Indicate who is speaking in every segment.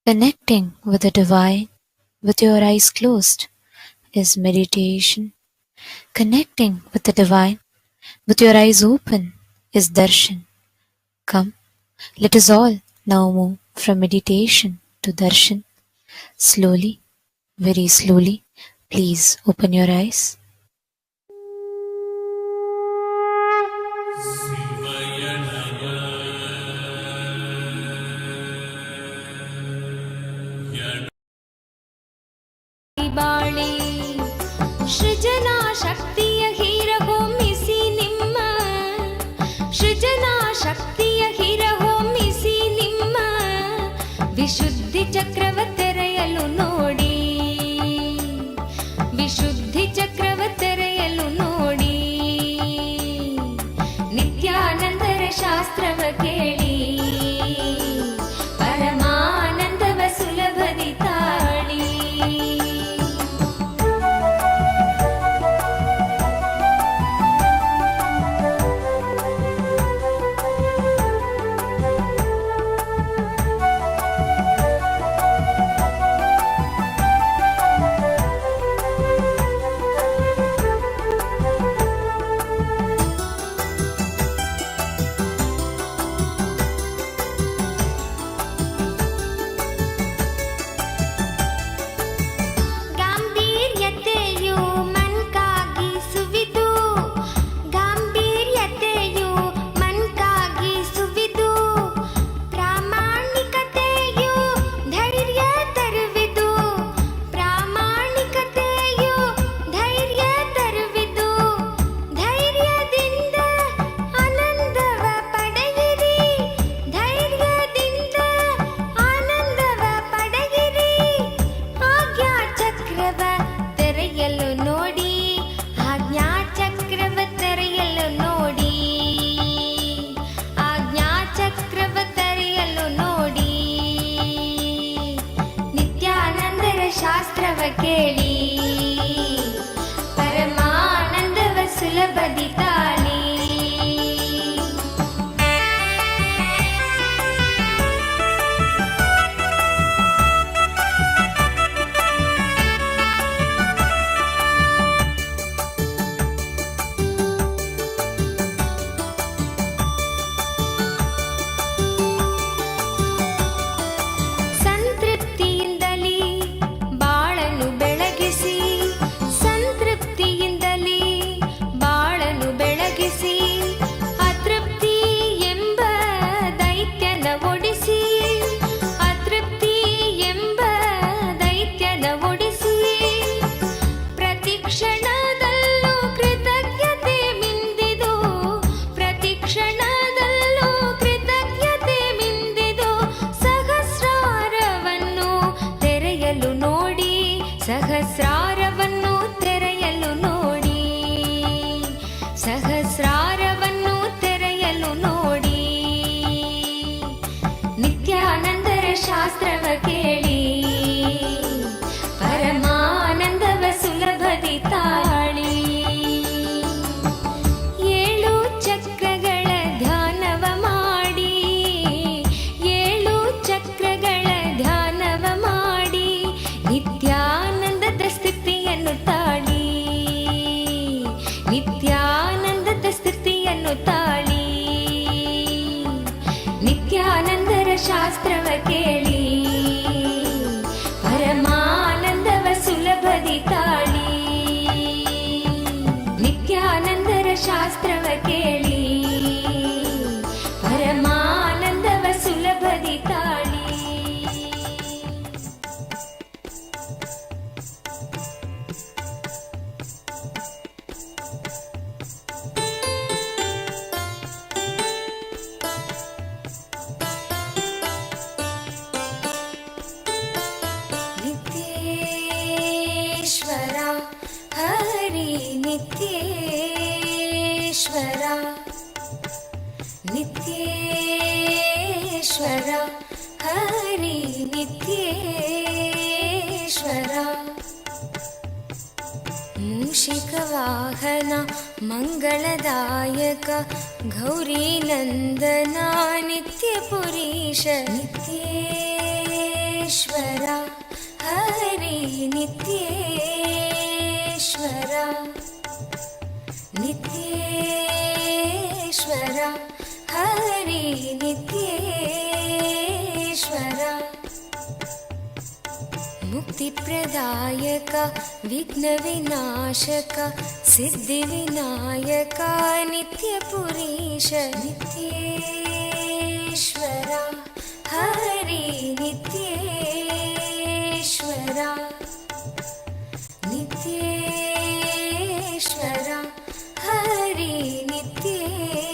Speaker 1: Connecting with the divine with your eyes closed is meditation. Connecting with the divine with your eyes open is darshan. Come, let us all now move from meditation to darshan. Slowly, very slowly, please open your eyes.
Speaker 2: ಬಾಳಿ ಸೃಜನಾ ಶಕ್ತಿಯ ಹೀರಹೊಮ್ಮಿಸಿ ನಿಮ್ಮ ಸೃಜನಾ ಶಕ್ತಿಯ ಹೀರಹೊಮ್ಮಿಸಿ ನಿಮ್ಮ ವಿಶುದ್ಧಿ ಚಕ್ರವ ತೆರೆಯಲು ನೋಡಿ, ವಿಶುದ್ಧಿ ಚಕ್ರವ ತೆರೆಯಲು ನೋಡಿ. ನಿತ್ಯಾನಂದರ ಶಾಸ್ತ್ರವ ಕೇಳಿ ಪರಮಾನಂದವ ಸುಲಭದಿ ತಾಳಿ. ಶಾಸ್ತ್ರವ ಕೇಳಿ ಪರಮಾನಂದವ ಸುಲಭದಿ ತಾಳಿ. ಸಹಸ್ರಾರವನ್ನು ತೆರೆಯಲು ನೋಡಿ, ಸಹಸ್ರಾರವನ್ನು ತೆರೆಯಲು ನೋಡಿ. ನಿತ್ಯಾನಂದರ ಶಾಸ್ತ್ರವ ಕೇಳಿ ಪರಮಾನಂದವ ಸುಲಭದಿ ತಾಳಿ. ಏಳು ಚಕ್ರಗಳ ಧ್ಯಾನವ ಮಾಡಿ, ಏಳು ಚಕ್ರಗಳ ಧ್ಯಾನವ ಮಾಡಿ ನಿತ್ಯಾನಂದದ ಸ್ಥಿತಿಯನ್ನು ತಾಳಿ, ನಿತ್ಯಾನಂದದ ಸ್ಥಿತಿಯನ್ನು ತಾಳಿ. ನಿತ್ಯಾನಂದರ ಶಾಸ್ತ್ರವ ಕೇಳಿ ಪರಮಾನಂದವ ಸುಲಭದಿ ತಾಳಿ. ನಿತ್ಯಾನಂದರ ಶಾಸ್ತ್ರವ ಕೇಳಿ ಪರಮಾನಂದವ ಸುಲಭದಿ ತಾಳಿ. ನಿತ್ಯೇಶ್ವರ ಹರಿ ನಿತ್ಯೇಶ್ವರ, ನಿತ್ಯೇಶ್ವರ ಹರಿ ನಿತ್ಯೇಶ್ವರ. ಮೂಷಿಕ ವಾಹನ ಮಂಗಳದಾಯಕ ಗೌರಿ ನಂದನ ನಿತ್ಯ ಪುರೀಶ ನಿತ್ಯೇಶ್ವರ. हरि नित्येश्वर नित्येश्वर हरि नित्येश्वर मुक्तिप्रदायक विघ्नविनाशक सिद्धिविनायक नित्यपुरीश नित्येश्वर हरि नित्येश्वर नित्येश्वर हरि नित्येश्वर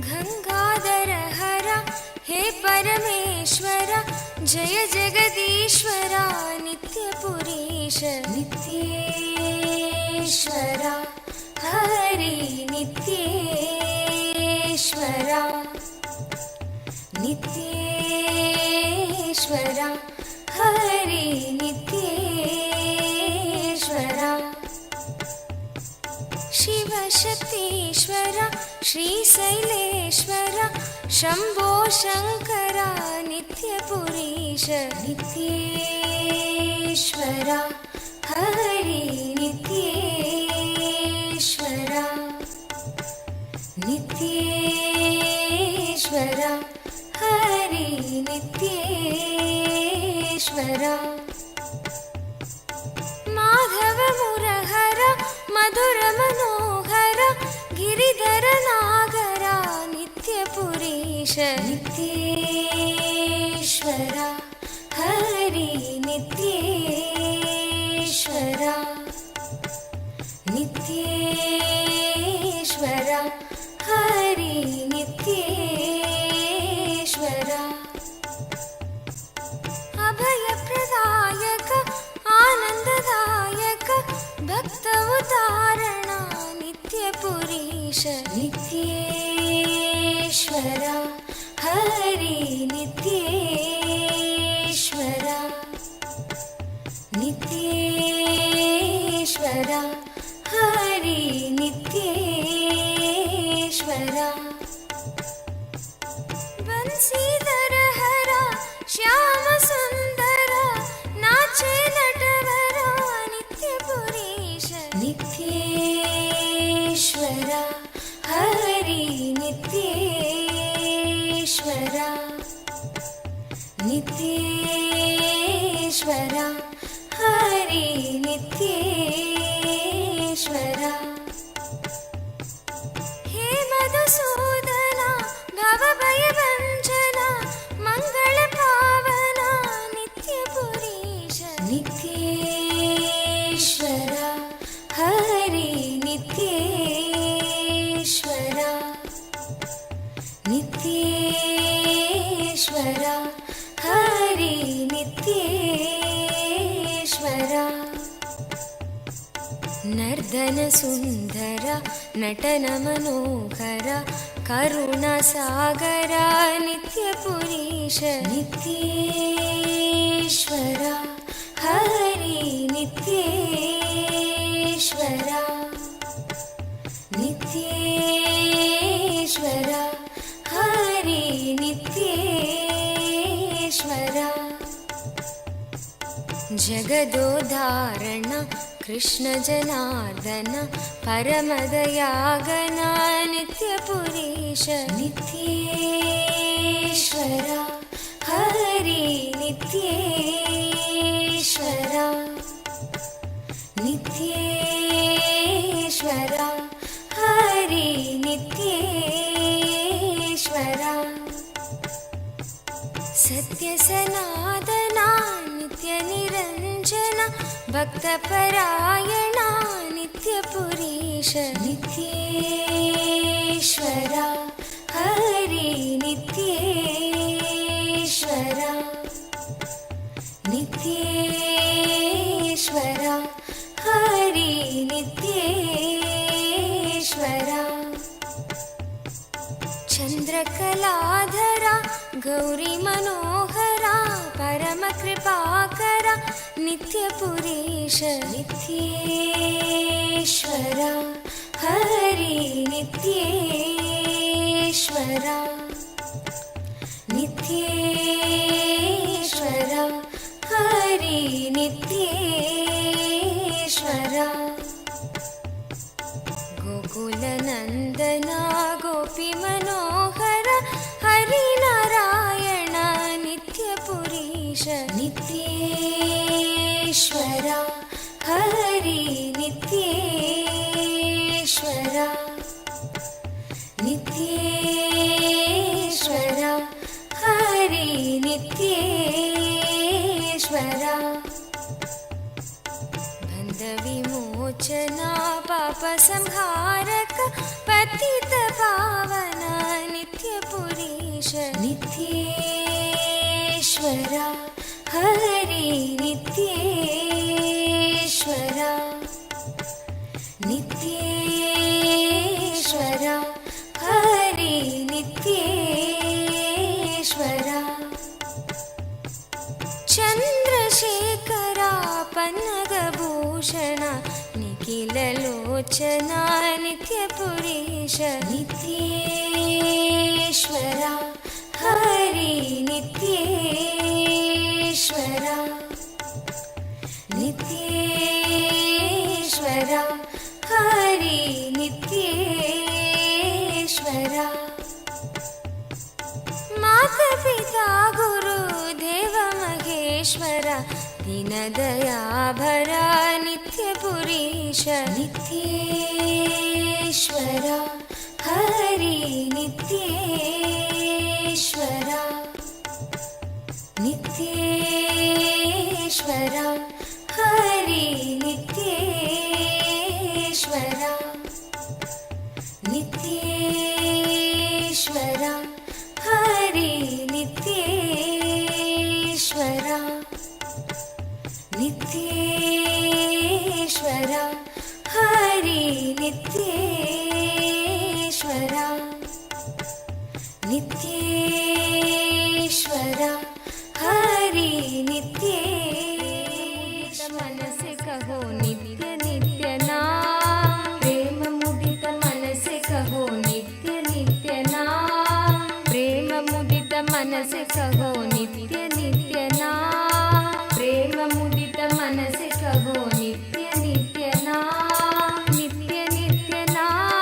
Speaker 2: गंगाधर हर हे परमेश्वर जय जगदीश्वर नित्यपुरीश नित्येश्वर हरि नित्येश्वर नित्येश्वर हरि नित्येश्वर शिवशक्तीश्वर श्रीशैलेश्वर शम्भो शङ्कर नित्यपुरीश नित्येश्वर हरि नित्येश्वर नित्येश्वर हरि नित्येश्वर माधव मुरहर मधुर मनोहर गिरिधर नागर नित्यपुरीश नित्येश्वर हरि नित्येश्वर नित्येश्वर हरि नित्येश्वर अभयप्रदायक आनन्ददायक भक्त उदाहरण नित्यपुरीश नित्येश्वर हरि नित्येश्वर नित्येश्वर हरि नित्येश्वर बंसीधर हर श्याम सुंदर नाचे नटवर नित्यपुरीश नित्येश्वर हरि नित्येश्वर नित्येश्वर हरि नित्येश्वर हे मधुसूदन भवभयभञ्जन मंगल पावन नित्यपुरीश नित्येश्वर हरि नित्येश्वर नित्येश्वर हरि नित्येश्वर नर्दन सुंदर नटन मनोहर करुण सागर नित्यपुरीश नित्येश्वर हरि नित्येश्वर नित्येश्वर हरि नित्येश्वर जगदोधारण कृष्ण जनार्दन परमदयागन नित्यपुरीश नित्येश्वर हरि नित्येश्वर नित्येश्वर हरि नित्येश्वर सत्य सनातना नित्य निरंजन भक्तपरायण नित्यपुरीश नित्येश्वर हरि नित्येश्वर नित्येश्वर हरि नित्येश्वर चंद्रकलाधर गौरी मनोहरा परम कृपाकर नित्यपुरीश नित्येश्वर हरि नित्येश्वर नित्येश्वरा हरि नित्येश्वरा गोकुलनन्दना गोपीमनोहर हरिनारायण नित्यपुरीश नित्येश्वरा हरि नित्येश्वरा नित्येश्वरा हरि नित्येश्वरा बन्धविमोचना पापसंहारक पतितपावन नित्यपुरीश नित्येश्वरा हरि नित्येश्वरा नित्येश्वरा हरि नित्येश्वरा चन्द्रशेखरा पन्नगभूषण निखिललोचना नित्यपुरीश नित्येश्वरा हरि नित्येश्वरा नित्येश्वरा हरि नित्येश्वरा मातापिता गुरुदेव महेश्वर दीनदयाभरा नित्यपुरीश नित्येश्वरा हरि नित्येश्वरा नित्येश्वरा हरि नित्येश्वरा नित्येश्वरा हरि नित्येश्वरा नित्येश्वरा हरि नित्येश्वरा नित्येश्वरा हरि नित्येश्वरा मन से कहो नित्य नित्य नाम प्रेम मुदित मन से कहो नित्य नित्य नाम प्रेम मुदित मन से कहो नित्य नित्य नाम प्रेम मुदित मन से कहो नित्य नित्य नाम नित्य नित्य नाम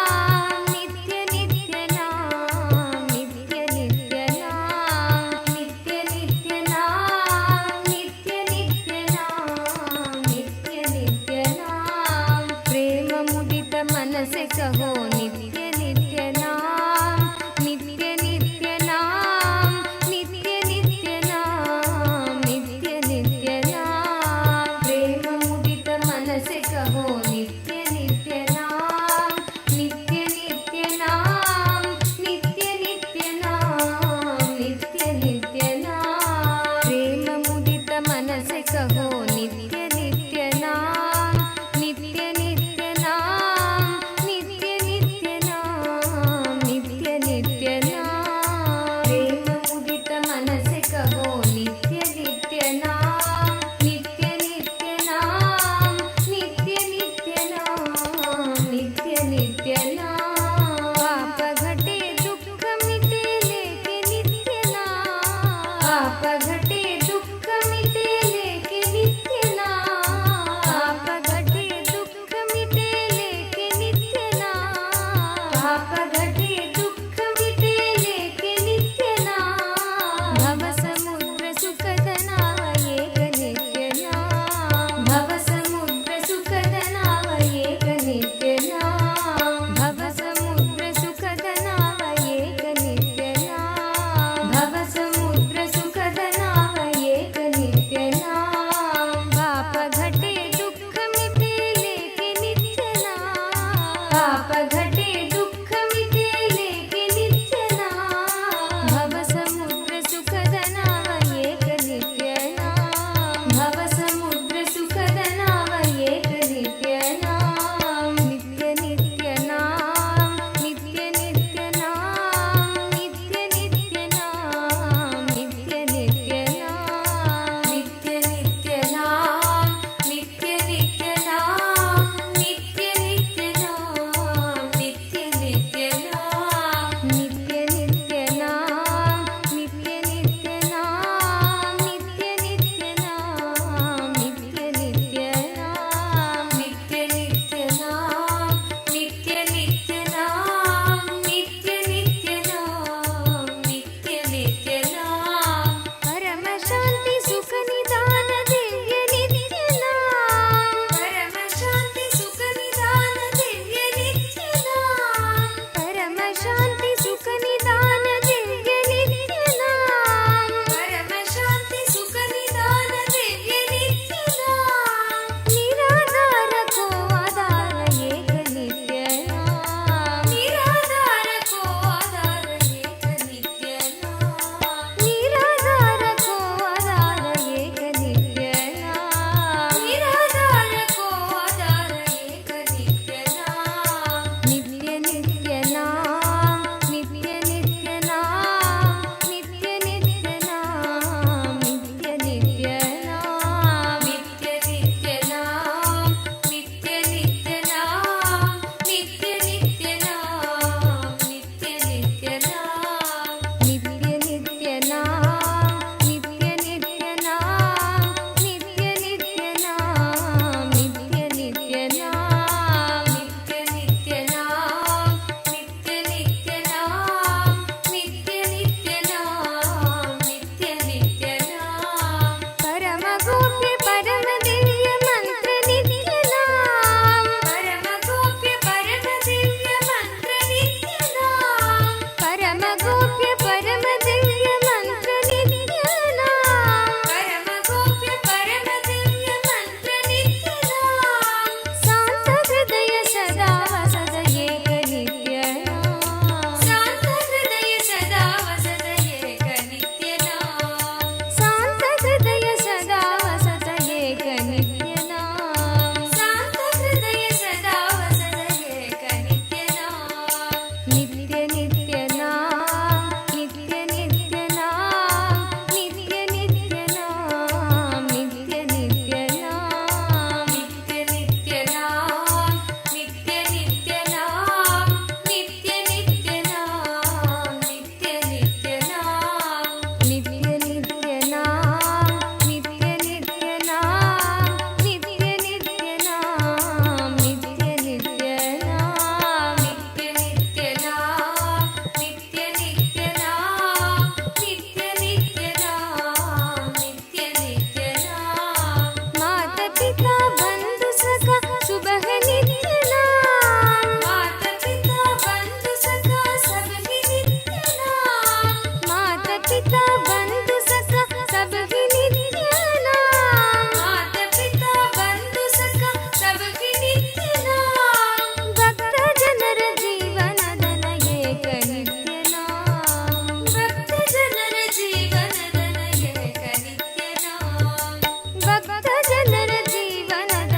Speaker 2: ಭಕ್ತ ಜನರ ಜೀವನದ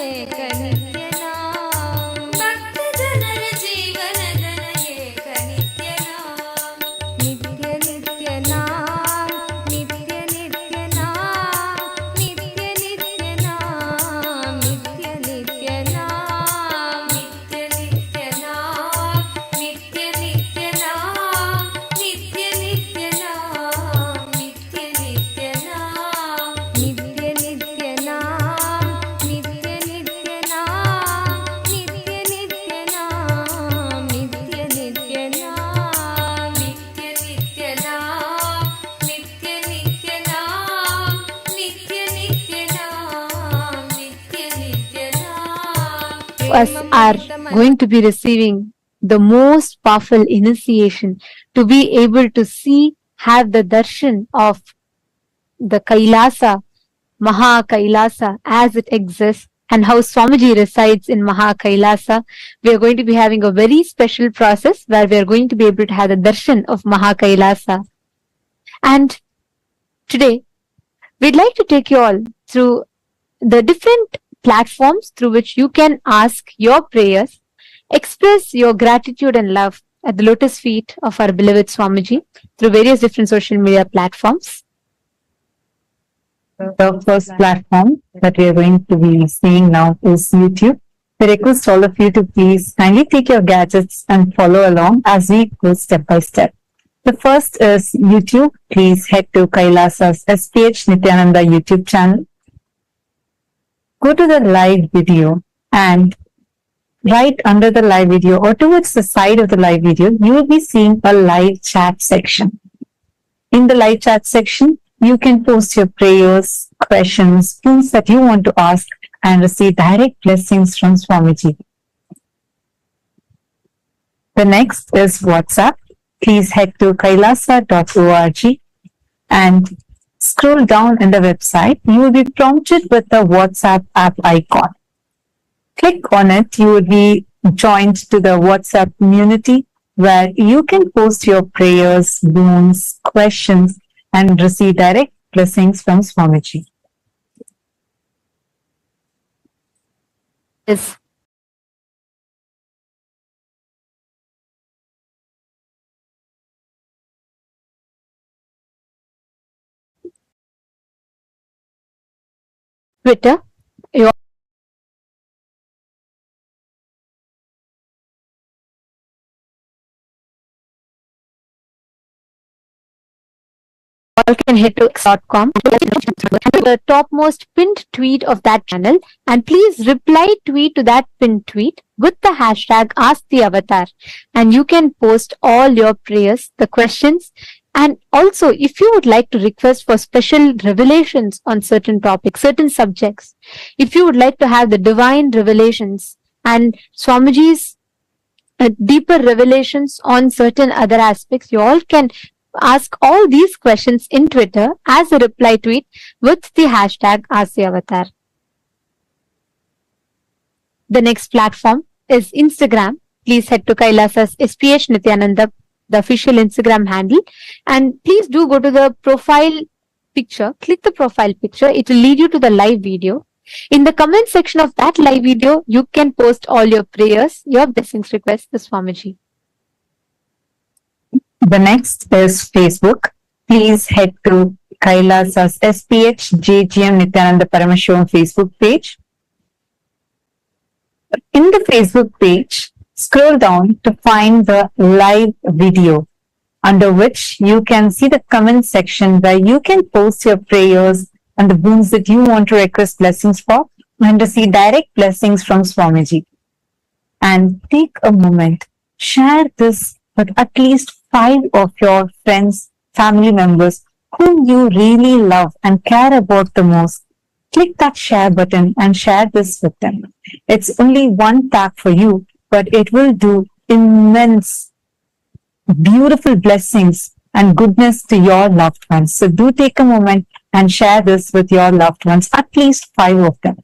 Speaker 2: ಏಕ ನಿತ್ಯನಾ ಭಕ್ತ ಜನರ ಜೀವನದ ಏಕ ನಿತ್ಯನಾ ನಿತ್ಯ ನಿತ್ಯನಾ ನಿತ್ಯ ನಿತ್ಯನಾ ನಿತ್ಯ ನಿತ್ಯನಾ ನಿತ್ಯ ನಿತ್ಯನಾ ನಿತ್ಯ ನಿತ್ಯನಾ ನಿತ್ಯ ನಿತ್ಯನಾ ನಿತ್ಯ ನಿತ್ಯನಾ ನಿತ್ಯ ನಿತ್ಯನಾ ನಿತ್ಯ ನಿತ್ಯನಾ ನಿತ್ಯ ನಿತ್ಯನಾ ನಿತ್ಯ ನಿತ್ಯನಾ ನಿತ್ಯ ನಿತ್ಯನಾ ನಿತ್ಯ ನಿತ್ಯನಾ ನಿತ್ಯ ನಿತ್ಯನಾ ನಿತ್ಯ ನಿತ್ಯನಾ ನಿತ್ಯ ನಿತ್ಯನಾ
Speaker 3: Us are going to be receiving the most powerful initiation to be able to see, have the darshan of the Kailasa, Maha Kailasa as it exists, and how Swamiji resides in Maha Kailasa. We are going to be having a very special process where we are going to be able to have the darshan of Maha Kailasa. And today, we'd like to take you all through the different platforms through which you can ask your prayers, express your gratitude and love at the lotus feet of our beloved Swamiji through various different social media platforms.
Speaker 4: The first platform that we are going to be seeing now is YouTube. We request all of you to please kindly take your gadgets and follow along as we go step by step. The first is YouTube. Please head to Kailasa's SPH Nityananda YouTube channel. Go to the live video, and right under the live video or towards the side of the live video, you will be seeing a live chat section. In the live chat section, you can post your prayers, questions, things that you want to ask and receive direct blessings from Swamiji. The next is WhatsApp. Please head to kailasa.org and scroll down in the website. You will be prompted with the WhatsApp app icon. Click on it. You will be joined to the WhatsApp community where you can post your prayers, boons, questions, and receive direct blessings from Swamiji.
Speaker 3: Yes. Twitter. You all can head to x.com, the topmost pinned tweet of that channel, and please reply tweet to that pinned tweet with the hashtag Ask the Avatar, and you can post all your prayers, the questions, and also if you would like to request for special revelations on certain topics, certain subjects, if you would like to have the divine revelations and Swamiji's deeper revelations on certain other aspects, you all can ask all these questions in Twitter as a reply tweet with the hashtag Ask the Avatar. The next platform is Instagram. Please head to Kailasa's SPH Nityananda, the official Instagram handle, and please do go to the profile picture. Click the profile picture. It will lead you to the live video. In the comment section of that live video, you can post all your prayers, your blessings requests to Swamiji.
Speaker 4: The next is Facebook. Please head to Kailasa's SPH JGM Nityananda Paramashivam Facebook page. In the Facebook page, scroll down to find the live video, under which you can see the comment section where you can post your prayers and the boons that you want to request blessings for and receive direct blessings from Swamiji. And take a moment, share this with at least 5 of your friends, family members whom you really love and care about the most. Click that share button and share this with them. It's only one tap for you, but it will do immense, beautiful blessings and goodness to your loved ones. So do take a moment and share this with your loved ones, at least 5 of them.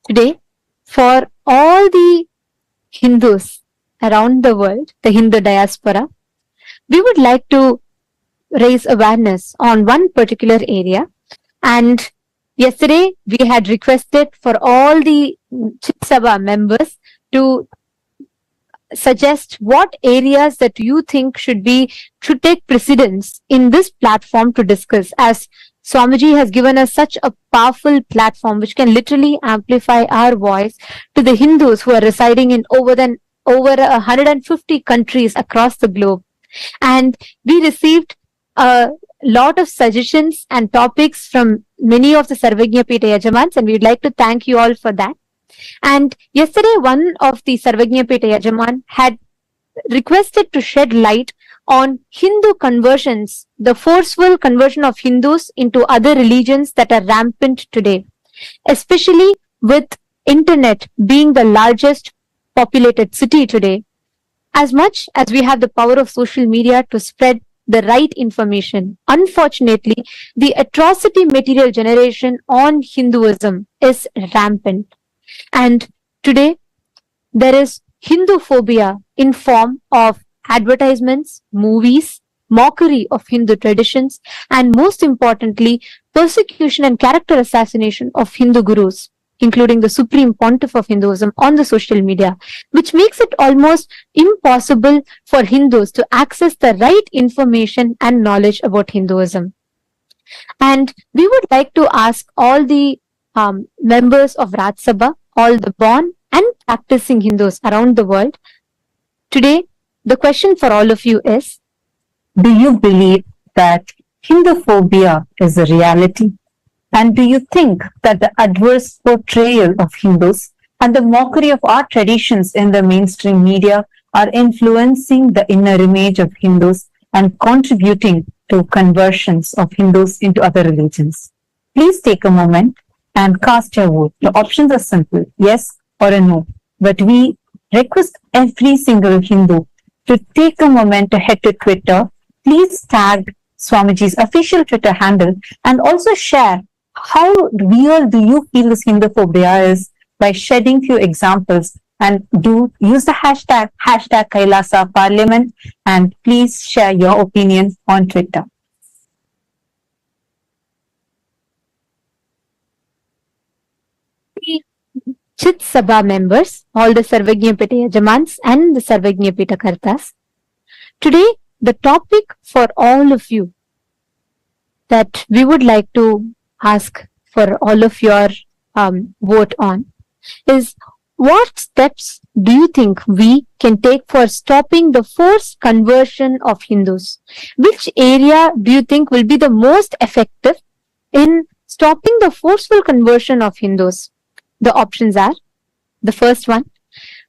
Speaker 3: Today, for all the Hindus around the world, the Hindu diaspora, we would like to raise awareness on one particular area. And yesterday we had requested for all the Chit Sabha members to suggest what areas that you think should take precedence in this platform to discuss, as Swamiji has given us such a powerful platform which can literally amplify our voice to the Hindus who are residing in over 150 countries across the globe. And we received a lot of suggestions and topics from many of the Sarvagya Pita Yajamans, and we'd like to thank you all for that. And yesterday, one of the Sarvagya Pita Yajaman had requested to shed light on Hindu conversions, the forceful conversion of Hindus into other religions that are rampant today, especially with internet being the largest populated city today. As much as we have the power of social media to spread the right information, unfortunately, the atrocity material generation on Hinduism is rampant. And today, there is Hindu phobia in form of advertisements, movies, mockery of Hindu traditions, and most importantly, persecution and character assassination of Hindu gurus, including the supreme pontiff of Hinduism on the social media, which makes it almost impossible for Hindus to access the right information and knowledge about Hinduism. And we would like to ask all the members of Raj Sabha, all the born and practicing Hindus around the world. Today, the question for all of you is,
Speaker 4: do you believe that Hindu phobia is a reality? And do you think that the adverse portrayal of Hindus and the mockery of our traditions in the mainstream media are influencing the inner image of Hindus and contributing to conversions of Hindus into other religions? Please take a moment and cast your vote. The options are simple, yes or a no. But we request every single Hindu to take a moment to head to Twitter. Please tag Swamiji's official Twitter handle and also share how real do you feel this Hindu phobia is by shedding few examples, and do use the hashtag Kailasa Parliament, and please share your opinion on Twitter.
Speaker 3: Chit Sabha members, all the Sarvagya Pita Yajamans and the Sarvagya Pita Kartas. Today, the topic for all of you that we would like to ask for all of your vote on is, what steps do you think we can take for stopping the forced conversion of Hindus? Which area do you think will be the most effective in stopping the forceful conversion of Hindus? The options are, the first one,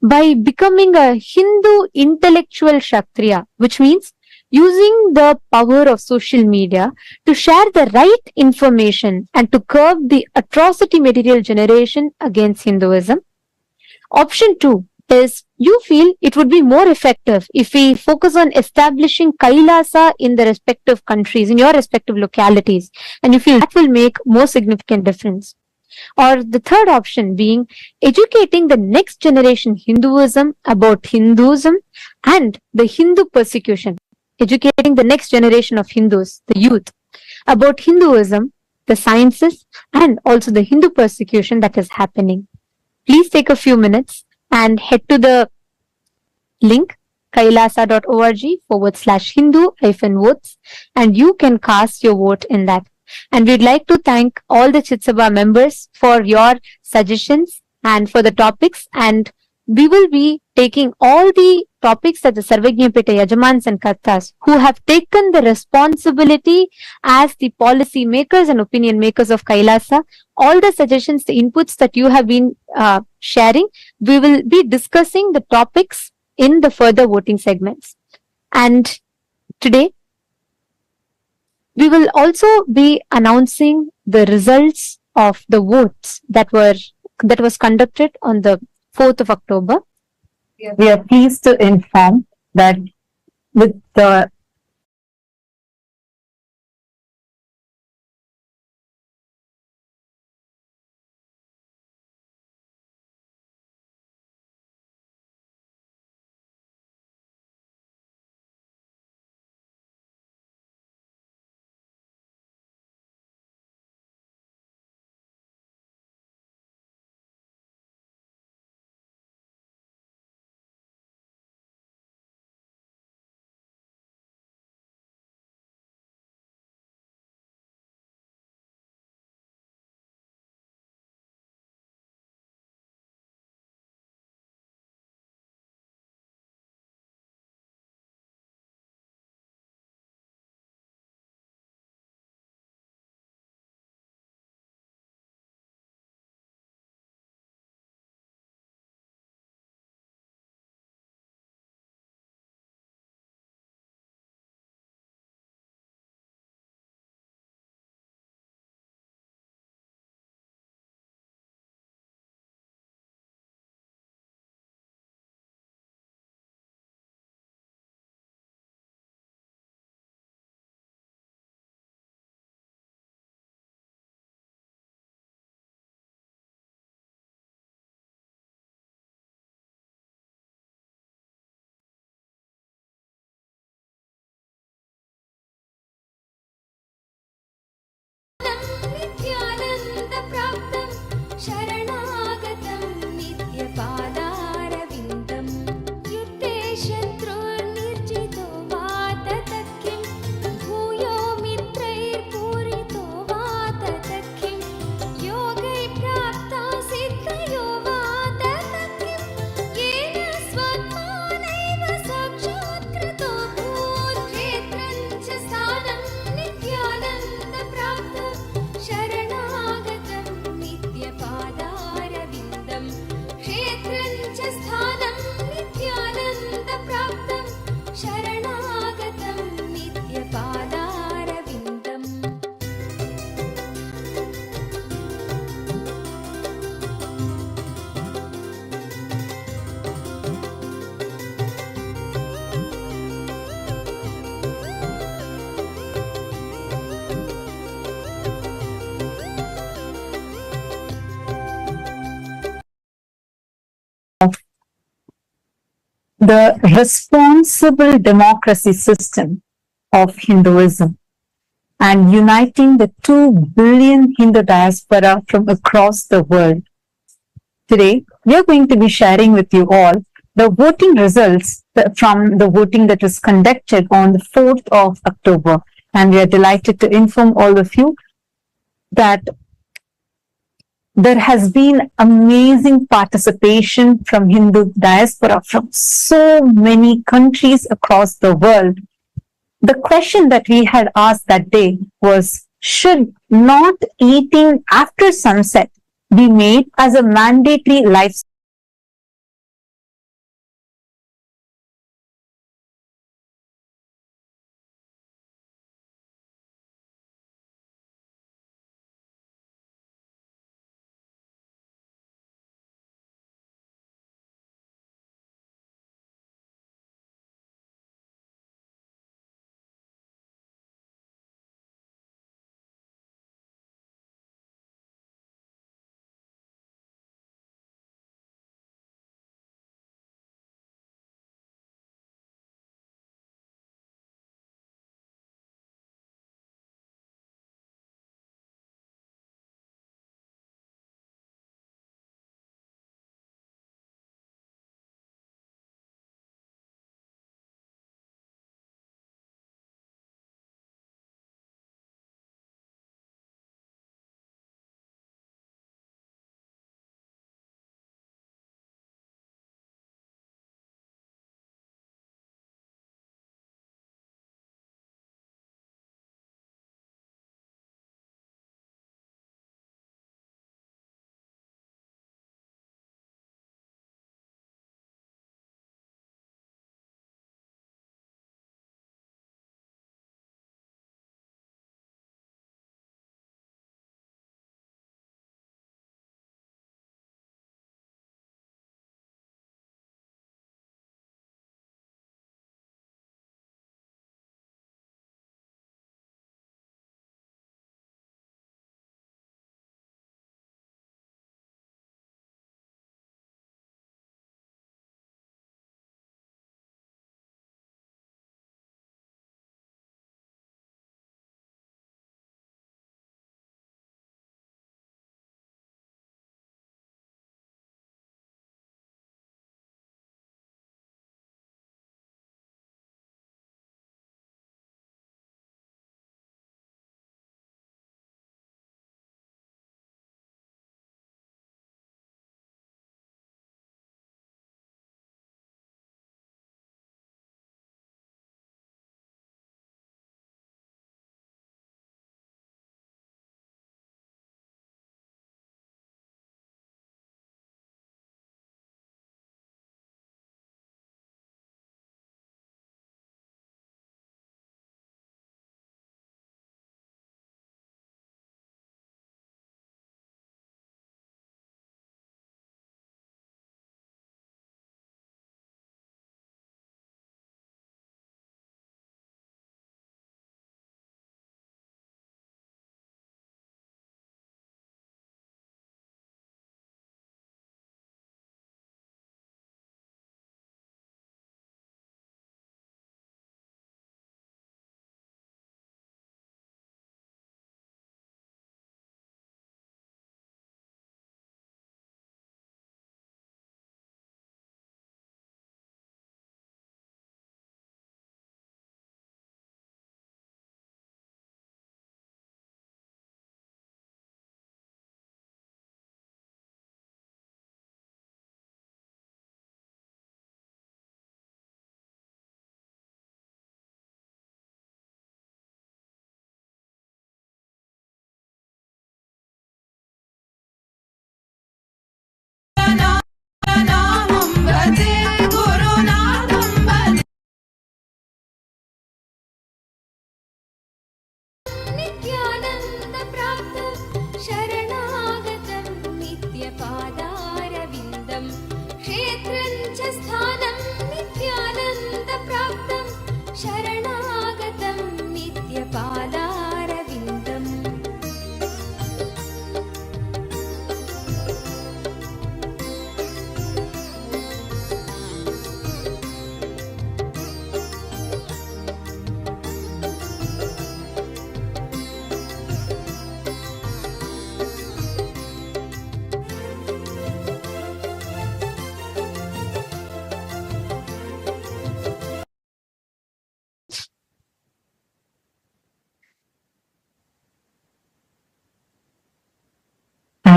Speaker 3: by becoming a Hindu intellectual Kshatriya, which means using the power of social media to share the right information and to curb the atrocity material generation against Hinduism. Option 2 is, you feel it would be more effective if we focus on establishing Kailasa in the respective countries, in your respective localities, and you feel that will make more significant difference. Or the third option being educating the next generation Hinduism about Hinduism and the Hindu persecution, educating the next generation of Hindus, the youth, about Hinduism, the sciences, and also the Hindu persecution that is happening. Please take a few minutes and head to the link kailasa.org/Hindu-votes, and you can cast your vote in that. And we'd like to thank all the Chit Sabha members for your suggestions and for the topics. And we will be taking all the topics that the Sarvagya Pita Yajamans and Kartas, who have taken the responsibility as the policy makers and opinion makers of Kailasa, all the suggestions, the inputs that you have been sharing, we will be discussing the topics in the further voting segments. And today, we will also be announcing the results of the votes that was conducted on the 4th of October.
Speaker 4: We are pleased to inform that with the the responsible democracy system of Hinduism and uniting the 2 billion Hindu diaspora from across the world. Today, we are going to be sharing with you all the voting results from the voting that was conducted on the 4th of October. And we are delighted to inform all of you that there has been amazing participation from Hindu diaspora from so many countries across the world. The question that we had asked that day was, should not eating after sunset be made as a mandatory lifestyle?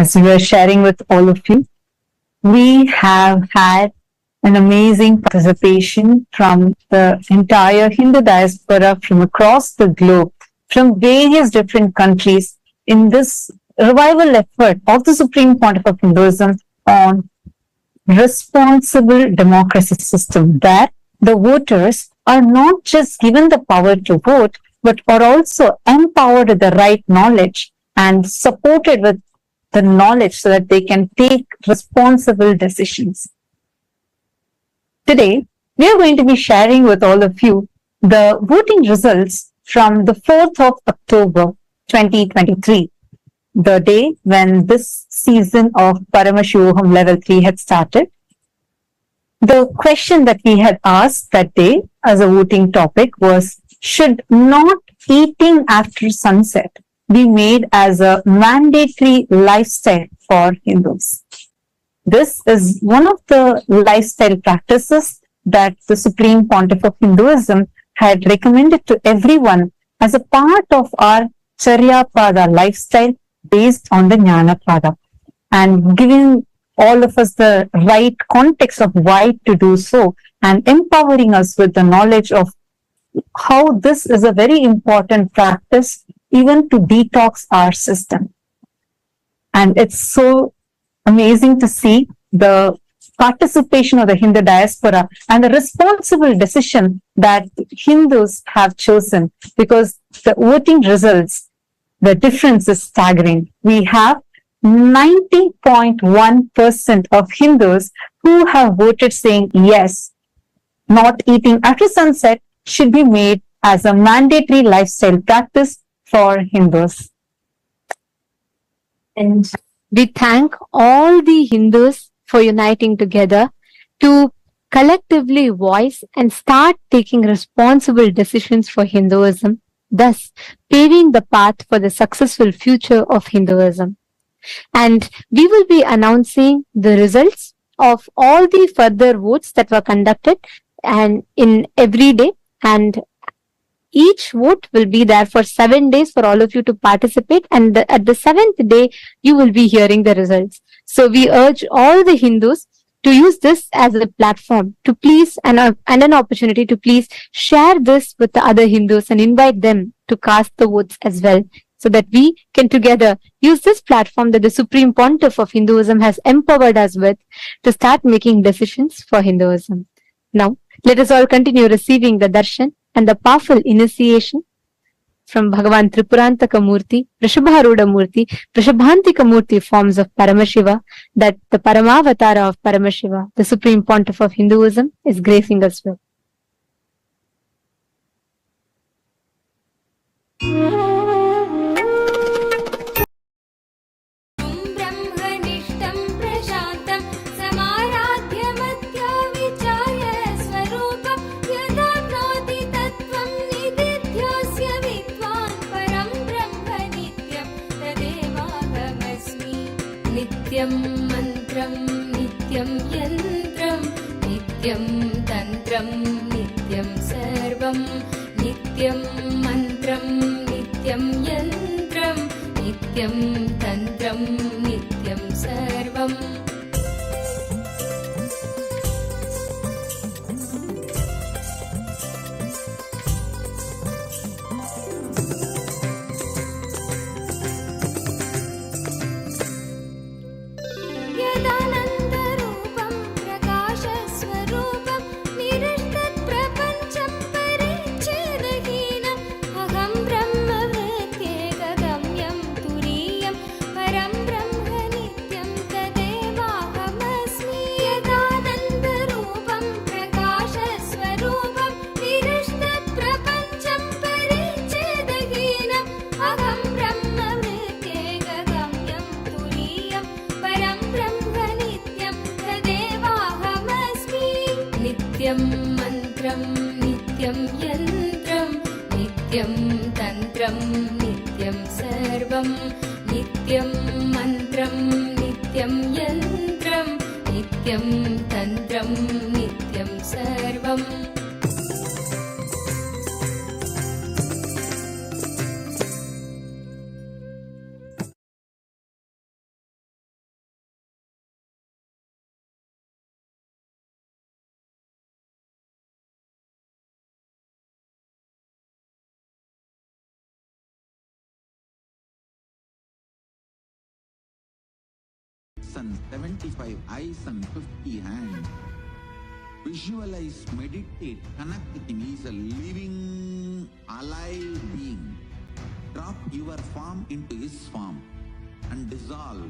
Speaker 4: as we were sharing with all of you, we have had an amazing participation from the entire Hindu diaspora from across the globe, from various different countries in this revival effort of the Supreme Pontiff of Hinduism on responsible democracy system, where the voters are not just given the power to vote, but are also empowered with the right knowledge and supported with the knowledge so that they can take responsible decisions. Today, we are going to be sharing with all of you the voting results from the 4th of October 2023, the day when this season of Paramashivoham Level 3 had started. The question that we had asked that day as a voting topic was, should not eating after sunset be made as a mandatory lifestyle for Hindus? This is one of the lifestyle practices that the Supreme Pontiff of Hinduism had recommended to everyone as a part of our Charya Pada lifestyle based on the Jnana Pada, and giving all of us the right context of why to do so, and empowering us with the knowledge of how this is a very important practice even to detox our system. And it's so amazing to see the participation of the Hindu diaspora and the responsible decision that Hindus have chosen, because the voting results, the difference is staggering. We have 90.1% of Hindus who have voted saying yes, not eating after sunset should be made as a mandatory lifestyle practice for Hindus.
Speaker 3: And we thank all the Hindus for uniting together to collectively voice and start taking responsible decisions for Hinduism, thus paving the path for the successful future of Hinduism. And we will be announcing the results of all the further votes that were conducted and in every day, and each vote will be there for 7 days for all of you to participate, and at the 7th day you will be hearing the results. So we urge all the Hindus to use this as a platform to please and an opportunity to please share this with the other Hindus and invite them to cast the votes as well, so that we can together use this platform that the Supreme Pontiff of Hinduism has empowered us with to start making decisions for Hinduism. Now, let us all continue receiving the darshan and the powerful initiation from Bhagavan Tripurantaka Murthy, Vrishabharuda Murthy, Vrishabhantika Murthy forms of Paramashiva, that the Paramavatara of Paramashiva, the Supreme Pontiff of Hinduism, is gracing us with.
Speaker 2: ब्रह्मनिष्ठं प्रशान्तं समाराध्यमत्या विचार्य स्वरूपं यदाप्नोति तत्त्वं निदिध्योऽस्य विद्वान् परं ब्रह्म नित्यं तदेवाहमस्मि। नित्यं मन्त्रं नित्यं यन्त्रं नित्यं तन्त्रं नित्यं सर्वं नित्यं मन्त्रं नित्यं यन्त्रं नित्यं तन्त्रं नित्यं सर्वम्। यदानन्दरूपं प्रकाशस्वरूपं निरस्तत्प्रपञ्चं परिच्छेदहीनम् अहं ब्रह्मवृत्त्येकगम्यं तुरीयं परं ब्रह्म नित्यं तदेवाहमस्मि। यदानन्दरूपं प्रकाशस्वरूपं निरस्तत्प्रपञ्चं परिच्छेदहीनम् अहं ब्रह्मवृत्त्येकगम्यं तुरीयं परं ब्रह्म नित्यं तदेवाहमस्मि। नित्यं मन्त्रं नित्यं यन्त्रं नित्यं तन्त्रं नित्यं सर्वं नित्यं मन्त्रं नित्यं यन्त्रं नित्यं तन्त्रं नित्यं सर्वम्।
Speaker 5: and 75 eyes and 50 hands. Visualize, meditate, connect with him. He is a living, alive being. Drop your form into his form and dissolve.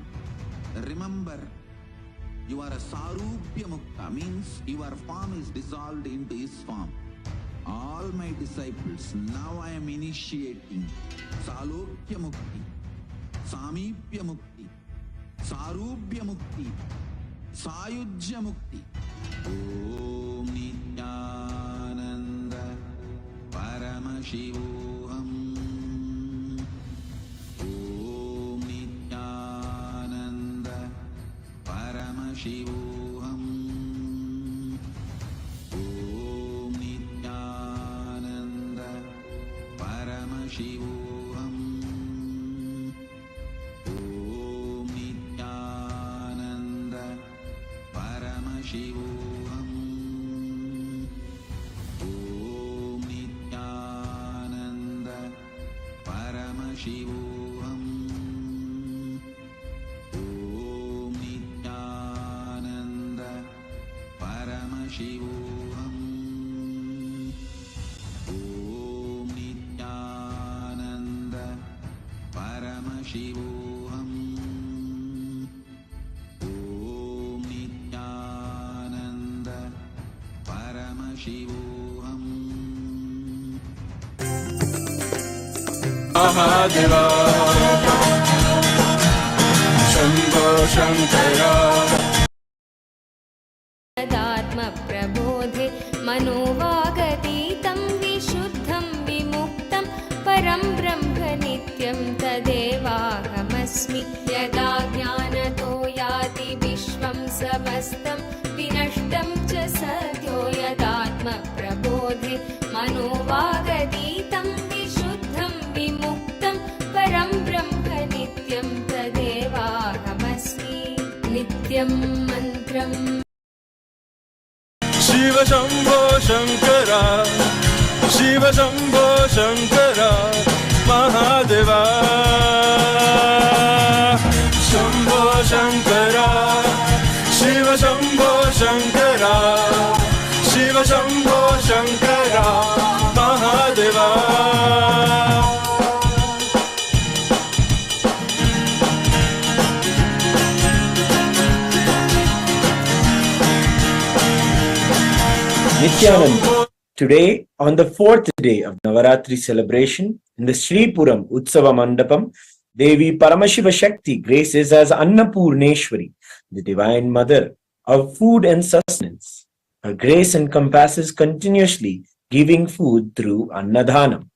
Speaker 5: Remember, you are a Sarupya Mukta, means your form is dissolved into his form. All my disciples, now I am initiating Salokya Mukti, Samipya Mukti, Sarupya Mukti, Sayujya Mukti. Om Nityananda Paramashivoham. Om Nityananda Paramashivoham. Om Nityananda Paramashivoham. Om Nityananda Paramashivoham. Om Nityananda Paramashivoham. Om Nityananda Paramashivoham. Om Nityananda Paramashivoham. Om Nityananda Paramashivoham.
Speaker 6: Mahadeva Shambho Shankara
Speaker 2: तदात्मप्रबोधे मनोवागतीतं विशुद्धं विमुक्तं परं ब्रह्म नित्यं तदेवाहमस्मि यदा ज्ञानतो याति विश्वं समस्तं विनष्टं च सद्यो यदात्मप्रबोधे मनोवागतीतं विशुद्धं विमुक्तं परं ब्रह्म नित्यं तदेवाहमस्मि नित्यं मन्त्रम्
Speaker 6: Shiva Shambho Shankara Shiva Shambho Shankara Mahadeva Shambho Shankara Shiva Shambho Shankara Shiva Shambho Shankara Mahadeva
Speaker 7: Nityananda. Today, on the fourth day of Navaratri celebration, in the Sripuram Utsava Mandapam, Devi Paramashiva Shakti graces as Annapurneshwari, the Divine Mother of food and sustenance. Her grace encompasses continuously giving food through Annadhanam.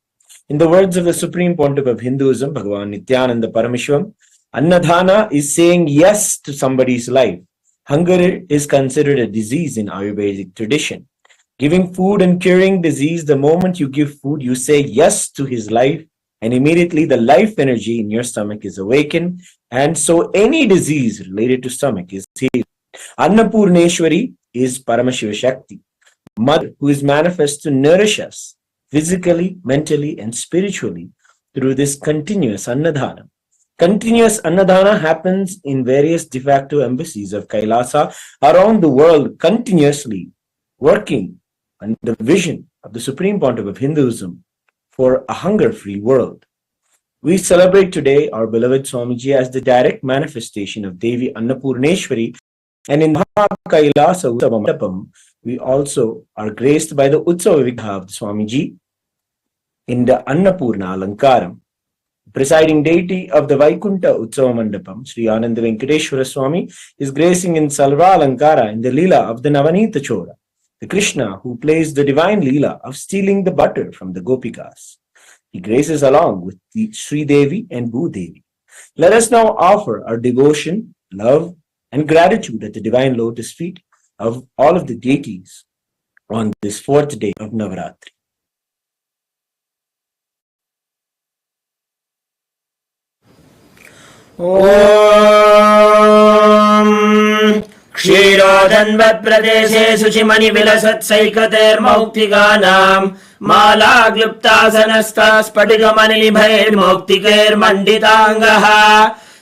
Speaker 7: In the words of the Supreme Pontiff of Hinduism, Bhagavan Nityananda Parameshwaram, Annadhana is saying yes to somebody's life. Hunger is considered a disease in Ayurvedic tradition. Giving food and curing disease, the moment you give food, you say yes to his life, and immediately the life energy in your stomach is awakened, and so any disease related to stomach is healed. Annapurneshwari is Paramashiva Shakti, Mother who is manifest to nourish us physically, mentally, and spiritually through this continuous Annadhana. Continuous Annadhana happens in various de facto embassies of Kailasa around the world, continuously working on the vision of the Supreme Pontiff of Hinduism for a hunger-free world. We celebrate today our beloved Swamiji as the direct manifestation of Devi Annapurneshwari, and in Maha Kailasa Utsava Mandapam, we also are graced by the Utsava Vigha of Swamiji in the Annapurna Alankaram. Presiding deity of the Vaikunta Utsava Mandapam, Sri Ananda Venkateshwara Swami, is gracing in Salva Alankara in the Leela of the Navanita Chora, the Krishna who plays the divine Leela of stealing the butter from the Gopikas. He graces along with the Sri Devi and Bhu Devi. Let us now offer our devotion, love, and gratitude at the divine lotus feet of all of the deities on this fourth day of Navaratri.
Speaker 8: ॐ क्षीरोदन्वत्प्रदेशे शुचिमणिविलसत्सैकतेर्मौक्तिकानाम् मालाग्लुप्तासनस्था स्फटिकमणिनिभैर्मौक्तिकैर्मण्डिताङ्गः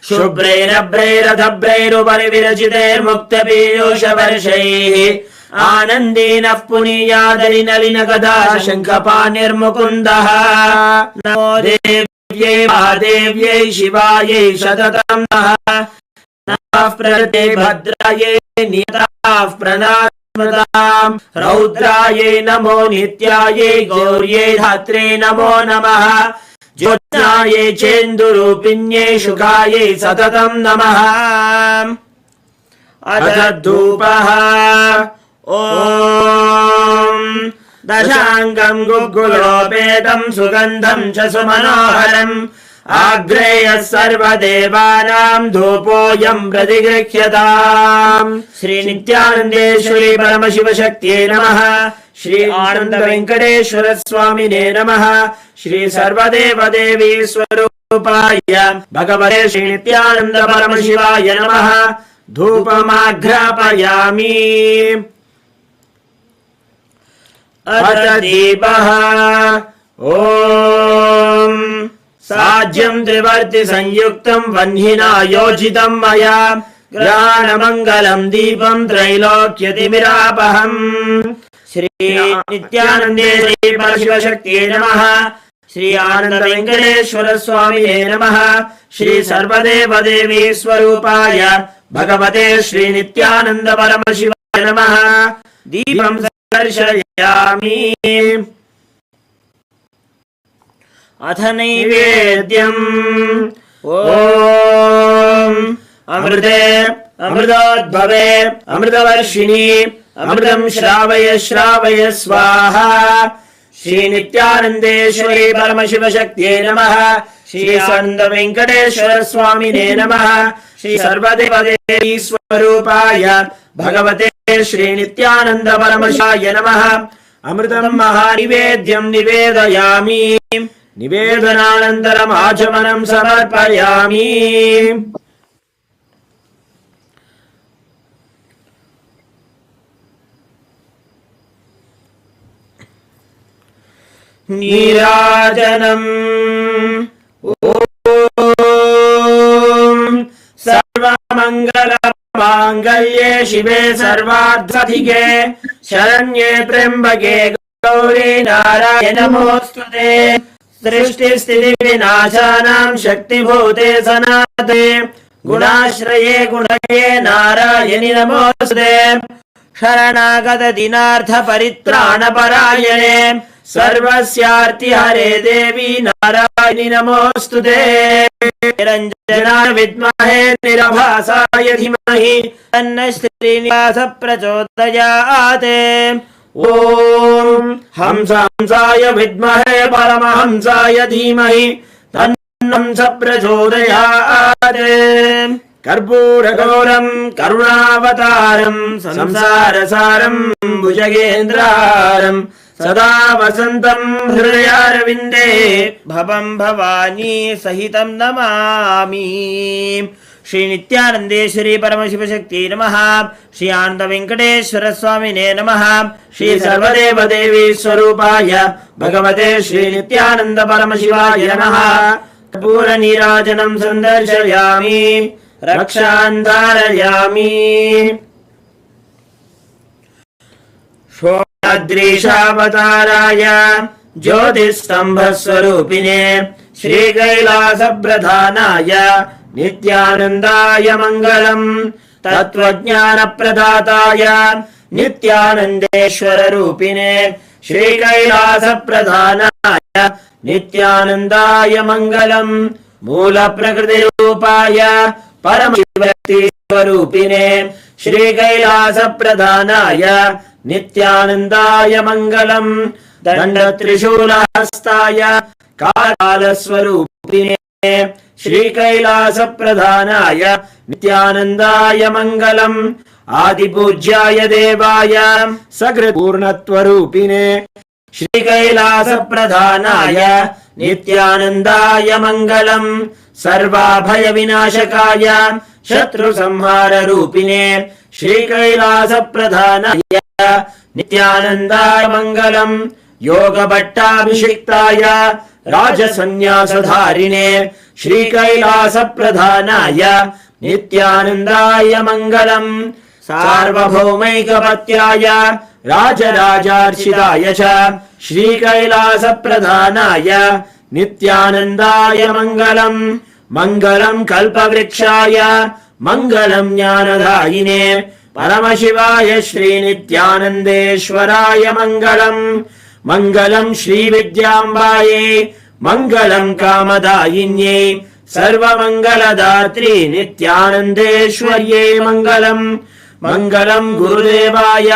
Speaker 8: शुभ्रैरभ्रैरधभ्रैरुपरि विरचितैर्मुक्तपीयूषवर्षैः आनन्दीनः पुनीयादरिनलिन गदा शङ्खपाणिर्मुकुन्दः नमो देव्यै महादेव्यै शिवायै सततं नः नमः प्रकृते भद्रायै नियताः प्रणास्मताम् रौद्रायै नमो नित्यायै गौर्यै धात्रे नमो नमः ज्योत्स्नायै चेन्दुरूपिण्यै शुकायै सततं नमः अथ धूपः ॐ दशाङ्गं गुग्गुलोपेतं सुगन्धं च सुमनोहरम् आग्रेयः सर्वदेवानां धूपोऽयं प्रतिगृह्यताम् श्री नित्यानन्देश्वरी परमशिवशक्त्यै नमः श्री आनन्द वेङ्कटेश्वर स्वामिने नमः श्री सर्वदेवदेवी स्वरूपाय भगवते श्री नित्यानन्द परमशिवाय नमः धूपमाघ्रापयामि अथ दीपः ॐ साज्यं त्रिवर्ति संयुक्तं वह्निना योजितं मया ग्रहाणमङ्गलं दीपं त्रैलोक्यतिमिरापहम् श्री नित्यानन्देश्वरी परमशिवशक्त्यै नमः श्री आनन्द वेङ्कटेश्वर स्वामिने नमः श्री सर्वदेवदेवी स्वरूपाय भगवते श्री नित्यानन्द परमशिवाय नमः दीपं दर्शयामि अथ नैवेद्यम् ॐ अमृते अमृतोद्भवे अमृतवर्षिणि अमृतं श्रावय श्रावय स्वाहा श्री नित्यानन्देश्वरी परमशिवशक्त्यै नमः श्री आनन्द वेङ्कटेश्वर स्वामिने नमः श्री सर्वदेवदेवी स्वरूपाय भगवते श्री नित्यानन्द परमशिवाय नमः अमृतं महानिवेद्यं निवेदयामि निवेदनानन्तरम् आचमनं समर्पयामि नीराजनम् ॐ सर्वमङ्गलमाङ्गल्ये शिवे सर्वार्थसाधिके शरण्ये त्र्यम्बके गौरी नारायणे नमोऽस्तुते सृष्टिस्थितिविनाशानां शक्तिभूते सनातने गुणाश्रये गुणये नारायणि नमोऽस्तुते शरणागत दिनार्थ परित्राणपरायणे सर्वस्यार्ति हरे देवी नारायणि नमोऽस्तुते निरञ्जनाय विद्महे निरभासाय धीमहि तन्नः श्रीनिवास प्रचोदयात् ॐ हंसाय विद्महे परमहंसाय धीमहि तन्नः हंस प्रचोदयात् कर्पूरगौरं करुणावतारं संसारसारं भुजगेन्द्रहारं सदा वसन्तं हृदयारविन्दे भवं भवानी सहितं नमामि श्री नित्यानन्देश्वरी परमशिवशक्त्यै नमः श्री आनन्द वेङ्कटेश्वर स्वामिने नमः श्री सर्वदेवदेवी स्वरूपाय भगवते श्री नित्यानन्द परमशिवाय नमः कर्पूरनीराजनं सन्दर्शयामि रक्षान् धारयामि षोडदृशावताराय ज्योतिस्तम्भस्वरूपिणे श्रीकैलासप्रधानाय नित्यानन्दाय मङ्गलम् तत्त्वज्ञानप्रदाताय नित्यानन्देश्वररूपिणे श्रीकैलासप्रधानाय नित्यानन्दाय मङ्गलम् मूलप्रकृतिरूपाय परमशिवशक्तिस्वरूपिणे श्रीकैलासप्रधानाय नित्यानन्दाय मङ्गलम् दण्डत्रिशूलहस्ताय कालस्वरूपिणे श्रीकैलासप्रधानाय नित्यानन्दाय मङ्गलम् आदिपूज्याय देवाय सकृत्पूर्णत्वरूपिणे श्रीकैलासप्रधानाय नित्यानन्दाय मङ्गलम् सर्वाभयविनाशकाय शत्रुसंहाररूपिणे श्रीकैलासप्रधानाय नित्यानन्दाय मङ्गलम् योगभट्टाभिषिक्ताय राजसन्न्यासधारिणे श्रीकैलासप्रधानाय नित्यानन्दाय मङ्गलम्। सार्वभौमैकपत्याय राजराजार्चिताय च श्रीकैलासप्रधानाय नित्यानन्दाय मङ्गलम्। मङ्गलम् कल्पवृक्षाय मङ्गलम् ज्ञानदायिने परमशिवाय श्रीनित्यानन्देश्वराय मङ्गलम्। मङ्गलम् श्रीविद्याम्बायै मङ्गलम् कामदायिन्यै सर्वमङ्गलदात्री नित्यानन्देश्वर्यै मङ्गलम्। मङ्गलम् गुरुदेवाय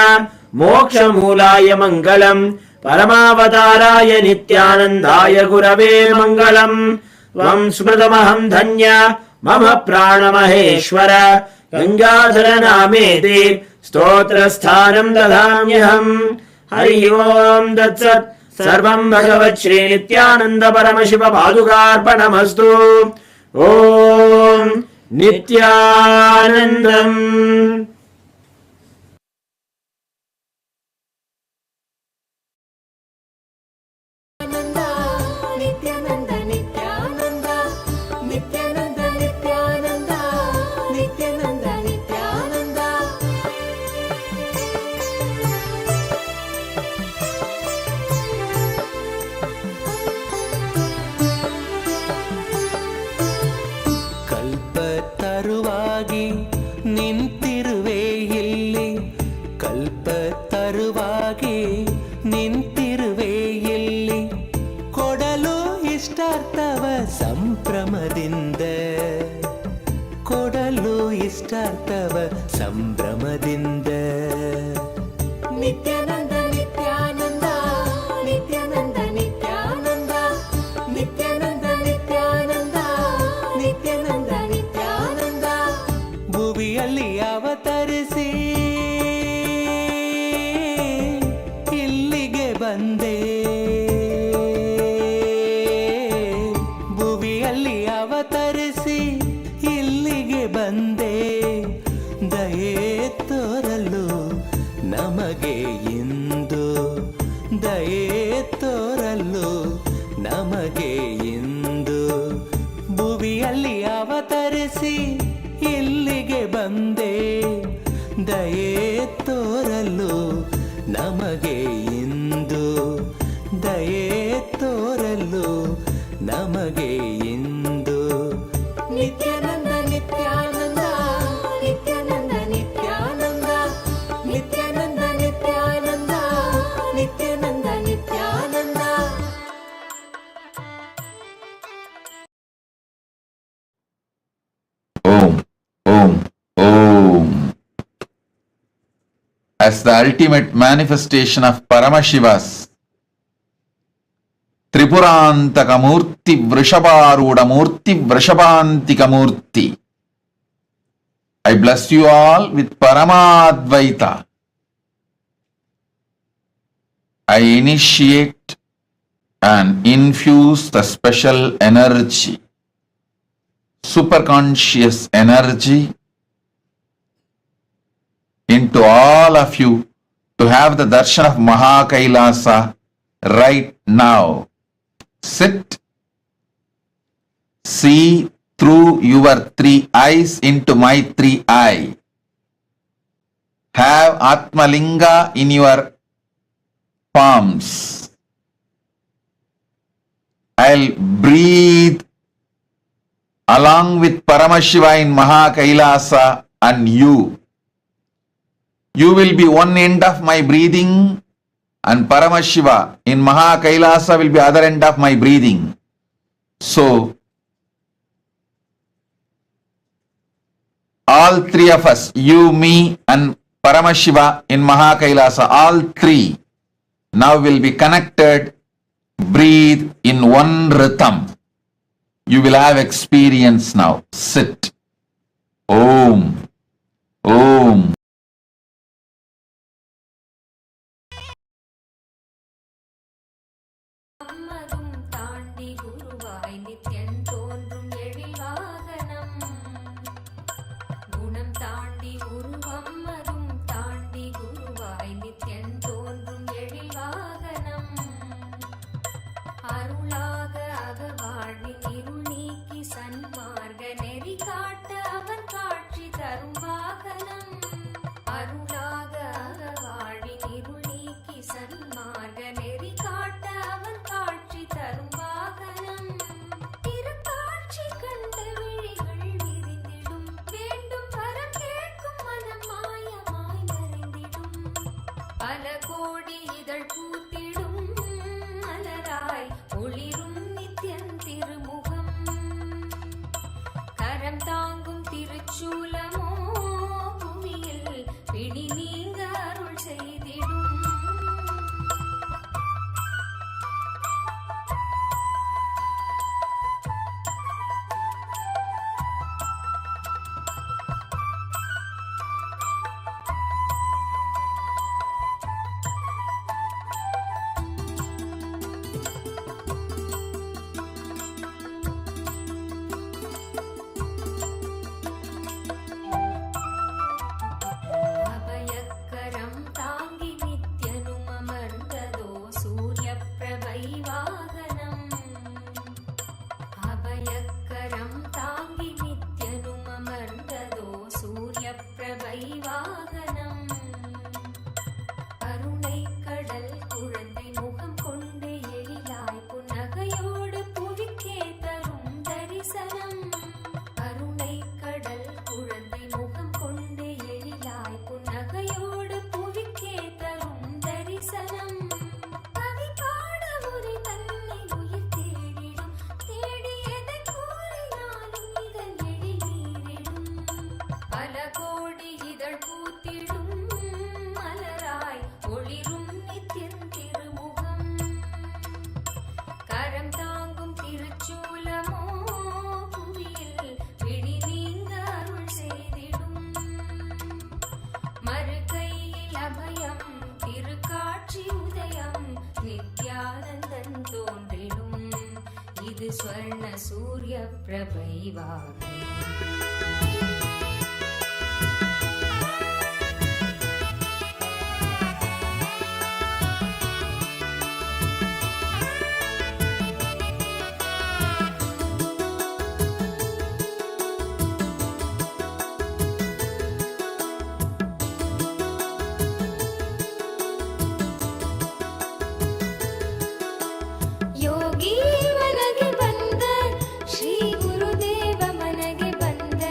Speaker 8: मोक्षमूलाय मङ्गलम्। परमावताराय नित्यानन्दाय गुरवे मङ्गलम्। त्वं स्मृतमहं धन्य मम प्राणमहेश्वर गङ्गाधर नामेति स्तोत्रस्थानं ददाम्यहम्। हरि ओम् तत्सत्। सर्वं भगवत् श्री नित्यानन्द परमशिव पादुकार्पणमस्तु। ओम् नित्यानन्दम्।
Speaker 9: ಕಲ್ಪತರುವಾಗಿ ನಿಂತಿರುವೆ ಇಲ್ಲಿ, ಕಲ್ಪತರುವಾಗಿ ನಿಂತಿರುವೆ ಇಲ್ಲಿ, ಕೊಡಲು ಇಷ್ಟಾರ್ಥವ ಸಂಭ್ರಮದಿಂದ, ಕೊಡಲು ಇಷ್ಟಾರ್ಥವ ಸಂಭ್ರಮದಿಂದ.
Speaker 2: ನಿತ್ಯಾನಂದ ನಿತ್ಯಾನಂದ ನಿತ್ಯಾನಂದ ನಿತ್ಯಾನಂದ ನಿತ್ಯಾನಂದ ನಿತ್ಯಾನಂದ ನಿತ್ಯಾನಂದ ನಿತ್ಯಾನಂದ.
Speaker 9: ಭುವಿಯಲ್ಲಿ ಅವತರಿಸಿ ಇಲ್ಲಿಗೆ ಬಂದೆ, ಭುವಿಯಲ್ಲಿ ಅವತರಿಸಿ ಇಲ್ಲಿಗೆ ಬಂದೆ, ದಯೆ ತೋರಲು ನಮಗೆ ಇಂದು, ದಯೆ ತೋರಲು ನಮಗೆ ಇಂದು. ಭುವಿಯಲ್ಲಿ ಅವತರಿಸಿ ಇಲ್ಲಿಗೆ ಬಂದೆ, ದಯೆ ತೋರಲು ನಮಗೆ ಇಂದು, ದಯೆ ತೋರಲು ನಮಗೆ ಇಂದು.
Speaker 2: Nithyananda Nithyananda Nithyananda Nithyananda Nithyananda Nithyananda Nithyananda Nithyananda.
Speaker 10: Om, Om, Om. As the ultimate manifestation of Paramashiva's Tripurantaka Murthy Vrishabharuda Murthy Vrishabhantika Murthy, I bless you all with Paramadvaita. I initiate and infuse the special energy, superconscious energy, into all of you to have the darshan of Mahakailasa right now. Sit, see through your three eyes into my three eyes. Have Atmalinga in your palms. I'll breathe along with Paramashiva in Mahakailasa and you. You will be one end of my breathing and Paramashiva in Mahakailasa will be other end of my breathing. So, all three of us, you, me and Paramashiva in Mahakailasa, all three now will be connected, breathe in one rhythm. You will have experience now. Sit. Om. Om.
Speaker 2: அம்மரும் தாண்டி குருவாய் நித்யன் தோன்றும் எழில் வாகனம், குணம் தாண்டி உருவம்மரும் தாண்டி குருவாய் நித்யன் தோன்றும் எழில் வாகனம். கரம் தாங்கும் திருச்சூலமோ புவியில் பிடி நீங்க அருள் செய்திடும். அபயக்கரம் தாங்கி நித்யனும் அமர்ந்ததோ சூரிய பிரபை வாகனம். அபயக்கரம் தாங்கி நித்யனும் அமர்ந்ததோ சூரிய பிரபை வாகனம். கருணை கடல் குழந்தை முகம் கொண்டு எழிலாய் புன்னகையோடு புவிக்கே தரும் தரிசனம். கருணை கடல் குழந்தை முகம் கொண்டு எழிலாய் புன்னகையோடு புவிக்கே தரும் தரிசனம். கவி பாட உரை தன்னை உயிர் தேடிடும், தேடியதை கூறினாலும் இதழ் எழிலீரிடும். பல கோடி இதழ் பூத்திடும் மலராய் ஒளிரும் நித்தியன் திருமுகம். கரம் தாங்கும் திருச்சூலமோ புவியில் பிடி நீங்க அருள் செய்திடும். மறுகையில் அபயம் திருக்காட்சி உதயம் நித்யானந்தன் தோன்றிடும். இது ஸ்வர்ண சூரிய பிரபை வாகனம். ಯೋಗಿ ಮನಗೆ ಬಂದ ಶ್ರೀ ಗುರುದೇವ ಮನಗೆ ಬಂದ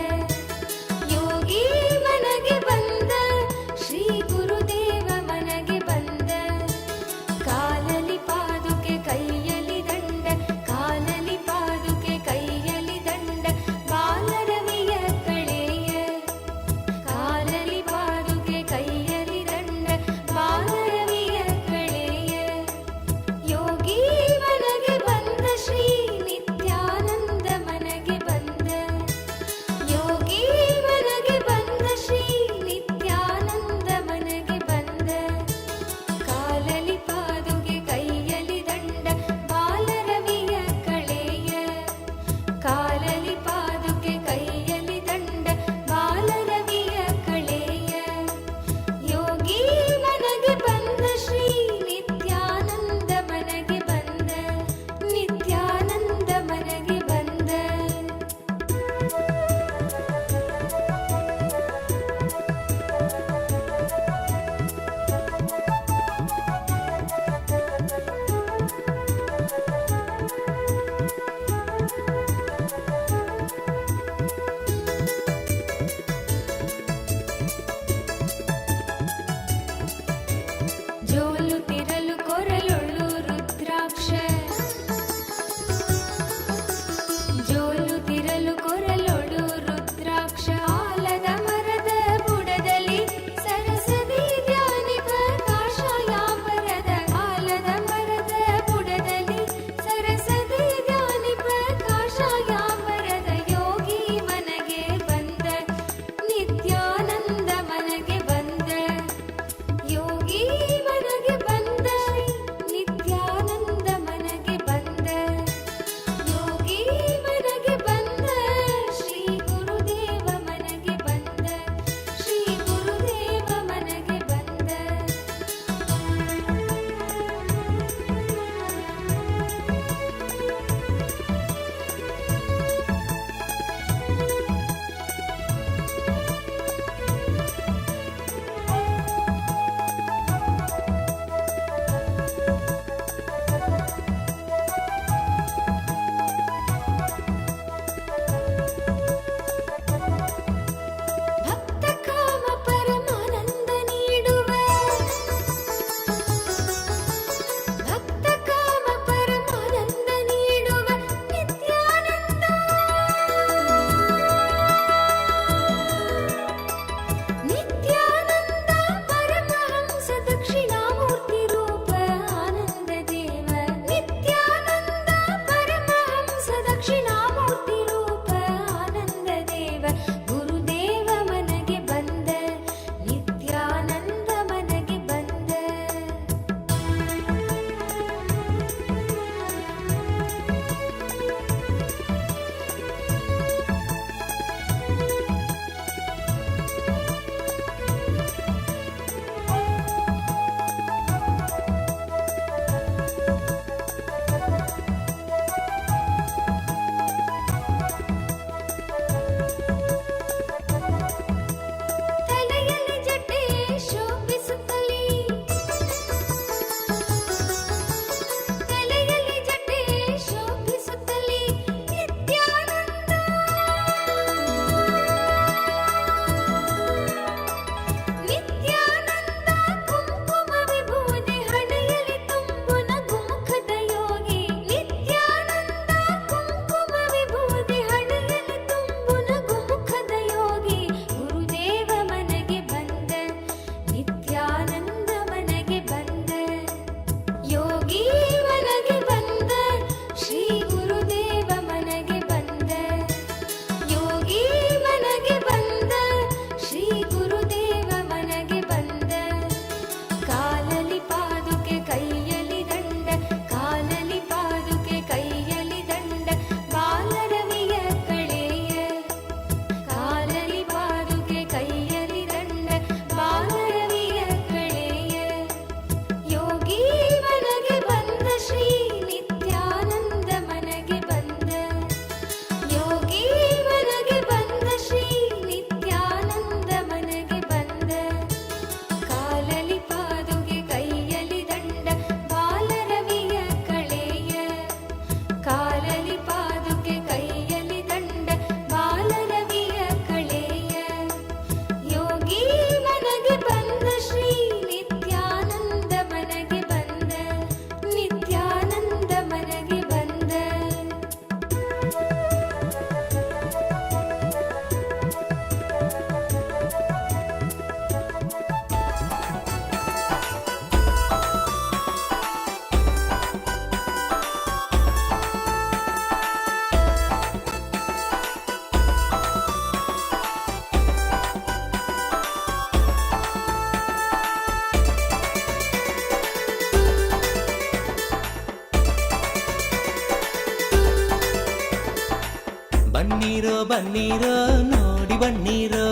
Speaker 9: ಬನ್ನೀರೋ ಬನ್ನೀರೋ ನೋಡಿ ಬನ್ನೀರೋ,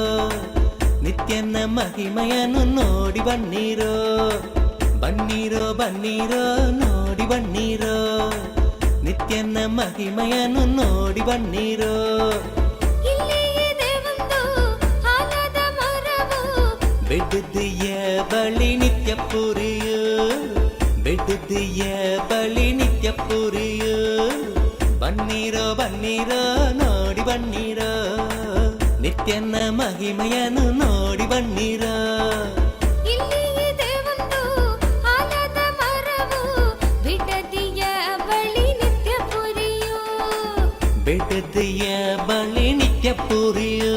Speaker 9: ನಿತ್ಯನ ಮಹಿಮೆಯನ್ನು ನೋಡಿ ಬನ್ನೀರೋ. ಬನ್ನೀರೋ ಬನ್ನೀರೋ ನೋಡಿ ಬನ್ನೀರೋ, ನಿತ್ಯನ ಮಹಿಮೆಯನ್ನು ನೋಡಿ ಬನ್ನೀರೋ. ಬಿಡದಿಯ ಬಳಿ ನಿತ್ಯ ಪುರಿಯು, ಬಿಡದಿಯ ಬಳಿ ನಿತ್ಯ ಪುರಿಯು. ಬನ್ನೀರೋ ಬನ್ನೀರೋ ನೋಡಿ ಬನ್ನೀರೋ, ನಿತ್ಯನ ಮಹಿಮೆಯನ್ನು ನೋಡಿ ಬನ್ನೀರೋ. ಬಿಡದಿಯ ಬಳಿ ನಿತ್ಯ ಪುರಿಯು.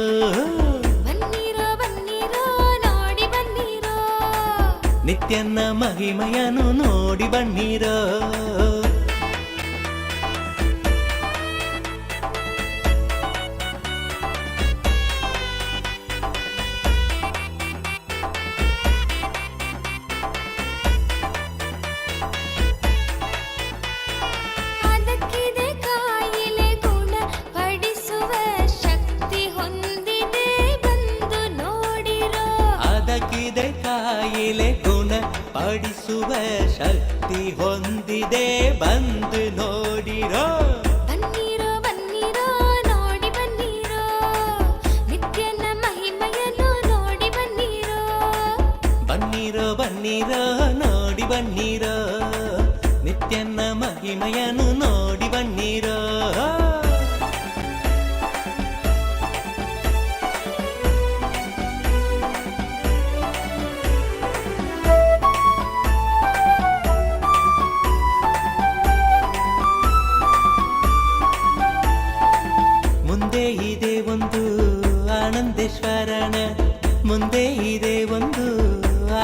Speaker 9: ನಿತ್ಯನ ಮಹಿಮೆಯನ್ನು ನೋಡಿ ಬನ್ನೀರೋ. ಅದಕ್ಕಿದೆ ಕಾಯಿಲೆ ಗುಣ ಪಡಿಸುವ ಶಕ್ತಿ ಹೊಂದಿದೆ ಬಂದು ನೋಡಿರೋ.
Speaker 2: ಬನ್ನೀರೋ ಬನ್ನೀರೋ ನೋಡಿ ಬನ್ನೀರೋ, ನಿತ್ಯನ ಮಹಿಮೆಯನ್ನು ನೋಡಿ ಬನ್ನೀರೋ.
Speaker 9: ಬನ್ನೀರೋ ಬನ್ನೀರೋ ನೋಡಿ ಬನ್ನೀರೋ, ನಿತ್ಯನ ಮಹಿಮೆಯನ್ನು ನೋಡಿ ಬನ್ನೀರೋ. ಮುಂದೆ ಇದೆ ಒಂದು ಆನಂದೇಶ್ವರನ, ಮುಂದೆ ಇದೆ ಒಂದು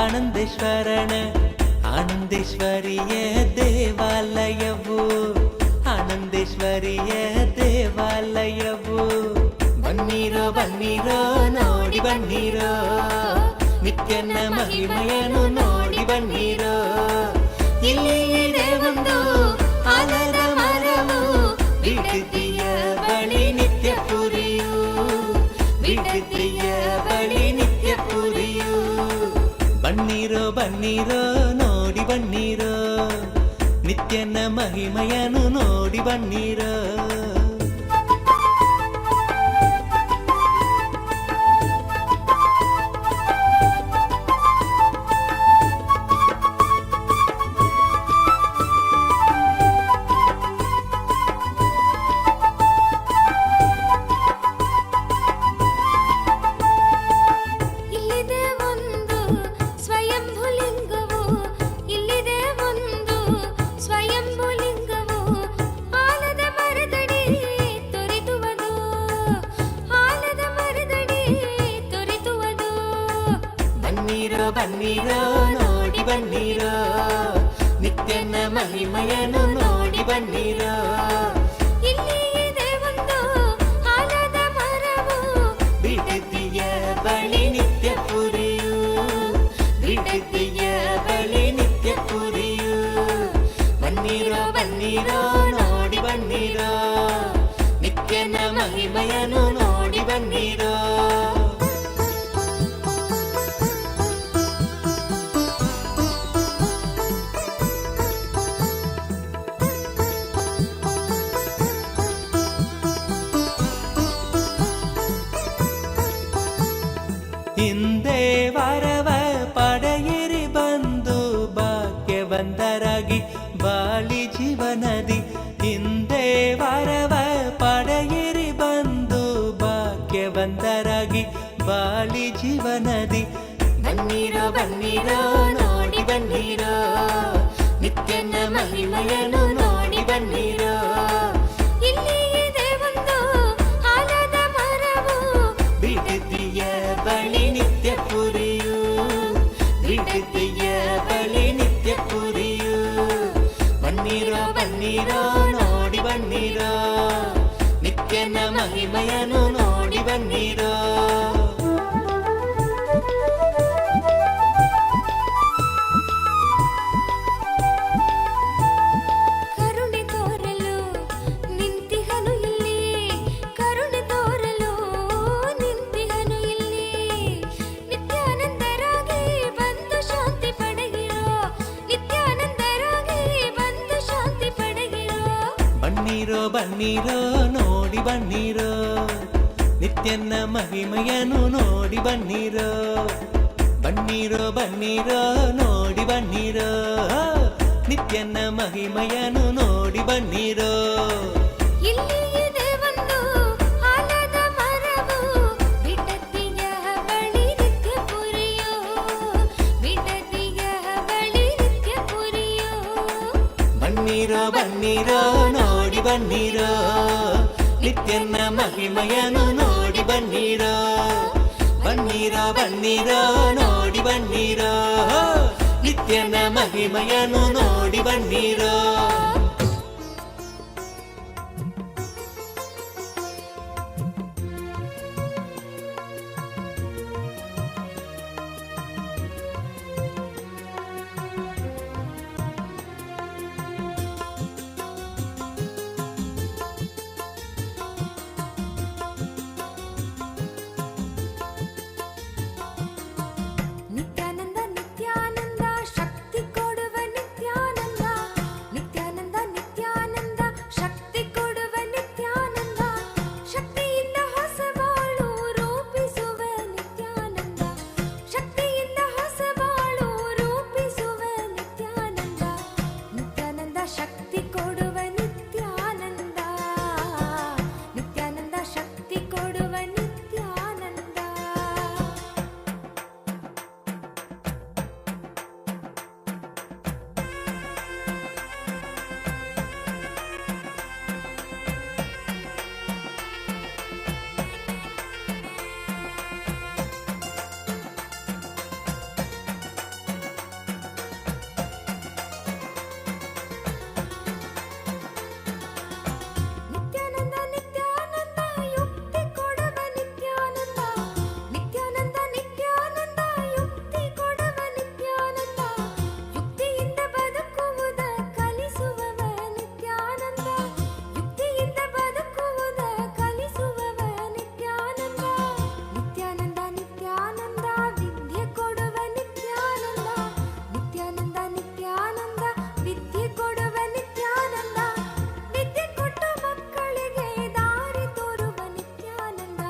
Speaker 9: ಆನಂದೇಶ್ವರನ. ಆನಂದೇಶ್ವರಿಯ ದೇವಾಲಯವು, ಆನಂದೇಶ್ವರಿಯ ದೇವಾಲಯವು. ಬನ್ನೀರೋ ಬನ್ನೀರೋ ನೋಡಿ ಬನ್ನೀರೋ, ನಿತ್ಯನ ಮಹಿಮೆಯನ್ನು ನೋಡಿ ಬನ್ನೀರೋ. ಇಲ್ಲಿ ಇದೆ ಒಂದು ಆಲದ ಮರವು, ಬಿಡದಿಯ ಬಳಿ ನಿತ್ಯ ಪುರಿಯು, ಬಿಡದಿಯ ಬಳಿ ನಿತ್ಯ ಪುರಿಯು. ಬನ್ನೀರೋ ಬನ್ನೀರೋ ನೋಡಿ ಬನ್ನೀರೋ, ನಿತ್ಯನ ಮಹಿಮೆಯನ್ನು ನೋಡಿ ಬನ್ನೀರೋ. ಬನ್ನೀರೋ ನೋಡಿ ಬನ್ನೀರೋ, ನಿತ್ಯನ ಮಹಿಮೆಯನ್ನು ನೋಡಿ ಬನ್ನೀರೋ.
Speaker 2: ಇಲ್ಲಿ ಇದೆ ಒಂದು ಆಲದ ಮರವು,
Speaker 9: ಬಿಡದಿಯ ಬಳಿ ನಿತ್ಯ ಪುರಿಯು, ಬಿಡದಿಯ ಬಳಿ ನಿತ್ಯ ಪುರಿಯು. ಬನ್ನೀರೋ ಬನ್ನೀರೋ ನೋಡಿ ಬನ್ನೀರೋ, ನಿತ್ಯನ ಮಹಿಮೆಯನ್ನು ನೋಡಿ ಬನ್ನೀರೋ. ಹಿಂದೆ ವರವ ಪಡೆಯಿರಿ ಬಂದು ಭಾಗ್ಯವಂತರಾಗಿ ಬಾಳಿ ಜೀವನದಿ. ಹಿಂದೆ ವರವ ಪಡೆಯಿರಿ ಬಂದು ಭಾಗ್ಯವಂತರಾಗಿ ಬಾಳಿ ಜೀವನದಿ. ಬನ್ನೀರೋ ಬನ್ನೀರೋ ನೋಡಿ ಬನ್ನೀರೋ, ನಿತ್ಯನ ಮಹಿಮೆಯನ್ನು ನೋಡಿ ಬನ್ನೀರೋ.
Speaker 2: ಇಲ್ಲಿ ಇದೆ ಒಂದು ಆಲದ ಮರವು,
Speaker 9: ಬಿಡದಿಯ ಬಳಿ ನಿತ್ಯ ಪುರಿಯು, ಬಿಡದಿಯ ಬಳಿ ನಿತ್ಯ ಪುರಿಯು. ಬನ್ನೀರೋ ಬನ್ನೀರೋ ನೋಡಿ ಬನ್ನೀರೋ, ನಿತ್ಯನ ಮಹಿಮೆಯನ್ನು ನೋಡಿ ಬನ್ನೀರೋ.
Speaker 2: ಕರುಣೆ ತೋರಲು ನಿಂತಿಹನು ಇಲ್ಲಿ, ಕರುಣೆ
Speaker 9: ಬನ್ನಿರೋ ನೋಡಿ ಬನ್ನಿರೋ ನಿತ್ಯನ ಮಹಿಮೆಯನ್ನು ನೋಡಿ ಬನ್ನಿರೋ ಬನ್ನಿರೋ ಬನ್ನಿರೋ ನೋಡಿ ಬನ್ನಿರೋ ನಿತ್ಯನ ಮಹಿಮೆಯನ್ನು ನೋಡಿ ಬನ್ನಿರೋ
Speaker 2: ಇಲ್ಲಿ ಇದೆ ಒಂದು ಆಲದ ಮರವು ಬಿಡದಿಯ ಬಳಿ ನಿತ್ಯ ಪುರಿಯೋ ಬಿಡದಿಯ ಬಳಿ ನಿತ್ಯ ಪುರಿಯೋ
Speaker 9: ಬನ್ನಿರೋ ಬನ್ನಿರೋ ನೋಡಿ ಬನ್ನಿರೋ ನಿತ್ಯನ ಮಹಿಮೆಯನ್ನು ನೋಡಿ ಬನ್ನಿರೋ ಬನ್ನಿರೋ ಬನ್ನಿರೋ ನೋಡಿ ಬನ್ನಿರೋ ನಿತ್ಯನ ಮಹಿಮೆಯನ್ನು ನೋಡಿ ಬನ್ನಿರೋ
Speaker 2: ನಿತ್ಯಾನಂದ ನಿತ್ಯಾನಂದ ಶಕ್ತಿ ಕೊಡುವ ನಿತ್ಯಾನಂದ ನಿತ್ಯಾನಂದ ನಿತ್ಯಾನಂದ ಶಕ್ತಿ ಕೊಡುವ ನಿತ್ಯಾನಂದ ಶಕ್ತಿಯಿಂದ ಹೊಸ ಬಾಳು ರೂಪಿಸುವ ನಿತ್ಯಾನಂದ ಶಕ್ತಿಯಿಂದ ಹೊಸ ಬಾಳು ರೂಪಿಸುವ ನಿತ್ಯಾನಂದ ನಿತ್ಯಾನಂದ ಶಕ್ತಿ ಕೊಡುವ ನಿತ್ಯಾನಂದ ನಿತ್ಯಾನಂದ ಶಕ್ತಿ ಕೊಡುವ ನಿತ್ಯಾನಂದ ನಿತ್ಯಾನಂದ ನಿತ್ಯಾನಂದ ಯುಕ್ತಿ ಕೊಡುವ ನಿತ್ಯಾನಂದ ನಿತ್ಯಾನಂದ ನಿತ್ಯಾನಂದ ಯುಕ್ತಿ ಕೊಡುವ ನಿತ್ಯಾನಂದ ಯುಕ್ತಿಯಿಂದ ಬದುಕುವುದ ಕಲಿಸುವವ ನಿತ್ಯಾನಂದ ಯುಕ್ತಿಯಿಂದ ಬದುಕುವುದ ಕಲಿಸುವವ ನಿತ್ಯಾನಂದ ನಿತ್ಯಾನಂದ ನಿತ್ಯಾನಂದ ವಿದ್ಯೆ ಕೊಡುವ ನಿತ್ಯಾನಂದ ನಿತ್ಯಾನಂದ ನಿತ್ಯಾನಂದ ವಿದ್ಯೆ ಕೊಡುವ ನಿತ್ಯಾನಂದ ವಿದ್ಯೆ ಕೊಟ್ಟು ಮಕ್ಕಳಿಗೆ ದಾರಿ ತೋರುವ ನಿತ್ಯಾನಂದ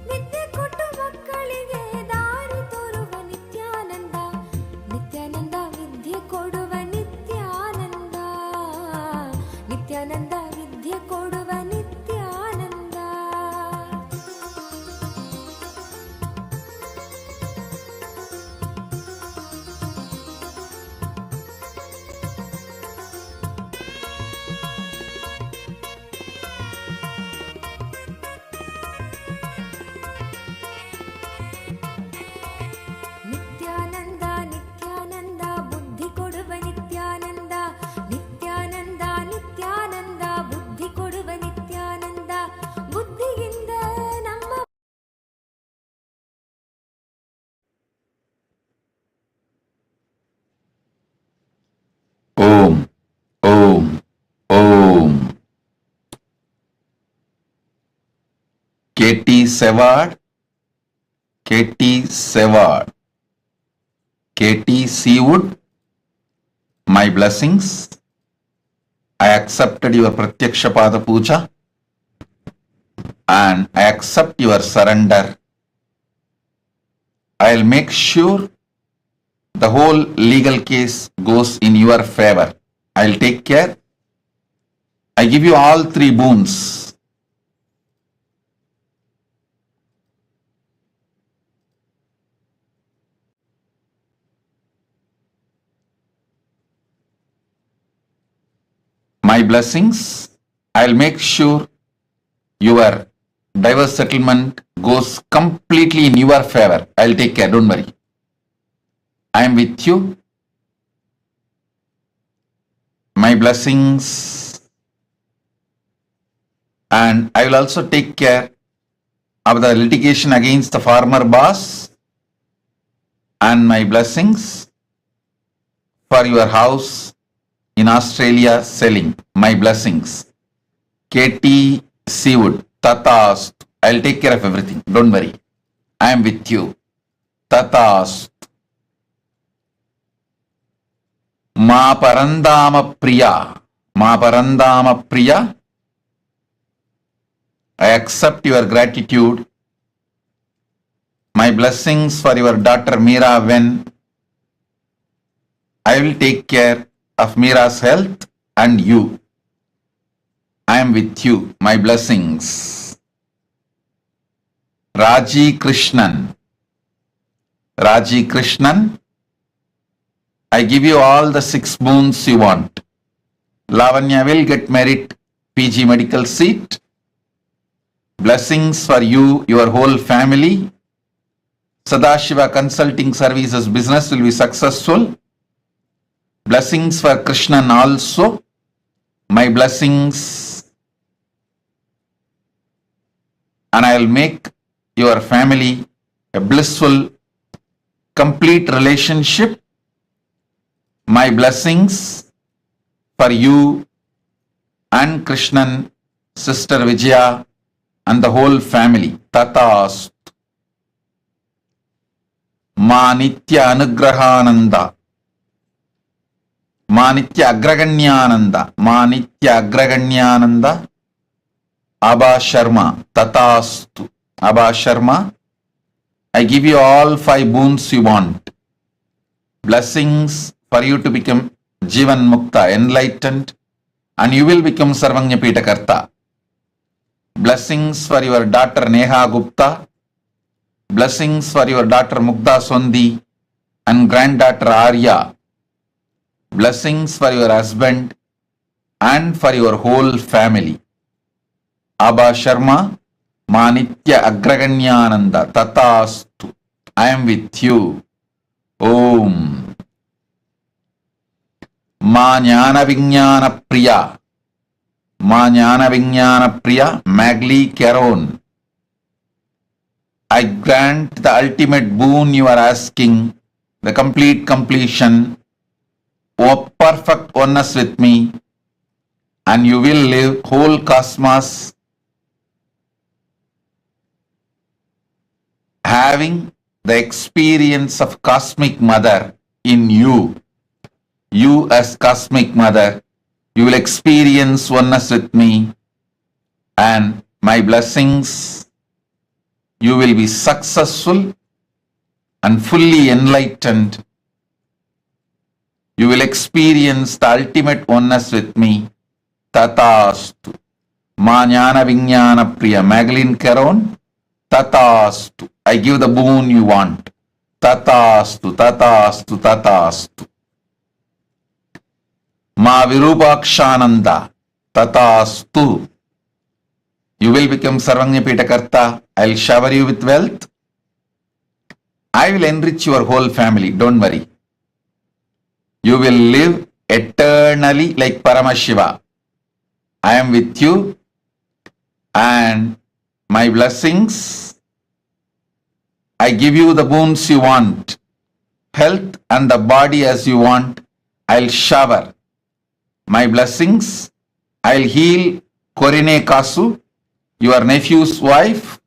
Speaker 2: ವಿದ್ಯೆ ಕೊಟ್ಟು ಮಕ್ಕಳಿಗೆ ದಾರಿ ತೋರುವ ನಿತ್ಯಾನಂದ ನಿತ್ಯಾನಂದ ವಿದ್ಯೆ ಕೊಡುವ ನಿತ್ಯಾನಂದ ನಿತ್ಯಾನಂದ ವಿದ್ಯೆ ಕೊಡುವ ನಿತ್ಯಾನಂದ ನಿತ್ಯಾನಂದ ನಿತ್ಯಾನಂದ ಬುದ್ಧಿ ಕೊಡುವ ನಿತ್ಯಾನಂದ ನಿತ್ಯಾನಂದ ನಿತ್ಯಾನಂದ ಬುದ್ಧಿ ಕೊಡುವ ನಿತ್ಯಾನಂದ ಬುದ್ಧಿಯಿಂದ ನಮ್ಮ
Speaker 10: ಓಂ ಓಂ ಓಂ KT Sevard, KT Sevard, KT Seawood, my blessings. I accepted your Pratyaksha Pada Puja and I accept your surrender. I'll make sure the whole legal case goes in your favor. I'll take care. I give you all three boons. My blessings, I'll make sure your divorce settlement goes completely in your favor. I'll take care, don't worry. I am with you. My blessings, and I will also take care of the litigation against the former boss, and my blessings for your house in Australia selling. My blessings. KT Seawood, Tatast. I'll take care of everything. Don't worry. I am with you. Tatast. Ma Parandama Priya. Ma Parandama Priya. I accept your gratitude. My blessings for your daughter Meera when I will take care of Meera's health and you. I am with you. My blessings. Raji Krishnan. Raji Krishnan, I give you all the 6 boons you want. Lavanya will get merit PG medical seat. Blessings for you, your whole family. Sadashiva Consulting Services business will be successful. Blessings for Krishnan also. My blessings. And I will make your family a blissful, complete relationship. My blessings for you and Krishnan, sister Vijaya, and the whole family. Tatast. Ma Nitya Anugrahananda. Ma Nitya Agraganyananda. Ma Nitya Agraganyananda. Abha Sharma. Tatastu. Abha Sharma, I give you all 5 boons you want. Blessings for you to become Jivan Mukta, enlightened, and you will become Sarvanya Pitakarta. Blessings for your daughter Neha Gupta. Blessings for your daughter Mukta Sondi and granddaughter Arya. Blessings for your husband and for your whole family. Abha Sharma, Ma Nitya Agraganyananda Tatastu. I am with you. Om. Ma Jnana Vijnana Priya. Ma Jnana Vijnana Priya Magli Caron. I grant the ultimate boon you are asking, the complete completion, O perfect oneness with me, and you will live whole cosmos having the experience of Cosmic Mother in you. You as Cosmic Mother, you will experience oneness with me, and my blessings, you will be successful and fully enlightened. You will experience the ultimate oneness with me. Tatastu. Ma Jnana Vijnana Priya Magdalene Caron. Tatastu. I give the boon you want. Tatastu, Tatastu, Tatastu. Ma Virupakshananda. Tatastu. You will become Sarvanya Pitakarta. I will shower you with wealth. I will enrich your whole family. Don't worry. You will live eternally like Paramashiva. I am with you, and my blessings, I give you the boons you want, health and the body as you want. I'll shower my blessings. I'll heal Korine Kasu, your nephew's wife.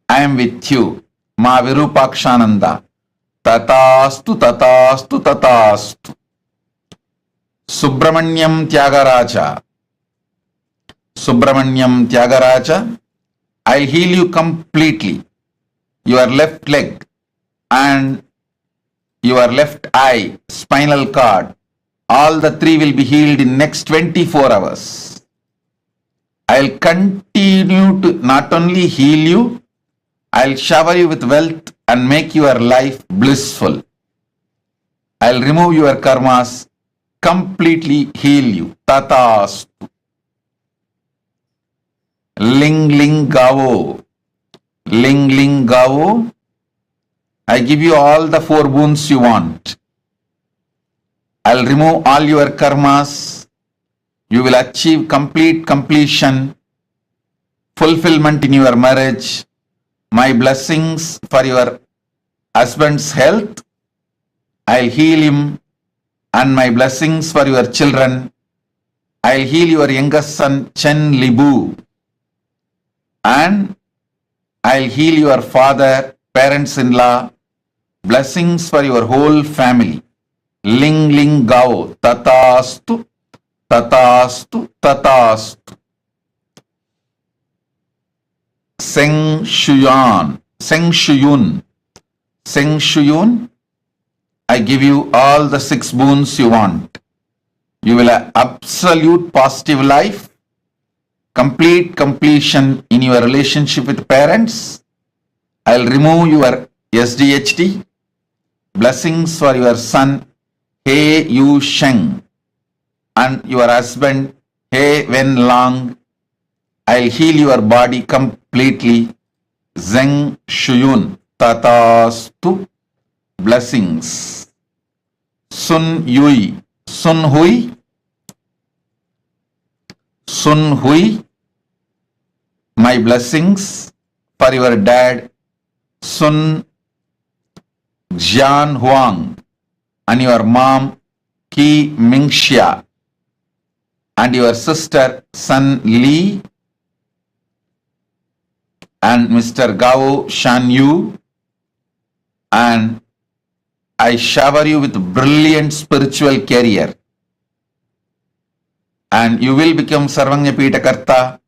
Speaker 10: I am with you. Ma Virupakshananda. Tatastu, Tatastu, Tatastu. Subramanyam Tyagaraja. Subramanyam Tyagaraja. I'll heal you completely. Your left leg and your left eye, spinal cord, all the 3 will be healed in next 24 hours. I'll continue to not only heal you, I'll shower you with wealth and make your life blissful. I'll remove your karmas, completely heal you. Tatastu. Ling Ling Gavo. Ling Ling Gavo. I give you all the 4 boons you want. I'll remove all your karmas. You will achieve complete completion, fulfillment in your marriage. My blessings for your husband's health. I'll heal him, and my blessings for your children. I'll heal your youngest son Chen Libu, and I'll heal your father, parents-in-law. Blessings for your whole family. Ling Ling Gao. Tatastu, Tatastu, Tatastu. Seng Shuyun. Seng Shuyun. Seng Shuyun. I give you all the 6 boons you want. You will have absolute positive life, complete completion in your relationship with parents. I'll remove your SDHD. Blessings for your son, He Yu Sheng, and your husband, He Wen Lang. I'll heal your body completely. Zeng Shuyun. Tatastu. Blessings. Sun Yui. Sun Hui. Sun Hui. My blessings for your dad, Sun Jian Huang, and your mom, Ki Mingxia, and your sister, Sun Li, and Mr. Gao Shan Yu, and I shower you with brilliant spiritual career, and you will become Sarvanya Pitakarta.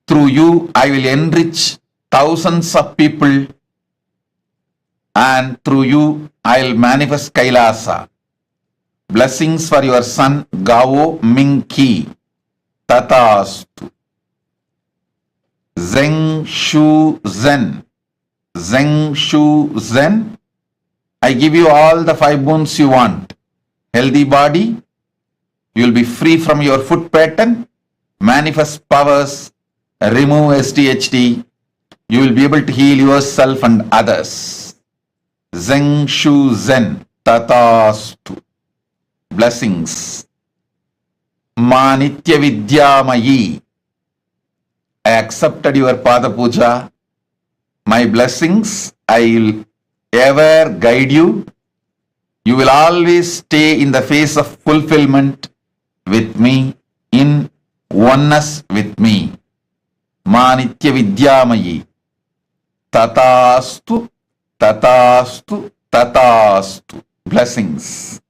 Speaker 10: Through you, I will enrich thousands of people, and through you, I'll manifest Kailasa. Blessings for your son, Gao Mingki. Tatastu. Zeng Shu Zen. Zeng Shu Zen. I give you all the 5 boons you want. Healthy body. You will be free from your foot pattern. Manifest powers. Remove SDHD. You will be able to heal yourself and others. Zeng Shu Zen. Tatastu. Blessings. Ma Nitya Vidyamayi. I accepted your Pada Puja. My blessings, I will ever guide you. You will always stay in the phase of fulfillment with me, in oneness with me. Ma Nitya Vidyamayi. Tatastu, Tatastu, Tatastu. Blessings.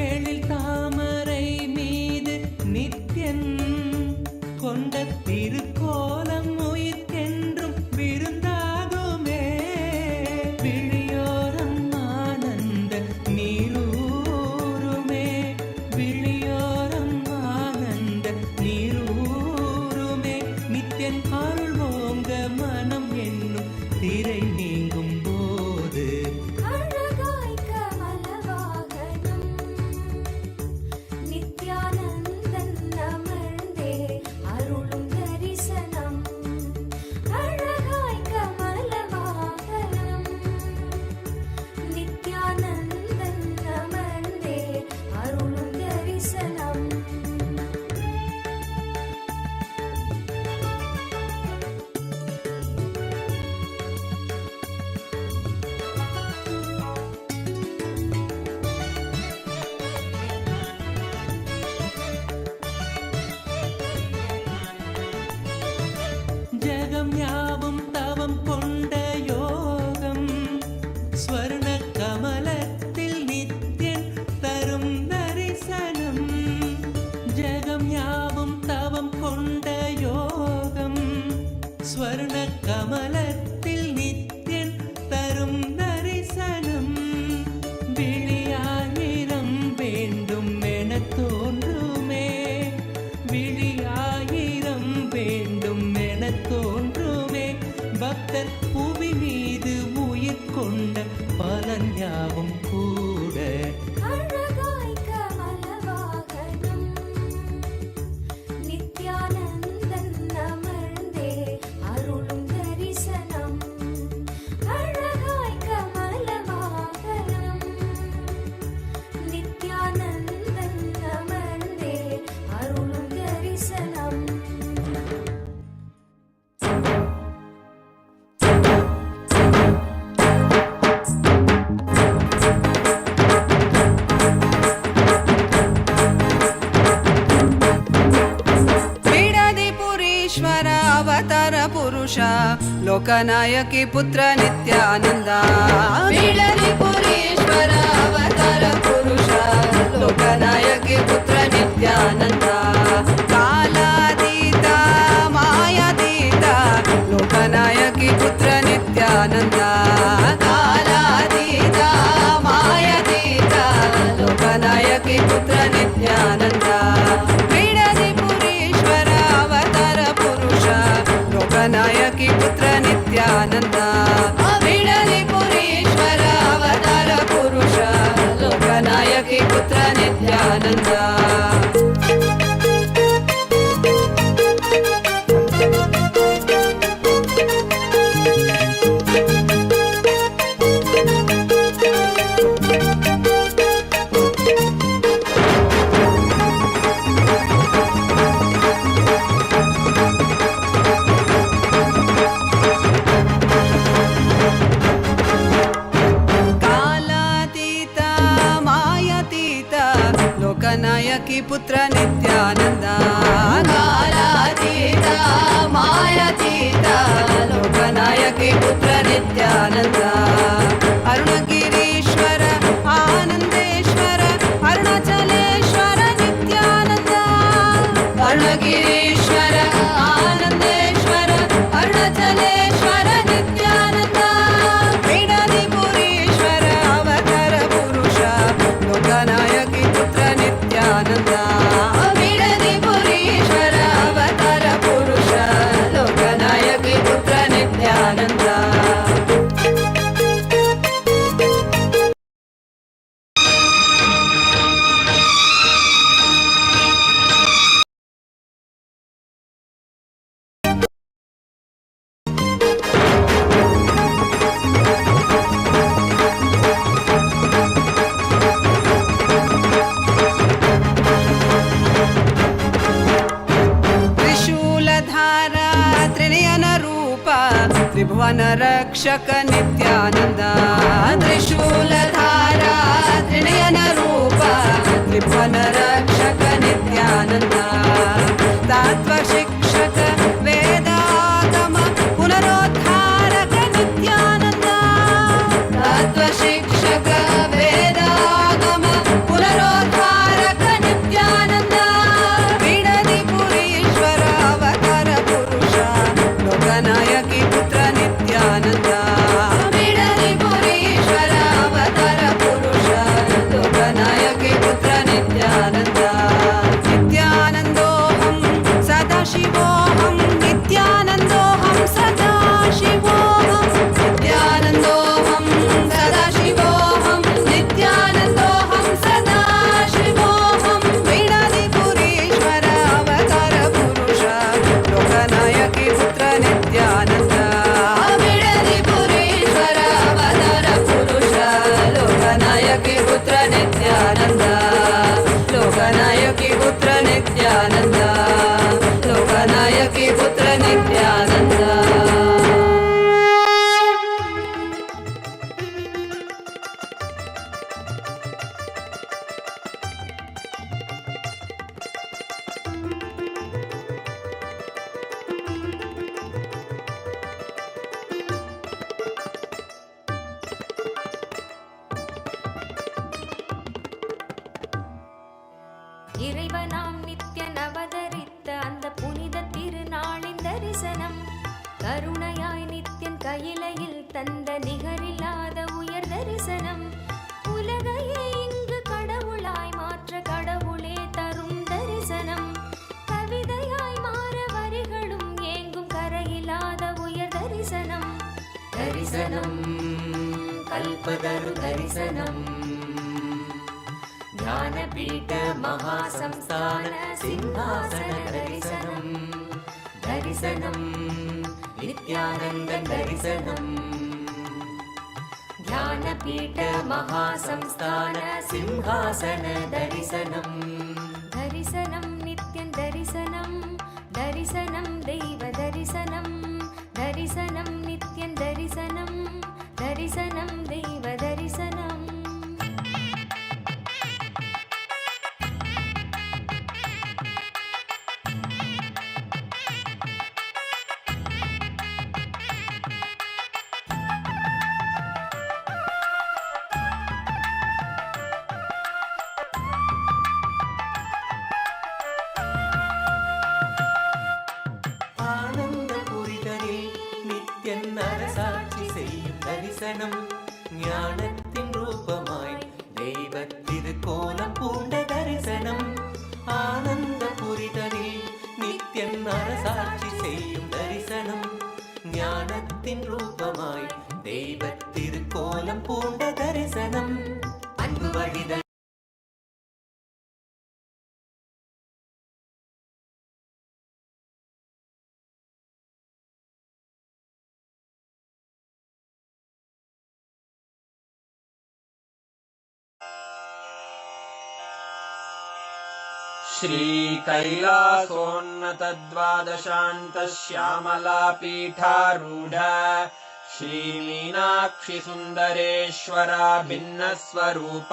Speaker 9: எழில் தாமரை மீது நித்யன் கொண்ட திருக்கோலம் உயிர்க்கென்றும் விருந்தாகுமே. விழியோரம் ஆனந்த நீரூருமே. விழியோரம் ஆனந்த நீரூருமே. நித்யன் அருள் ஓங்க மனம் என்னும் திரை நீங்கும் போது
Speaker 2: அழகாய் கமலவாகனம் நித்யானந்தன் அமர்ந்தே அருளும் தரிசனம். அழகாய் கமலவாகனம் நித்யானந்தன் அமர்ந்தே அருளும் தரிசனம்.
Speaker 9: ஜகம் யாவும் தவம் கொண்ட யோகம் ஸ்வர்ண கமலத்தில் நித்யன் தரும் தரிசனம். ஜகம் யாவும் தவம் கொண்ட யோகம் ஸ்வர்ண கமலத்தில் நித்யன் தரும் தரிசனம். விழியாயிரம் வேண்டும் என தோன்றுமே. விழியாயிரம் வேண்டும் என தோன்றுமே. பக்தர் புவி மீது உயிர் கொண்ட பலன் யாவும் கூட
Speaker 2: அழகாய் கமலவாகனம் நித்யானந்தன் அமர்ந்தே அருளும் தரிசனம். அழகாய் கமலவாகனம் நித்யானந்தன் அமர்ந்தே அருளும் தரிசனம்.
Speaker 11: ಲೋಕನಾಯಕಿ ಪುತ್ರ ನಿತ್ಯಾನಂದ ಬಿಡಲಿ ಪುರೀಶ್ವರ ಅವತಾರ ಪುರುಷ ಲೋಕನಾಯಕಿ ಪುತ್ರ ನಿತ್ಯಾನಂದ ಕಾಲಾತೀತ ಮಾಯಾತೀತ ಲೋಕನಾಯಕಿ ಪುತ್ರ ನಿತ್ಯಾನಂದ ಕಾಲಾತೀತ ಮಾಯಾತೀತ ಲೋಕನಾಯಕಿ ಪುತ್ರ ನಿತ್ಯಾನಂದ ಬಿಡಲಿ ಪುರೀಶ್ವರ ಅವತಾರ ಪುರುಷ ಲೋಕನಾಯಕಿ ಪುತ್ರ ನಿತ್ಯಾನಂದ ಬಿಡಲಿ ಪುರೀಶ್ವರ ಅವತಾರ ಪುರುಷ ಲೋಕನಾಯಕಿ ಪುತ್ರ ನಿತ್ಯಾನಂದ ಲೋಕನಾಯಕಿ ಪುತ್ರ ನಿತ್ಯಾನಂದ ಕಾಲಾತೀತ ಮಾಯಾತೀತ ಲೋಕನಾಯಕಿ ಪುತ್ರ ನಿತ್ಯಾನಂದ ಅರುಣಗಿರೀಶ್ವರ ಆನಂದೇಶ್ವರ ಅರುಣಾಚಲೇಶ್ವರ ನಿತ್ಯಾನಂದ ಅರುಣಗಿರೀಶ್ವರ ಆನಂದೇಶ್ವರ ಅರುಣಾಚಲೇಶ್ವರ ನಿತ್ಯಾನಂದ ಬಿಡಲಿ ಪುರೀಶ್ವರ ಅವತಾರ ಪುರುಷ ಲೋಕನಾಯಕಿ ಪುತ್ರ ನಿತ್ಯಾನಂದ ಬಿಡಲಿ ಪುರೀಶ್ವರ ಅವತಾರ ಪುರುಷ ಲೋಕನಾಯಕಿ ಪುತ್ರ ನಿತ್ಯಾನಂದ ತ್ರಿಭುವನ ರಕ್ಷಕ ನಿತ್ಯಾನಂದ ತ್ರಿಶೂಲಧಾರ ತ್ರಿನಯನ ರೂಪ ತ್ರಿಭುವನ ರಕ್ಷಕ ನಿತ್ಯಾನಂದ ತತ್ವ ಶಿಕ್ಷಕ ವೇದಾಗಮ ಪುನರೋದ್ಧಾರಕ ನಿತ್ಯಾನಂದ ತತ್ವ ಶಿಕ್ಷಕ ವೇದಾಗಮ ಪುನರೋದ್ಧಾರಕ ನಿತ್ಯಾನಂದ ಬಿಡದಿ ಪುರೀಶ್ವರ ಅವತಾರ ಪುರುಷ ಲೋಕನಾಯಕಿ ಪುತ್ರ ನಿತ್ಯಾನಂದ ಬಿಡಲಿ ಪುರೀಶ್ವರ ಅವತಾರ ಪುರುಷ ಲೋಕನಾಯಕಿ ಪುತ್ರ ನಿತ್ಯಾನಂದ ನಿತ್ಯಾನಂದೋಹಂ ಸದಾಶಿವೋಹಂ ನಿತ್ಯಾನಂದೋಹಂ ಸದಾಶಿವೋಹಂ ನಿತ್ಯಾನಂದೋಹಂ ಸದಾಶಿವೋಹಂ ನಿತ್ಯಾನಂದೋಹಂ ಸದಾಶಿವೋಹಂ ಬಿಡಲಿ ಪುರೀಶ್ವರ ಅವತಾರ ಪುರುಷ ಲೋಕನಾಯಕಿ ಪುತ್ರ ನಿತ್ಯಾನಂದ ಬಿಡಲಿ ಪುರೀಶ್ವರ ಅವತಾರ ಪುರುಷ ಲೋಕನಾಯಕಿ ಪುತ್ರ ನಿತ್ಯಾನಂದ ಲೋಕನಾಯಕಿ ಪುತ್ರ ನಿತ್ಯಾನಂದ ಲೋಕನಾಯಕಿ ಪುತ್ರ ನಿತ್ಯಾನಂದ
Speaker 2: இறைவனாம் நித்யன் அவதரித்த அந்த புனித திருநாளின் தரிசனம் கருணையாய் நித்யன் கையிலையில் தந்த நிகரில்லாத உயர் தரிசனம் உலகையே இங்கு கடவுளாய் மாற்ற கடவுளே தரும் தரிசனம் கவிதையாய் மாற வரிகளும் ஏங்கும் கரையில்லாத உயர் தரிசனம் தரிசனம் கல்பதரு தரிசனம் ಜ್ಞಾನಪೀಠ ಮಹಾಸಂಸ್ಥಾನ ಸಿಂಹಾಸನ ದರ್ಶನಂ ದರ್ಶನಂ ನಿತ್ಯಾನಂದ ದರ್ಶನಂ ಜ್ಞಾನಪೀಠ ಮಹಾಸಂಸ್ಥಾನ ಸಿಂಹಾಸನ ದರ್ಶನಂ ದರ್ಶನಂ ನಿತ್ಯಂ ದರ್ಶನಂ ದರ್ಶನಂ ದೈವ ದರ್ಶನಂ ದರ್ಶನಂ ನಿತ್ಯಂ ದರ್ಶನಂ ದರ್ಶನಂ ದೈವ ದರ್ಶನಂ
Speaker 9: அரசாட்சி செய்யும் தரிசனம் ஞானத்தின் ரூபமாய் தெய்வ திருக்கோலம் பூண்ட தரிசனம் ஆனந்த புரிதலில் நித்யன் அரசாட்சி செய்யும் தரிசனம் ஞானத்தின் ரூபமாய் தெய்வ திருக்கோலம் பூண்ட தரிசனம் அன்பு வழிதல்
Speaker 8: श्रीकैलासोन्नतद्वादशान्तश्यामलापीठारूढ श्रीमीनाक्षि सुन्दरेश्वरा भिन्नस्वरूप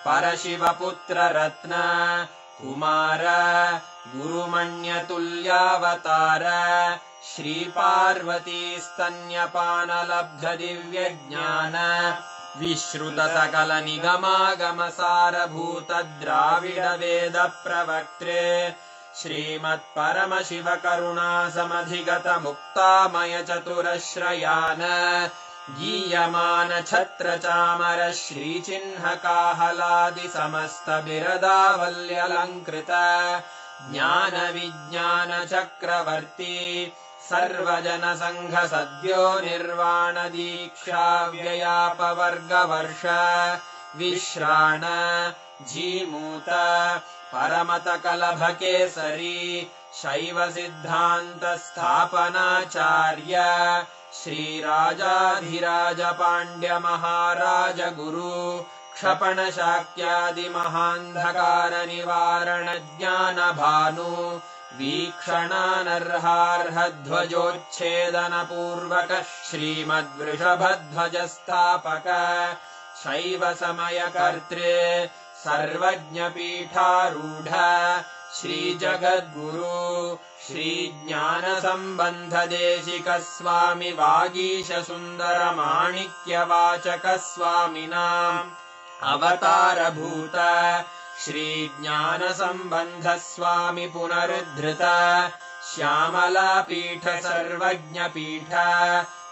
Speaker 8: परशिवपुत्ररत्न कुमार गुरुमण्यतुल्यावतार श्रीपार्वतीस्तन्यपानलब्धदिव्यज्ञान विश्रुत सकल निगमागमसारभूत द्राविड वेद प्रवक्त्रे श्रीमत्परमशिव करुणा समधिगत मुक्तामय चतुरश्रयान गीयमान छत्र चामर श्रीचिह्न काहलादि समस्त बिरदावल्यलङ्कृत ज्ञान विज्ञान चक्रवर्ती सर्वजन संघ सद्यो निर्वाण दीक्षा व्ययापवर्गवर्ष विश्राण जीमूत परमत कलभ केसरी शैव सिद्धांत स्थापनाचार्य श्रीराजाधिराज पांड्य महाराज गुरु क्षपण शाक्यादि महान्धकार निवारण ज्ञान भानु वीक्षणानर्हार्ह ध्वजोच्छेदन पूर्वक श्रीमद्वृषभध्वज स्थापक शैव समय कर्त्रे सर्वज्ञ पीठारूढ़ श्री जगद्गुरु श्री ज्ञान संबंध देशिक स्वामी वागीश सुंदर माणिक्य वाचक स्वामिनाम् अवतार भूत श्री ज्ञान संबंध स्वामी पुनरुद्धृत श्यामला पीठ सर्वज्ञ पीठ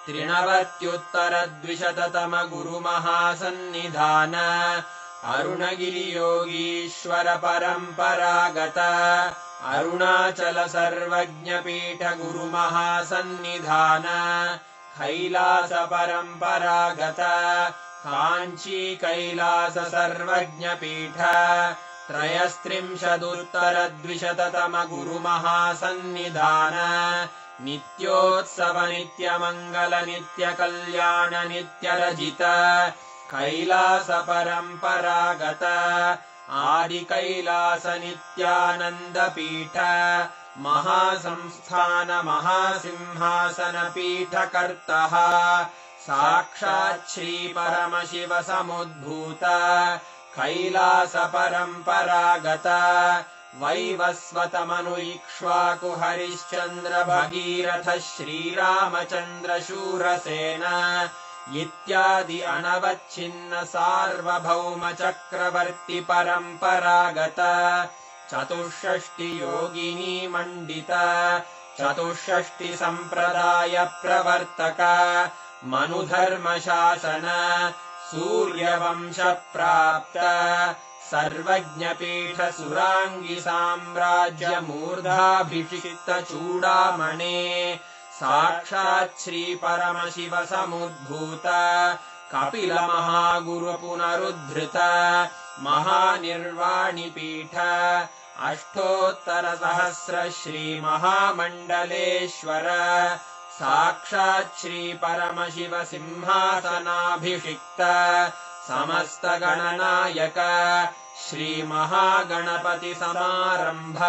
Speaker 8: त्रिनवत्युत्तर द्विशततम गुरु महासन्निधान अरुणगिरि योगीश्वर परंपरागत अरुणाचल सर्वज्ञ पीठ गुरु महासन्निधान कैलास परंपरागत कांची कैलास सर्वज्ञ पीठ त्रयस्त्रिंशदुत्तर द्विशततम गुरु महासन्निधान नित्योत्सव नित्य मंगल नित्य कल्याण नित्य रजित कैलास परंपरागत आदि कैलास नित्यानंद पीठ महासंस्थान महासिंहासन पीठ कर्तः साक्षात् श्री परमशिव समुद्भूत कैलास परंपरागत वैवस्वत मनु इक्ष्वाकु हरिश्चंद्र भगीरथ श्रीरामचंद्र शूरसेन इत्यादि अनवच्छिन्न सार्वभौम चक्रवर्ती परंपरागत चतुष्षष्टि योगिनी मंडित चतुष्षष्टि संप्रदाय प्रवर्तक मनुधर्म शासन सूर्यवंश प्राप्त सर्वज्ञ पीठ सुरांगी साम्राज्य मूर्धाभिषिक्त चूड़ामणे साक्षात् श्री परमशिव समुद्भूत कपिल महागुरु पुनरुद्धृत महानिर्वाणि पीठ अष्टोत्तर सहस्र श्री महामंडलेश्वर साक्षात् श्री परमशिव सिंहासनाभिषिक्त समस्त गणनायक श्री महागणपति समारंभ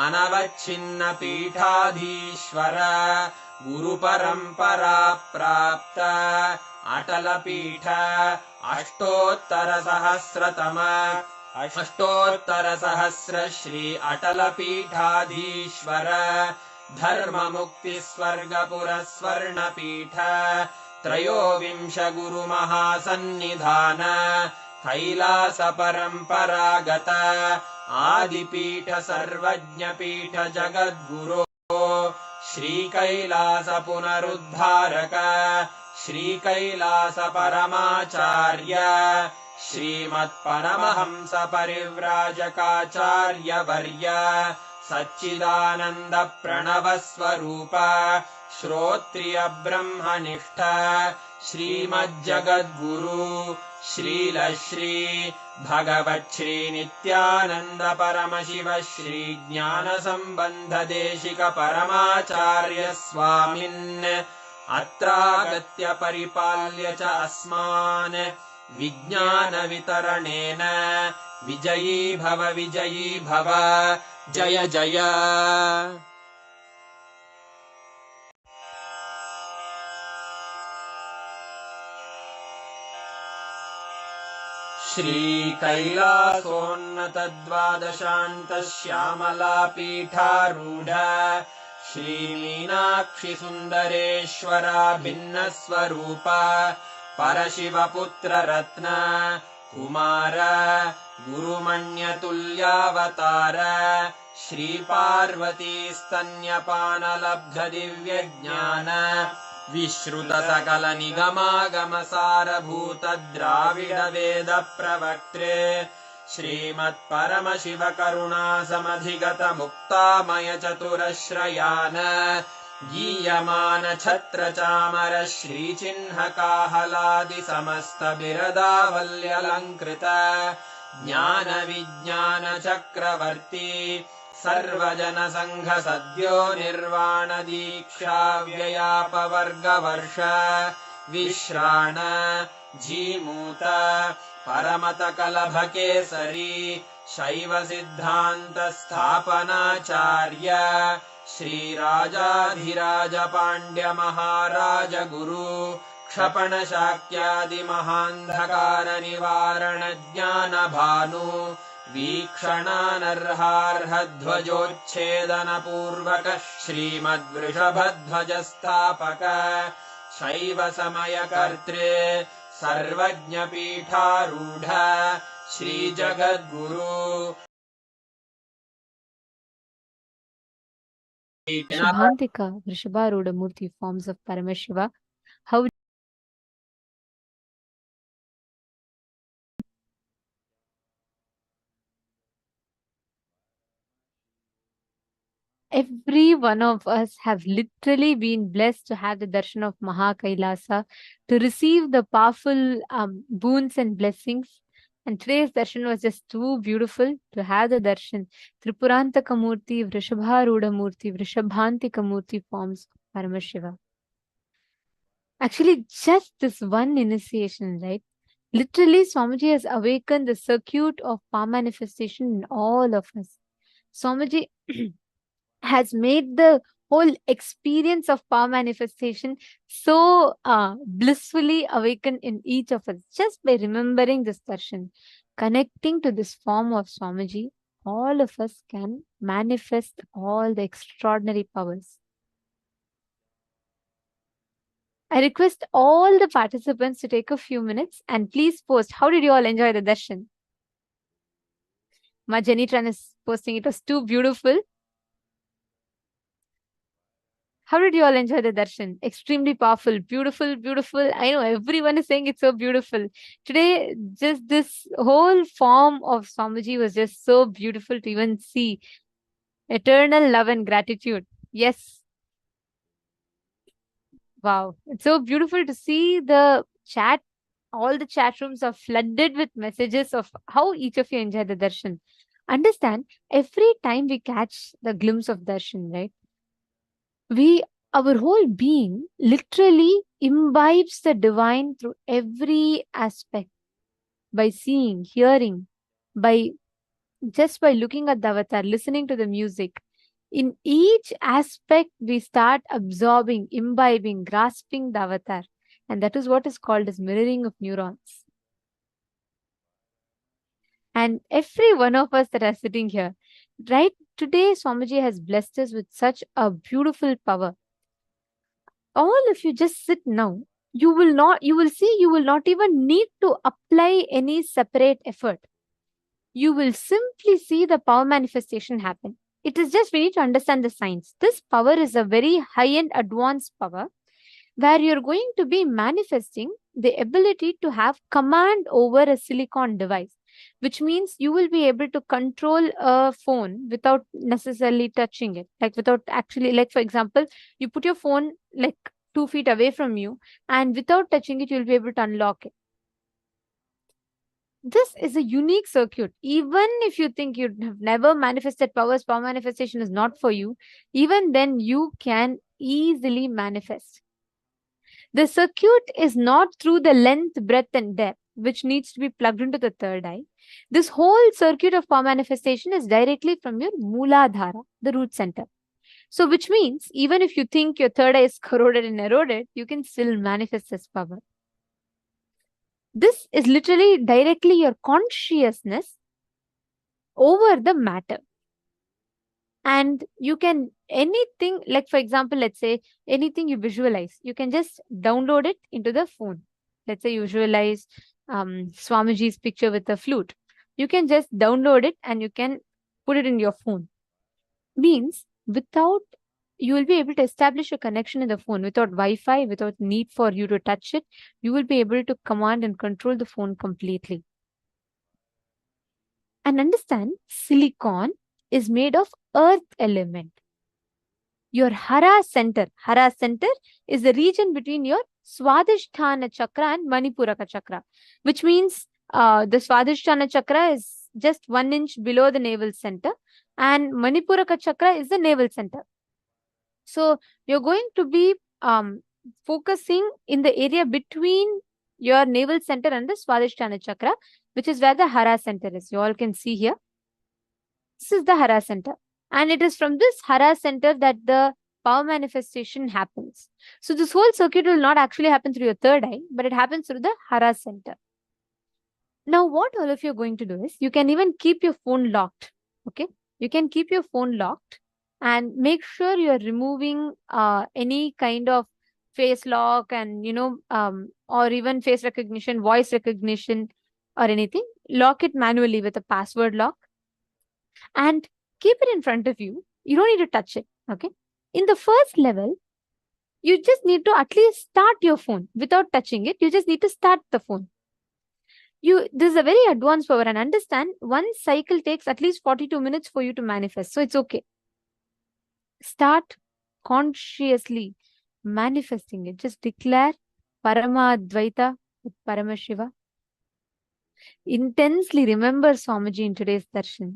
Speaker 8: अनवच्छिन्न पीठाधीश्वर गुरु परंपरा प्राप्त अटल पीठ अष्टोत्तर सहस्र श्री अटल पीठाधीश्वर धर्म मुक्ति स्वर्गपुर स्वर्ण पीठ त्रयोविंश गुरु महासन्निधान कैलास परंपरागत आदिपीठ सर्वज्ञ पीठ जगद्गुरो श्रीकैलासपुनरुद्धारक श्रीकैलासपरमाचार्य श्रीमत्परमहंसपरिव्राजकाचार्यवर्य सच्चिदानन्दप्रणवस्वरूप श्रोत्रियब्रह्मनिष्ठ श्रीमज्जगद्गुरु श्रीलश्री भगवच्छ्री नित्यानन्द परमशिव श्री ज्ञानसम्बन्धदेशिक परमाचार्य स्वामिन् अत्रागत्य परिपाल्य च अस्मान् विज्ञानवितरणेन विजयी भव जय जय। श्रीकैलासोन्नतद्वादशान्तश्यामलापीठारूढ श्रीमीनाक्षिसुन्दरेश्वरा भिन्नस्वरूप परशिवपुत्ररत्न Kumar गुरुमण्यतुल्यावतार श्रीपार्वतीस्तन्यपानलब्धदिव्यज्ञान विश्रुतसकलनिगमागमसारभूत द्राविडवेदप्रवक्त्रे श्रीमत्परमशिवकरुणासमधिगतमुक्तामयचतुरश्रयान् गीयमानछत्रचामर श्रीचिह्नकाहलादिसमस्तबिरदावल्यलङ्कृत ज्ञानविज्ञानचक्रवर्ती सर्वजनसङ्घसद्यो निर्वाणदीक्षाव्ययापवर्गवर्ष विश्राण Jimuta परमतकलभकेसरी शैवसिद्धान्तस्थापनाचार्य श्रीराजाधिराजपाण्ड्यमहाराजगुरु क्षपणशाक्यादिमहान्धकारनिवारणज्ञानभानु वीक्षणानर्हार्हध्वजोच्छेदनपूर्वक श्रीमद्वृषभध्वजस्थापक शैवसमयकर्त्रे सर्वज्ञपीठारूढ श्रीजगद्गुरु
Speaker 3: Shubhantika, Vrishabharuda Murthy forms of Paramashiva. How every one of us have literally been blessed to have the darshan of Mahakailasa, to receive the powerful boons and blessings. And today's darshan was just too beautiful to have the darshan. Tripurantaka Murthy, Vrishabharuda Murthy, Vrishabhantika Murthy forms of Paramashiva. Actually, just this one initiation, right? Literally, Swamiji has awakened the circuit of power manifestation in all of us. Swamiji has made the whole experience of power manifestation so blissfully awakened in each of us just by remembering this darshan. Connecting to this form of Swamiji, all of us can manifest all the extraordinary powers. I request all the participants to take a few minutes and please post, how did you all enjoy the darshan? Ma Jenitran is posting, it was too beautiful. How did you all enjoy the darshan? Extremely powerful, beautiful, beautiful. I know everyone is saying it's so beautiful. Today, just this whole form of Swamiji was just so beautiful to even see. Eternal love and gratitude. Yes. Wow. It's so beautiful to see the chat. All the chat rooms are flooded with messages of how each of you enjoyed the darshan. Understand, every time we catch the glimpse of darshan, right? Our whole being literally imbibes the divine through every aspect. By seeing, hearing, just by looking at the avatar, listening to the music. In each aspect, we start absorbing, imbibing, grasping the avatar. And that is what is called as mirroring of neurons. And every one of us that are sitting here, right today, Swamiji has blessed us with such a beautiful power. All of you just sit now. You will see, you will not even need to apply any separate effort. You will simply see the power manifestation happen. It is just we need to understand the science. This power is a very high-end advanced power where you're going to be manifesting the ability to have command over a silicon device, which means you will be able to control a phone without necessarily touching it. Like without actually, like for example, you put your phone like 2 feet away from you, and without touching it, you'll be able to unlock it. This is a unique circuit. Even if you think you have never manifested powers, power manifestation is not for you, even then you can easily manifest. The circuit is not through the length, breadth, and depth, which needs to be plugged into the third eye. This whole circuit of power manifestation is directly from your Mooladhara, the root center. So, which means even if you think your third eye is corroded and eroded, you can still manifest this power. This is literally directly your consciousness over the matter. And you can anything, like for example, let's say anything you visualize, you can just download it into the phone. Let's say you visualize Swamiji's picture with the flute. You can just download it and you can put it in your phone. Means without, you will be able to establish a connection in the phone without Wi-Fi, without need for you to touch it. You will be able to command and control the phone completely. And understand, silicon is made of earth element. Your Hara center is the region between your Swadhisthana chakra and Manipuraka chakra, which means the Swadhisthana chakra is just 1 inch below the navel center, and Manipuraka chakra is the navel center. So you're going to be focusing in the area between your navel center and the Swadhisthana chakra, which is where the Hara center is. You all can see here. This is the Hara center. And it is from this Hara center that the power manifestation happens. So this whole circuit will not actually happen through your third eye, but it happens through the Hara center. Now, what all of you are going to do is, you can even keep your phone locked. Okay, you can keep your phone locked and make sure you are removing any kind of face lock and or even face recognition, voice recognition, or anything. Lock it manually with a password lock and keep it in front of you. You don't need to touch it. Okay. In the first level, you just need to at least start your phone without touching it. You just need to start the phone. This is a very advanced power, and understand, one cycle takes at least 42 minutes for you to manifest. So it's okay. Start consciously manifesting it. Just declare Parama Advaita with Paramashiva. Intensely remember Swamiji in today's darshan.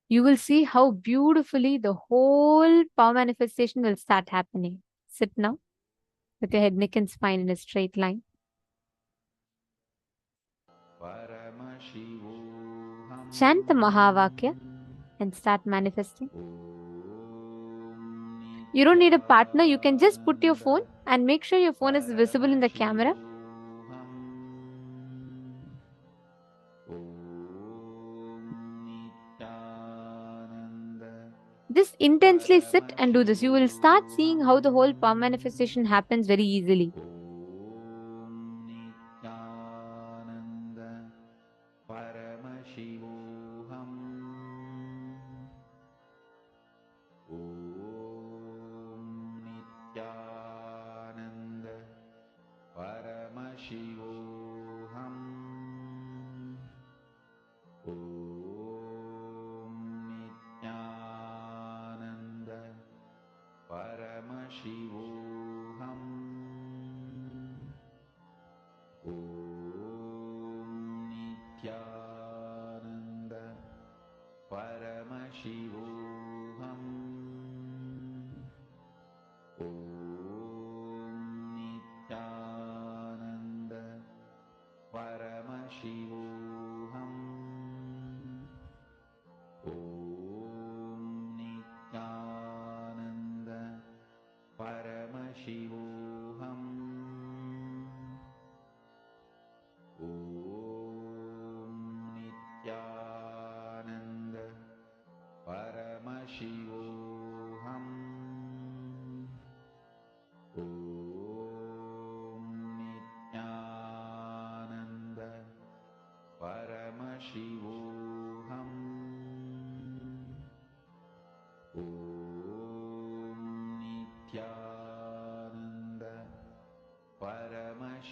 Speaker 3: You will see how beautifully the whole power manifestation will start happening. Sit now with your head, neck, and spine in a straight line. Chant the Mahavakya and start manifesting. You don't need a partner. You can just put your phone and make sure your phone is visible in the camera. Just intensely sit and do this. You will start seeing how the whole power manifestation happens very easily.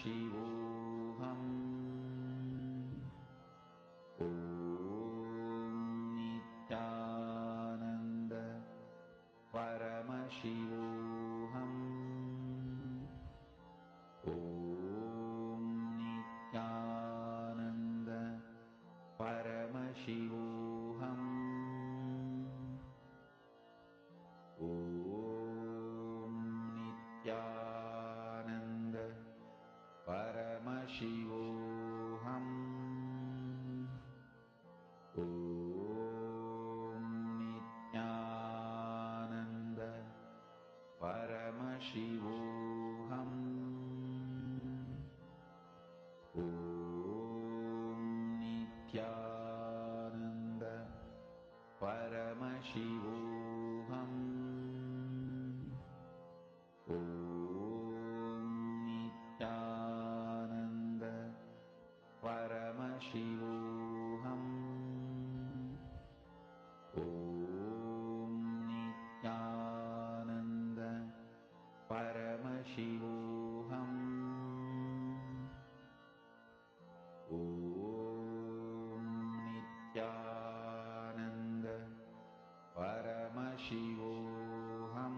Speaker 10: Shivoham. Om Nityananda Paramashivoham. Om Nityananda Paramashivoham. Om Nityananda Paramashivoham. Om Nityananda Paramashivoham. Om Nityananda Paramashivoham. Om Nityananda Paramashivoham. Om Nityananda Paramashivoham.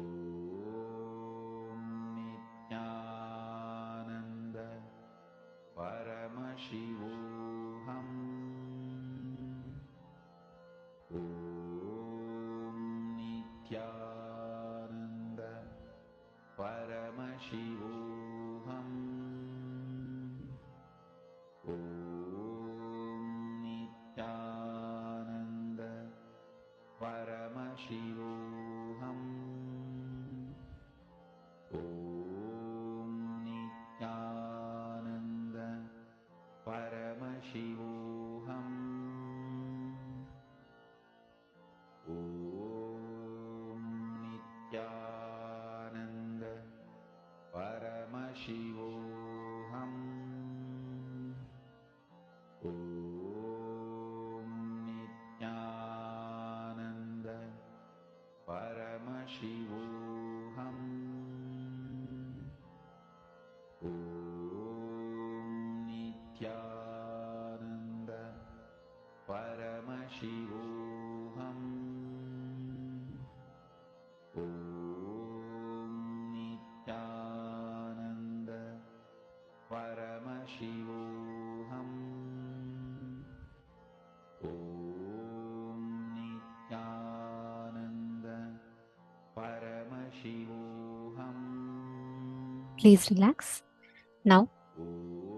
Speaker 10: Om Nityananda Paramashivoham. Om Nityananda Paramashivoham. Om Nityananda Paramashivoham. Om Nityananda Paramashivoham. Om Nityananda Paramashivoham. Om Nityananda Paramashivoham. Om Nityananda Paramashivoham. Om Nityananda Paramashivoham. Om Nityananda Paramashivoham. Om Nityananda Paramashivoham.
Speaker 3: Please relax. Now,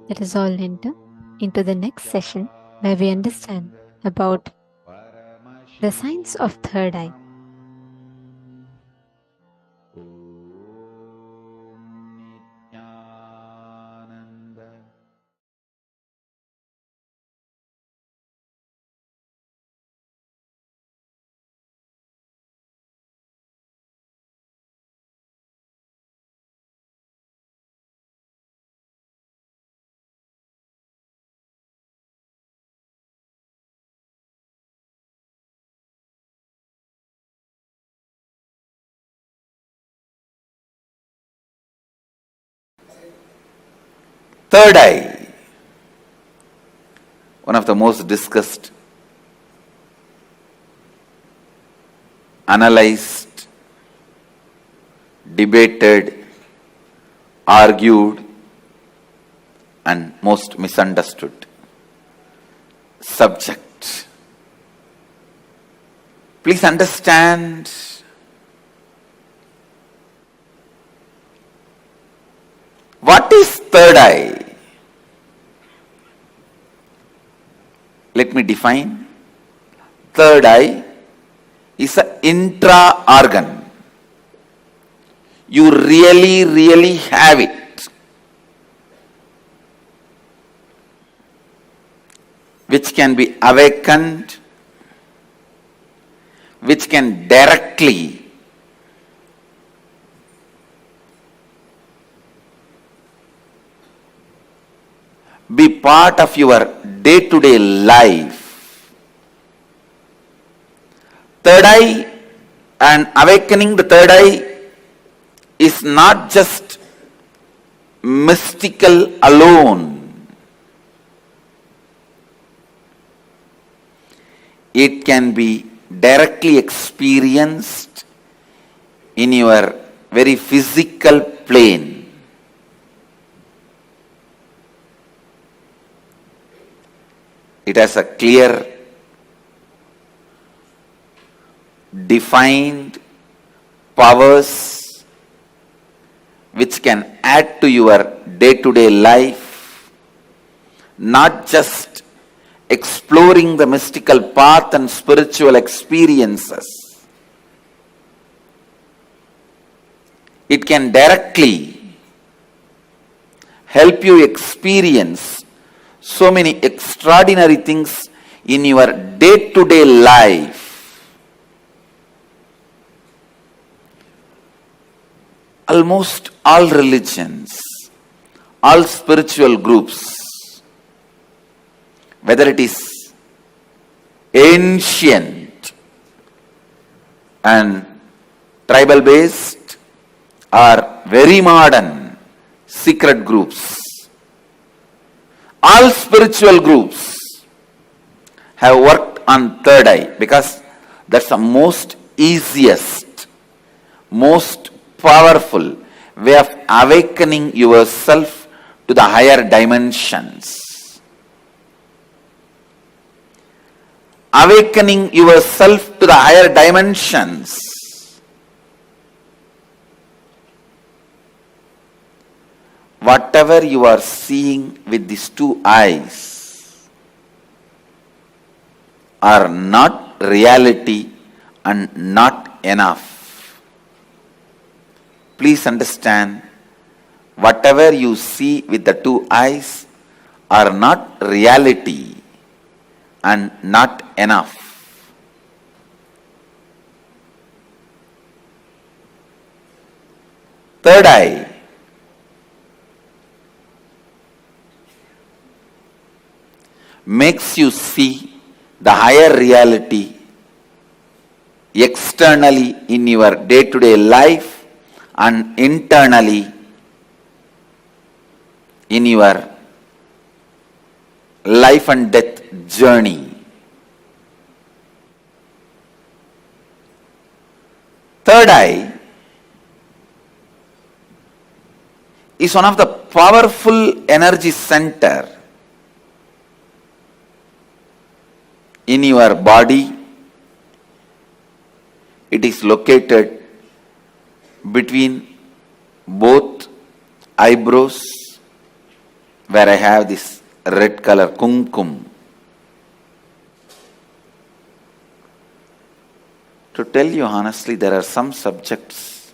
Speaker 3: let us all enter into the next session where we understand about the science of third eye.
Speaker 10: Third eye, one of the most discussed, analyzed, debated, argued, and most misunderstood subject. Please understand, what is third eye? Let me define. Third eye is an intra-organ. You really have it, which can be awakened, which can directly be part of your day-to-day life. Third eye and awakening the third eye is not just mystical alone. It can be directly experienced in your very physical plane. It has a clear, defined powers which can add to your day-to-day life, not just exploring the mystical path and spiritual experiences. It can directly help you experience so many extraordinary things in your day-to-day life. Almost all religions, all spiritual groups, whether it is ancient and tribal based or very modern secret groups, all spiritual groups have worked on third eye because that's the most easiest, most powerful way of awakening yourself to the higher dimensions. Awakening yourself to the higher dimensions. Whatever you are seeing with these two eyes are not reality and not enough. Please understand, whatever you see with the two eyes are not reality and not enough. Third eye makes you see the higher reality externally in your day-to-day life and internally in your life and death journey. Third eye is one of the powerful energy center in your body. It is located between both eyebrows, where I have this red color kumkum. To tell you honestly, there are some subjects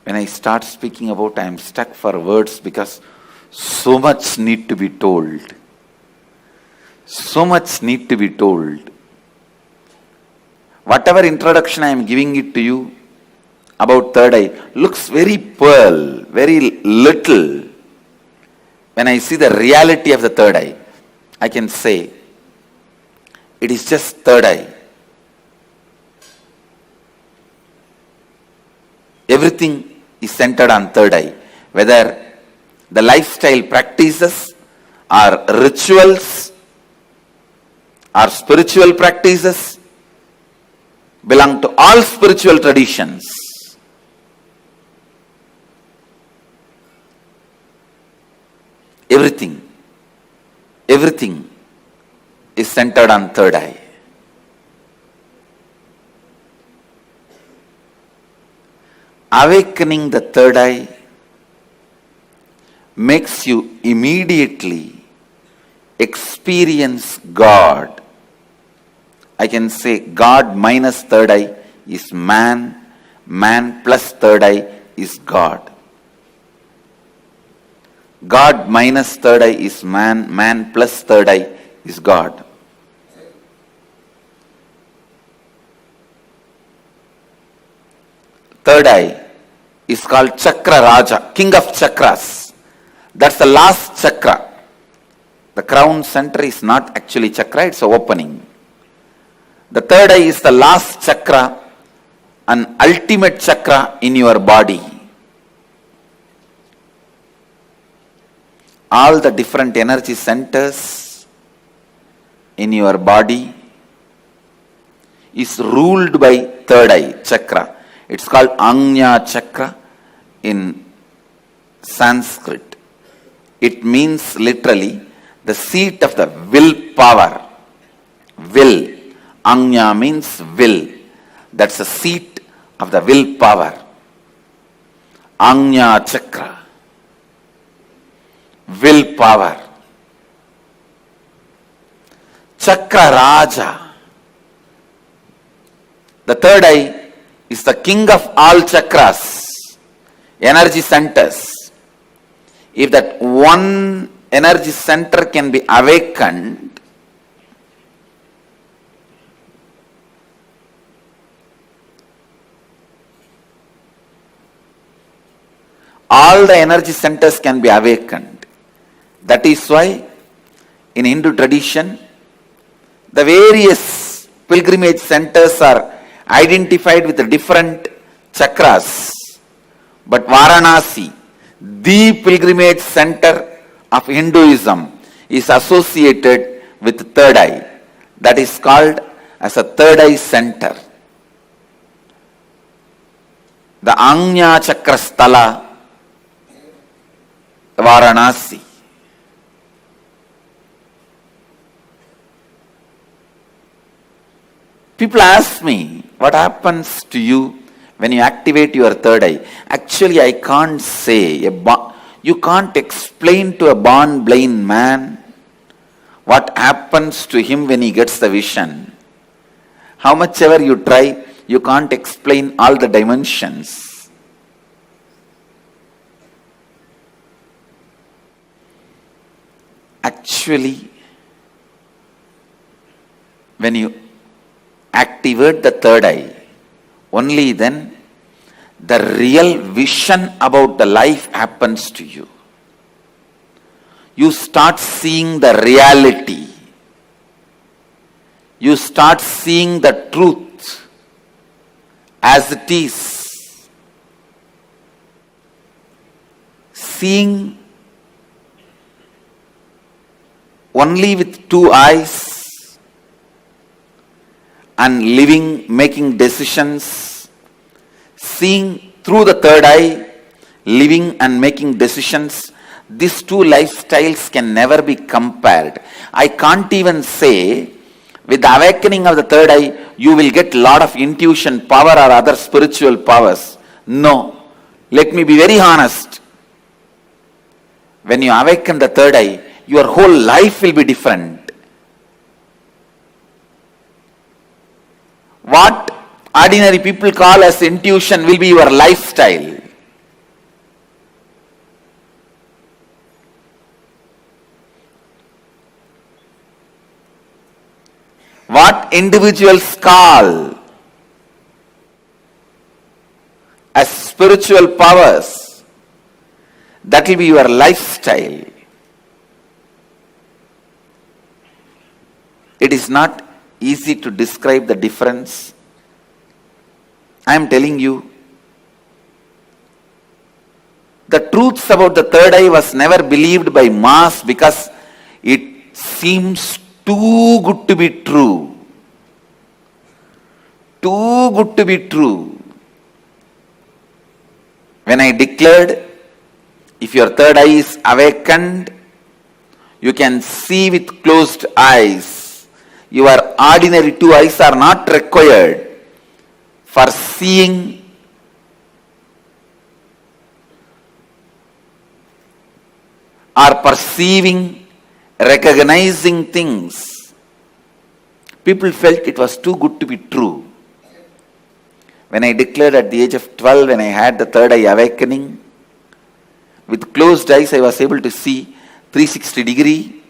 Speaker 10: when I start speaking about, I am stuck for words because so much need to be told. So much need to be told. Whatever introduction I am giving it to you about third eye looks very pearl, very little. When I see the reality of the third eye, I can say it is just third eye. Everything is centered on third eye. Whether the lifestyle practices are rituals or spiritual practices, belong to all spiritual traditions. Everything is centered on third eye. Awakening the third eye makes you immediately experience God. I can say God minus third eye is man, man plus third eye is God. God minus third eye is man, man plus third eye is God. Third eye is called Chakra Raja, King of Chakras. That's the last chakra. The crown center is not actually chakra, it's an opening. The third eye is the last chakra, an ultimate chakra in your body. All the different energy centers in your body is ruled by third eye chakra. It's called Ajna chakra in Sanskrit. It means literally the seat of the will power. Will. Ajna means will. That's the seat of the will power. Ajna chakra. Will power. Chakra Raja. The third eye is the king of all chakras, energy centers. If that one energy center can be awakened, all the energy centers can be awakened. That is why in Hindu tradition, the various pilgrimage centers are identified with the different chakras. But Varanasi, the pilgrimage center of Hinduism, is associated with third eye. That is called as a third eye center. The Ajna Chakra Sthala, Varanasi. People ask me, what happens to you when you activate your third eye? Actually, I can't say. You can't explain to a born blind man what happens to him when he gets the vision. How much ever you try, you can't explain all the dimensions. Actually, when you activate the third eye, only then the real vision about the life happens to you. You start seeing the reality. You start seeing the truth as it is. Seeing only with two eyes and living, making decisions, seeing through the third eye, living and making decisions, these two lifestyles can never be compared. I can't even say, with the awakening of the third eye, you will get a lot of intuition power or other spiritual powers. No. Let me be very honest. When you awaken the third eye, your whole life will be different. What ordinary people call as intuition will be your lifestyle. What individuals call as spiritual powers, that will be your lifestyle. It is not easy to describe the difference. I am telling you, the truths about the third eye was never believed by mass because it seems too good to be true. Too good to be true. When I declared, if your third eye is awakened, you can see with closed eyes. Your ordinary two eyes are not required for seeing or perceiving, recognizing things. People felt it was too good to be true. When I declared at the age of 12, when I had the third eye awakening, with closed eyes I was able to see 360 degree.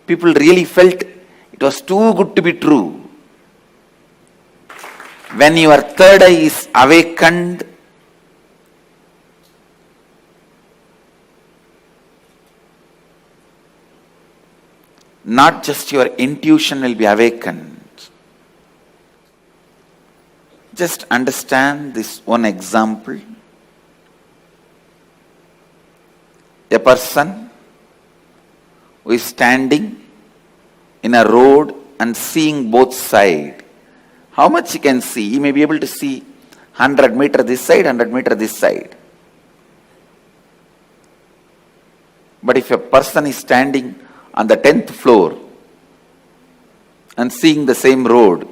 Speaker 10: People really felt it was too good to be true. When your third eye is awakened, not just your intuition will be awakened. Just understand this one example. A person who is standing in a road and seeing both sides. How much he can see? He may be able to see 100 meter this side, 100 meter this side. But if a person is standing on the 10th floor and seeing the same road,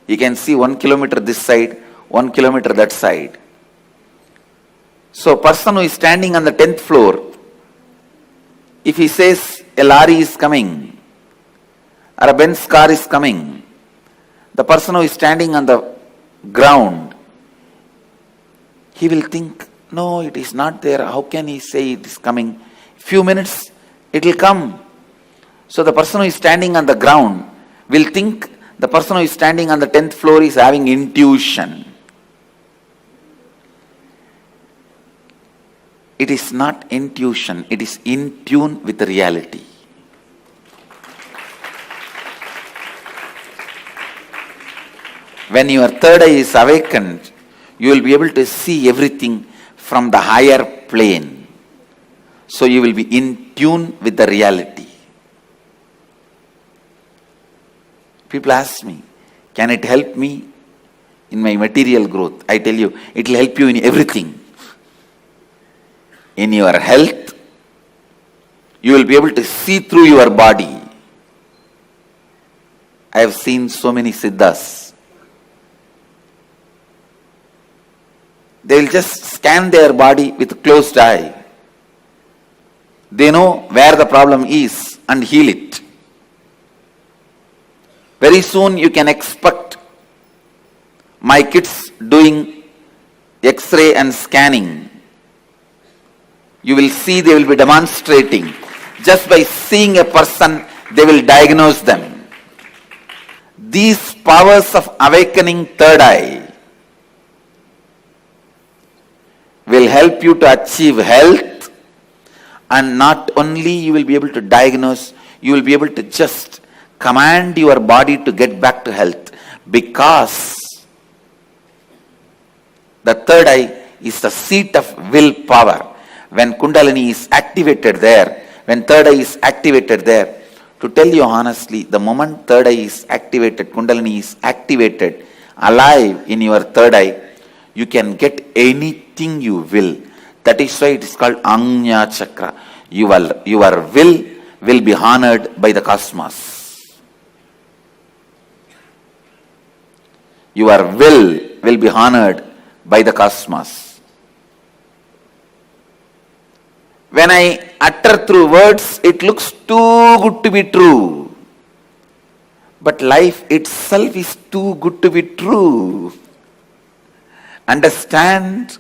Speaker 10: he can see 1 kilometer this side, 1 kilometer that side. So a person who is standing on the 10th floor, if he says a lorry is coming or a Benz car is coming, the person who is standing on the ground, he will think, no, it is not there. How can he say it is coming? Few minutes, it will come. So the person who is standing on the ground will think the person who is standing on the 10th floor is having intuition. It is not intuition, it is in tune with the reality. When your third eye is awakened, you will be able to see everything from the higher plane. So you will be in tune with the reality. People ask me, can it help me in my material growth? I tell you, it will help you in everything. In your health, you will be able to see through your body. I have seen so many siddhas. They will just scan their body with closed eye. They know where the problem is and heal it. Very soon you can expect my kids doing X-ray and scanning. You will see they will be demonstrating. Just by seeing a person, they will diagnose them. These powers of awakening third eye will help you to achieve health, and not only you will be able to diagnose, you will be able to just command your body to get back to health, because the third eye is the seat of willpower. When Kundalini is activated there, when third eye is activated there, to tell you honestly, the moment third eye is activated, Kundalini is activated, alive in your third eye, you can get anything you will. That is why it is called Anya Chakra. Your will be honored by the cosmos. Your will be honored by the cosmos. When I utter through words, it looks too good to be true. But life itself is too good to be true. Understand,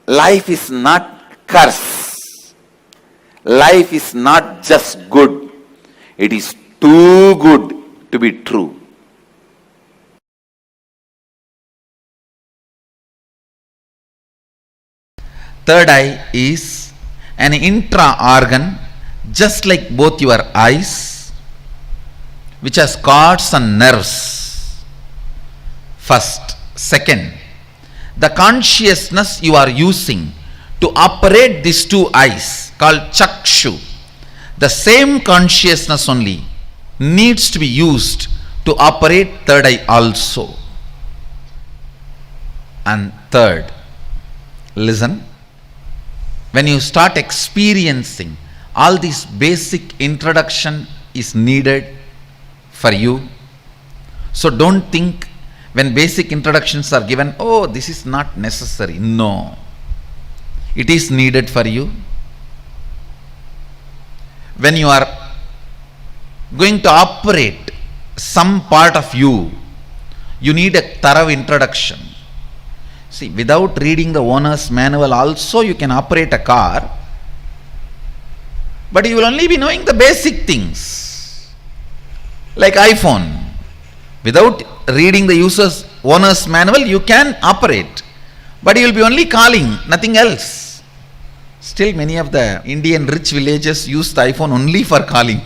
Speaker 10: life is not curse. Life is not just good. It is too good to be true. Third eye is an intra-organ, just like both your eyes, which has cords and nerves. First. Second, the consciousness you are using to operate these two eyes, called chakshu, the same consciousness only needs to be used to operate third eye also. And third, listen, when you start experiencing, all this basic introduction is needed for you. So don't think when basic introductions are given, oh, this is not necessary. No, it is needed for you. When you are going to operate some part of you, you need a thorough introduction. See, without reading the owner's manual also you can operate a car, but you will only be knowing the basic things. Like iPhone. Without reading the owner's manual, you can operate, but you will be only calling, nothing else. Still, many of the Indian rich villages use the iPhone only for calling.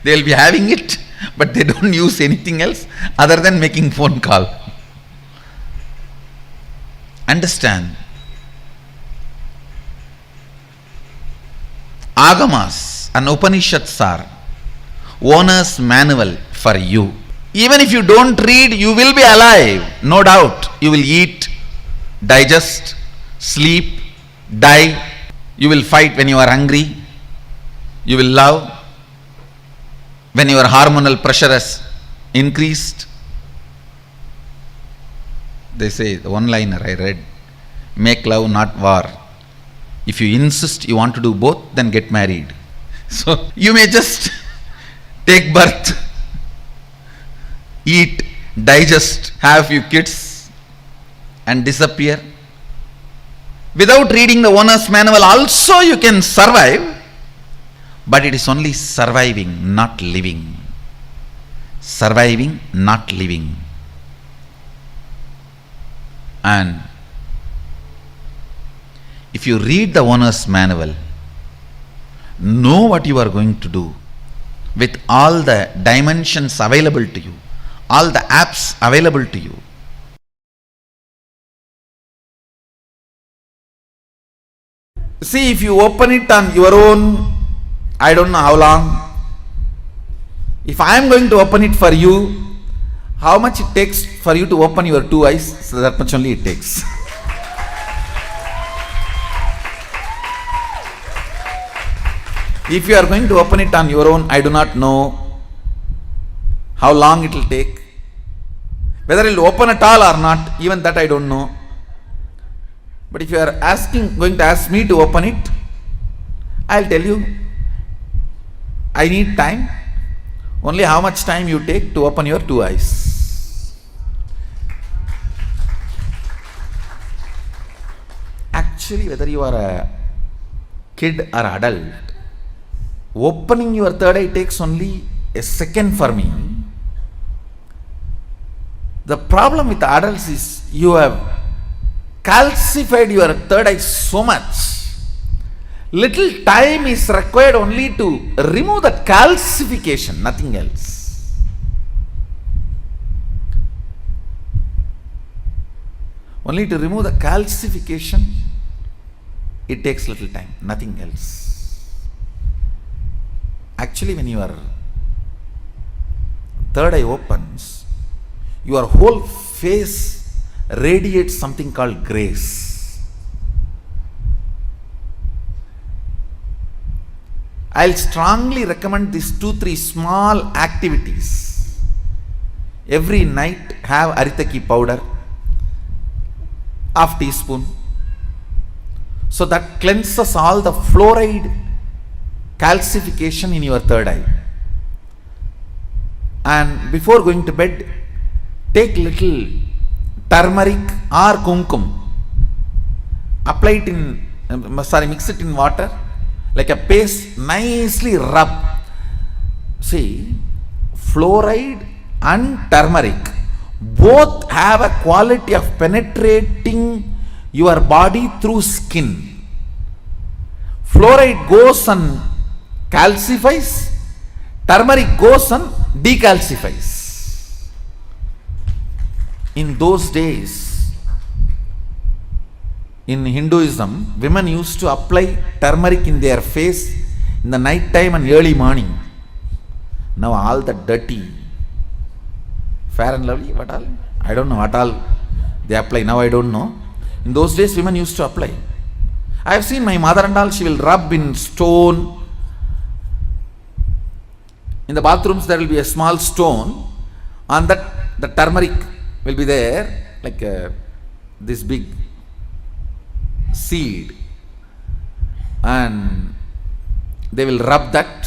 Speaker 10: They will be having it but they don't use anything else other than making phone call. Understand? Agamas and Upanishads are owner's manual for you. Even if you don't read, you will be alive, no doubt. You will eat, digest, sleep, die. You will fight when you are hungry. You will love when your hormonal pressure has increased. They say, the one-liner I read, make love, not war. If you insist you want to do both, then get married. So you may just take birth, eat, digest, have a few kids and disappear. Without reading the owner's manual also you can survive, but it is only surviving, not living. Surviving, not living. And if you read the owner's manual, know what you are going to do with all the dimensions available to you, all the apps available to you. See, if you open it on your own, I don't know how long. If I am going to open it for you, how much it takes for you to open your two eyes? So that much only it takes. If you are going to open it on your own, I do not know how long it will take. Whether it will open at all or not, even that I don't know. But if you are going to ask me to open it, I will tell you, I need time. Only how much time you take to open your two eyes. Actually, whether you are a kid or adult, opening your third eye takes only a second for me. The problem with adults is you have calcified your third eye so much. Little time is required only to remove that calcification, nothing else. Only to remove the calcification, it takes little time, nothing else. Actually, when your third eye opens, your whole face radiates something called grace. I'll strongly recommend these 2-3 small activities. Every night have aritaki powder, half teaspoon. So that cleanses all the fluoride calcification in your third eye. And before going to bed, take little turmeric or kumkum. Apply it mix it in water. Like a paste, nicely rub. See, fluoride and turmeric both have a quality of penetrating your body through skin. Fluoride goes and calcifies, turmeric goes and decalcifies. In those days, in Hinduism, women used to apply turmeric in their face in the night time and early morning. Now all the dirty, Fair and Lovely, what all? I don't know what all they apply. Now I don't know. In those days, women used to apply. I have seen my mother and all, she will rub in stone. In the bathrooms, there will be a small stone. On that, the turmeric will be there, like this big seed, and they will rub that.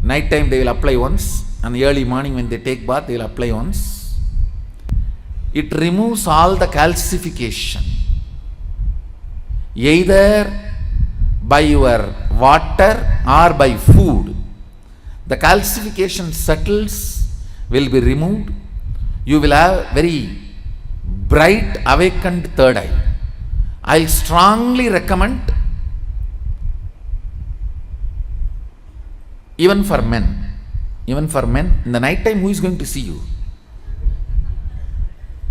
Speaker 10: Night time they will apply once, and early morning when they take bath they will apply once. It removes all the calcification, either by your water or by food. The calcification settles, will be removed. You will have very bright awakened third eye. I strongly recommend Even for men, in the night time, who is going to see you?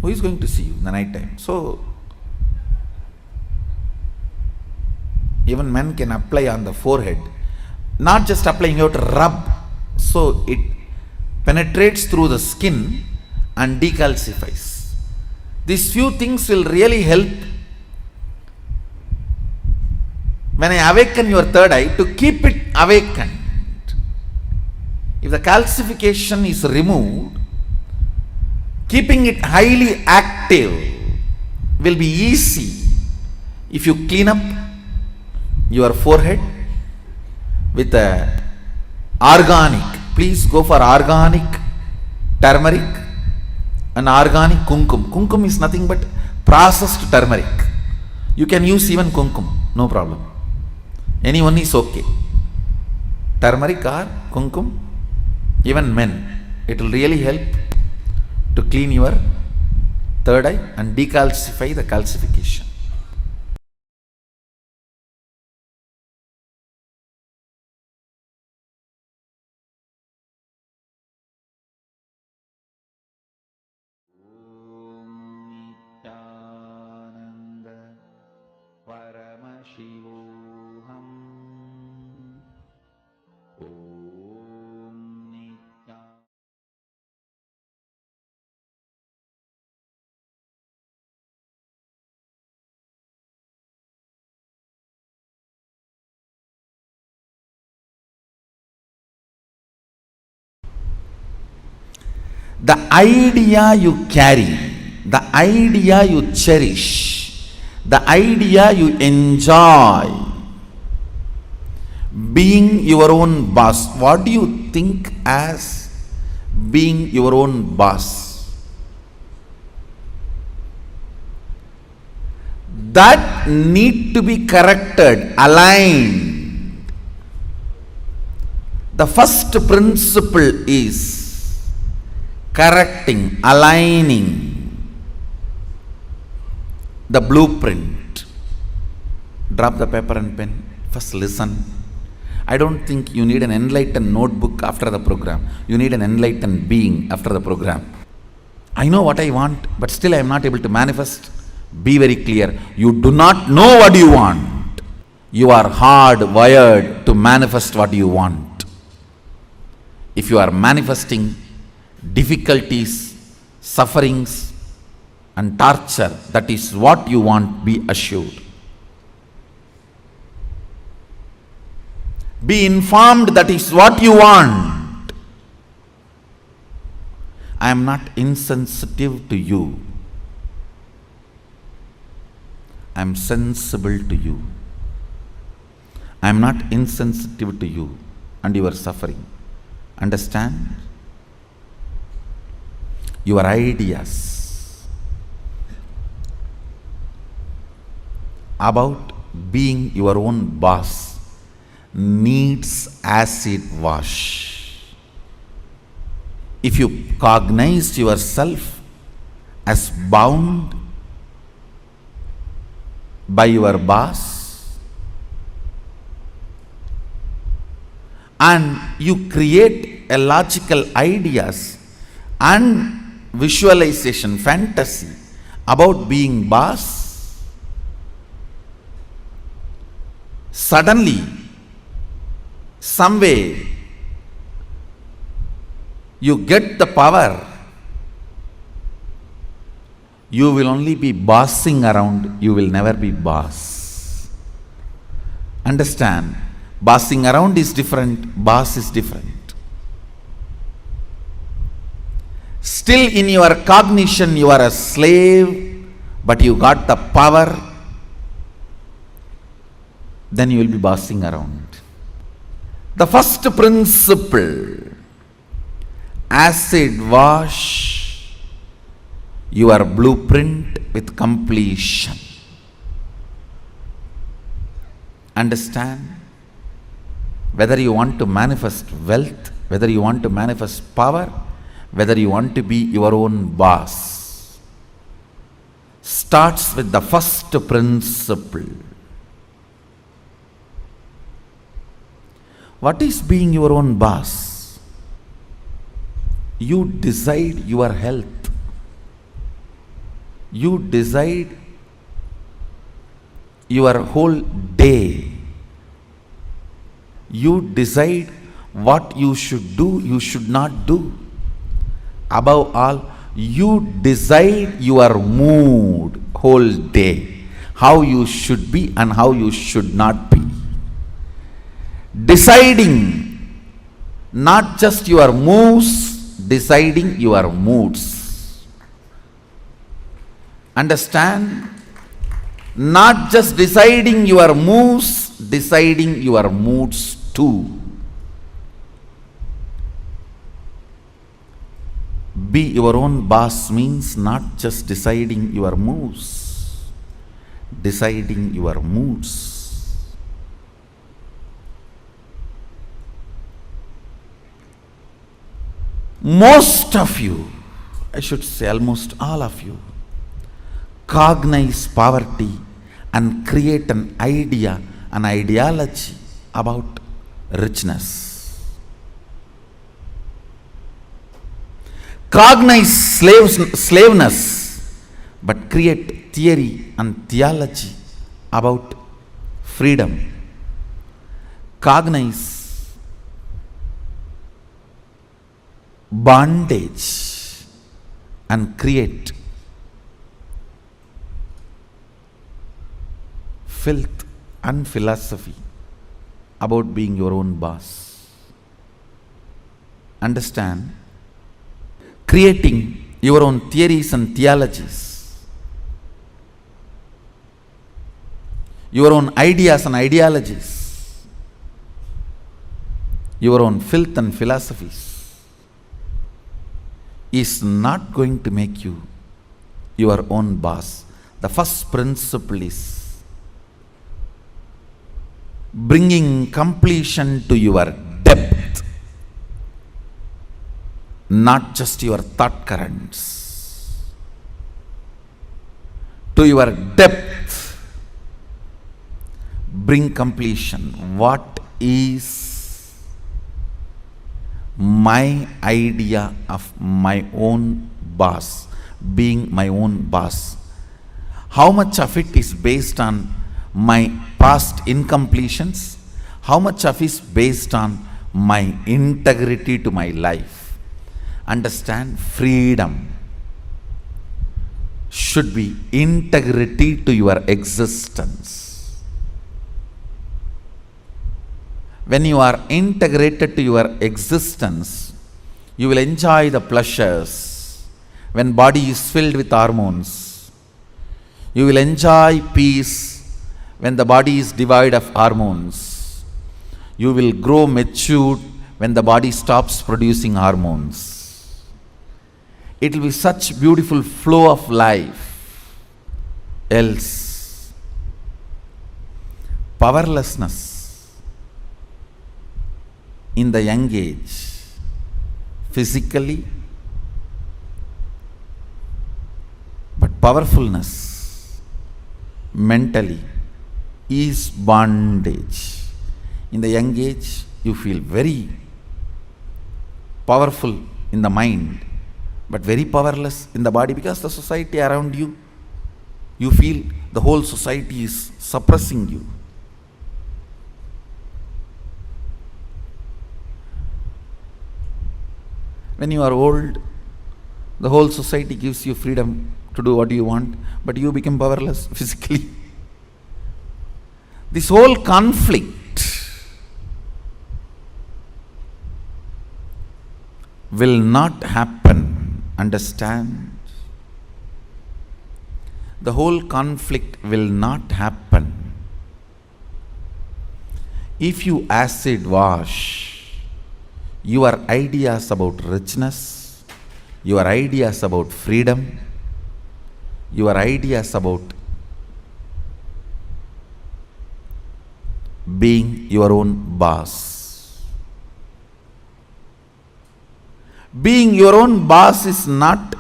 Speaker 10: Who is going to see you in the night time? So, even men can apply on the forehead. Not just applying, you have to rub. So, it penetrates through the skin and decalcifies. These few things will really help when I awaken your third eye to keep it awakened. If the calcification is removed, keeping it highly active will be easy if you clean up your forehead with a organic. Please go for organic turmeric and organic kumkum. Kumkum is nothing but processed turmeric. You can use even kumkum, no problem. Anyone is okay. Turmeric or kumkum, even men, it will really help to clean your third eye and decalcify the calcification. The idea you carry, the idea you cherish, the idea you enjoy, being your own boss. What do you think as being your own boss? That need to be corrected, aligned. The first principle is correcting, aligning the blueprint. Drop the paper and pen. First listen. I don't think you need an enlightened notebook after the program. You need an enlightened being after the program. I know what I want, but still I am not able to manifest. Be very clear. You do not know what you want. You are hardwired to manifest what you want. If you are manifesting difficulties, sufferings, and torture, that is what you want, be assured. Be informed that is what you want. I am not insensitive to you. I am sensible to you. I am not insensitive to you and your suffering. Understand? Your ideas about being your own boss needs acid wash. If you cognize yourself as bound by your boss and you create a logical ideas and visualization, fantasy about being boss, suddenly, some way, you get the power, you will only be bossing around, you will never be boss. Understand? Bossing around is different, boss is different. Still in your cognition you are a slave, but you got the power, then you will be bossing around. The first principle, acid wash your blueprint with completion. Understand? Whether you want to manifest wealth, whether you want to manifest power, whether you want to be your own boss, starts with the first principle. What is being your own boss? You decide your health. You decide your whole day. You decide what you should do, you should not do. Above all, you decide your mood whole day, how you should be and how you should not be. Deciding not just your moves, deciding your moods. Understand? Not just deciding your moves, deciding your moods too. Be your own boss means not just deciding your moves, deciding your moods. Most of you, I should say almost all of you, cognize poverty and create an idea, an ideology about richness. Cognize slaveness, but create theory and theology about freedom. Cognize bondage and create filth and philosophy about being your own boss. Understand? Creating your own theories and theologies, your own ideas and ideologies, your own filth and philosophies is not going to make you your own boss. The first principle is bringing completion to your depth, not just your thought currents. To your depth, bring completion. What is my idea of my own boss, being my own boss? How much of it is based on my past incompletions? How much of it is based on my integrity to my life? Understand, freedom should be integrity to your existence. When you are integrated to your existence, you will enjoy the pleasures. When body is filled with hormones, you will enjoy peace. When the body is devoid of hormones, you will grow matured when the body stops producing hormones. It will be such beautiful flow of life. Else, powerlessness in the young age, physically, but powerfulness mentally is bondage. In the young age, you feel very powerful in the mind, but very powerless in the body, because the society around you, you feel the whole society is suppressing you. When you are old, the whole society gives you freedom to do what you want, but you become powerless physically. This whole conflict will not happen. Understand? The whole conflict will not happen if you acid wash your ideas about richness, your ideas about freedom, your ideas about being your own boss. Being your own boss is not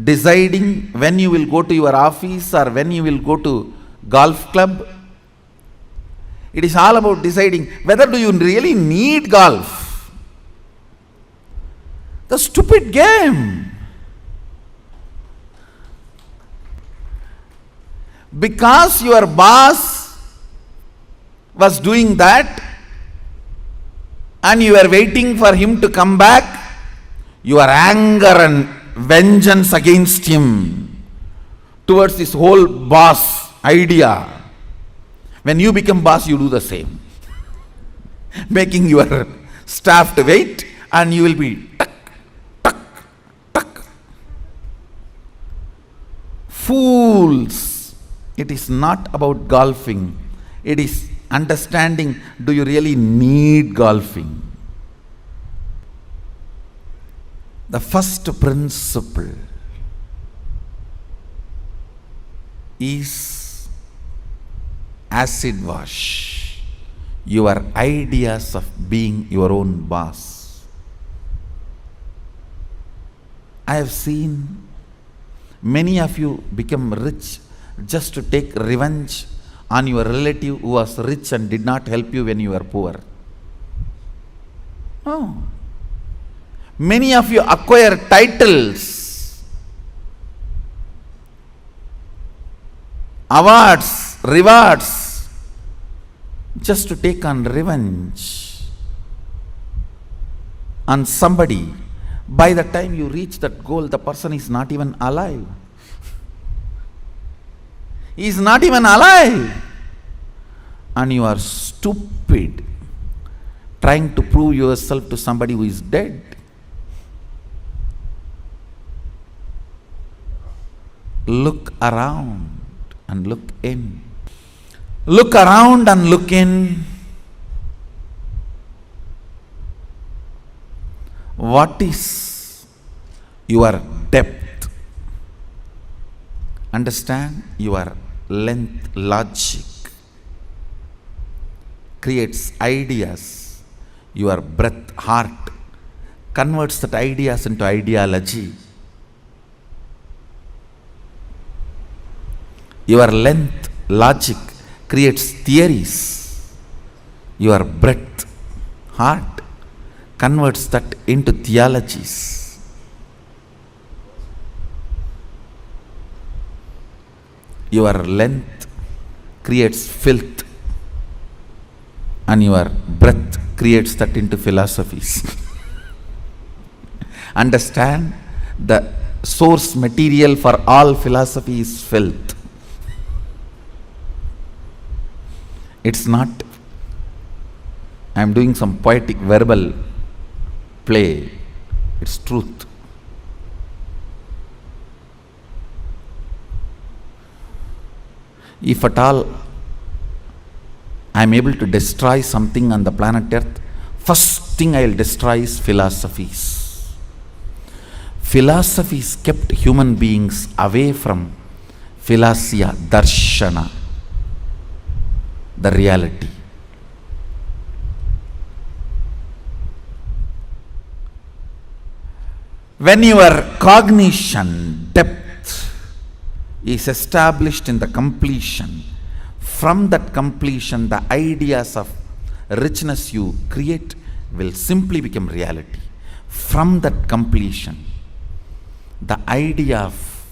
Speaker 10: deciding when you will go to your office or when you will go to golf club. It is all about deciding whether do you really need golf. The stupid game. Because your boss was doing that and you were waiting for him to come back, your anger and vengeance against him towards this whole boss idea. When you become boss, you do the same. Making your staff to wait, and you will be tuck, tuck, tuck. Fools. It is not about golfing. It is understanding, do you really need golfing? The first principle is acid wash your ideas of being your own boss. I have seen many of you become rich just to take revenge on your relative who was rich and did not help you when you were poor. No. Many of you acquire titles, awards, rewards, just to take on revenge on somebody. By the time you reach that goal, the person is not even alive. He is not even alive. And you are stupid trying to prove yourself to somebody who is dead. Look around and look in. Look around and look in. What is your depth? Understand, your length logic creates ideas. Your breadth heart converts that ideas into ideology. Your length logic creates theories. Your breadth heart converts that into theologies. Your length creates filth, and your breadth creates that into philosophies. Understand, the source material for all philosophy is filth. It's not, I am doing some poetic verbal play, it's truth. If at all I am able to destroy something on the planet Earth, first thing I will destroy is philosophies. Philosophies kept human beings away from philosia, darshana, the reality. When your cognition depth is established in the completion, from that completion, the ideas of richness you create will simply become reality. From that completion, the idea of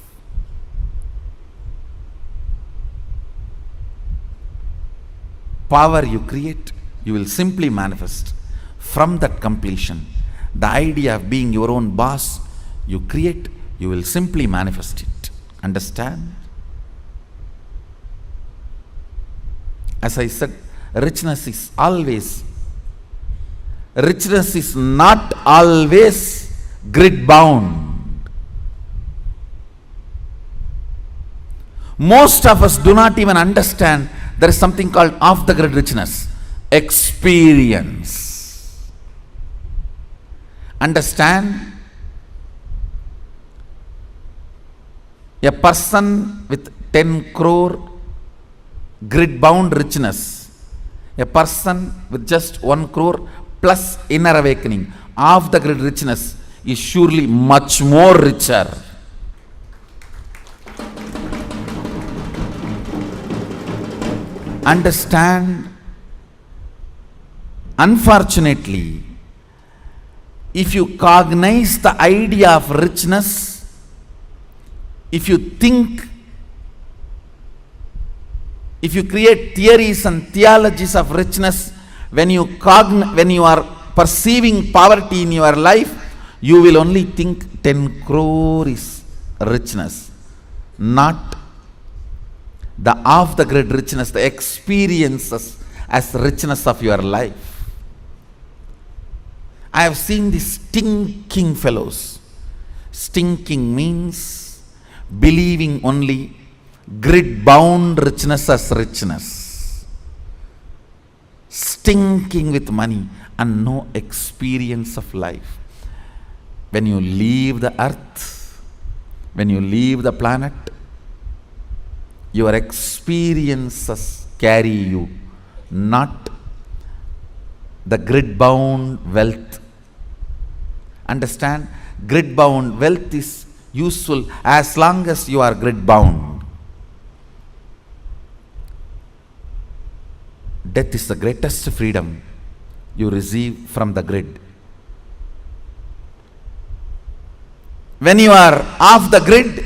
Speaker 10: power you create, you will simply manifest. From that completion, the idea of being your own boss you create, you will simply manifest it. Understand? As I said, richness is not always grid bound. Most of us do not even understand there is something called off the grid richness. Experience. Understand? A person with 10 crore grid bound richness, a person with just 1 crore plus inner awakening, off the grid richness is surely much more richer. Understand, Unfortunately, if you cognize the idea of richness, if you think, if you create theories and theologies of richness, when you are perceiving poverty in your life, you will only think 10 crore is richness, not the off the grid richness, the experiences as richness of your life. I have seen these stinking fellows. Stinking means believing only grid bound richness as richness. Stinking with money and no experience of life. When you leave the earth, when you leave the planet, your experiences carry you, not the grid bound wealth. Understand, grid bound wealth is useful as long as you are grid bound. Death is the greatest freedom you receive from the grid. When you are off the grid,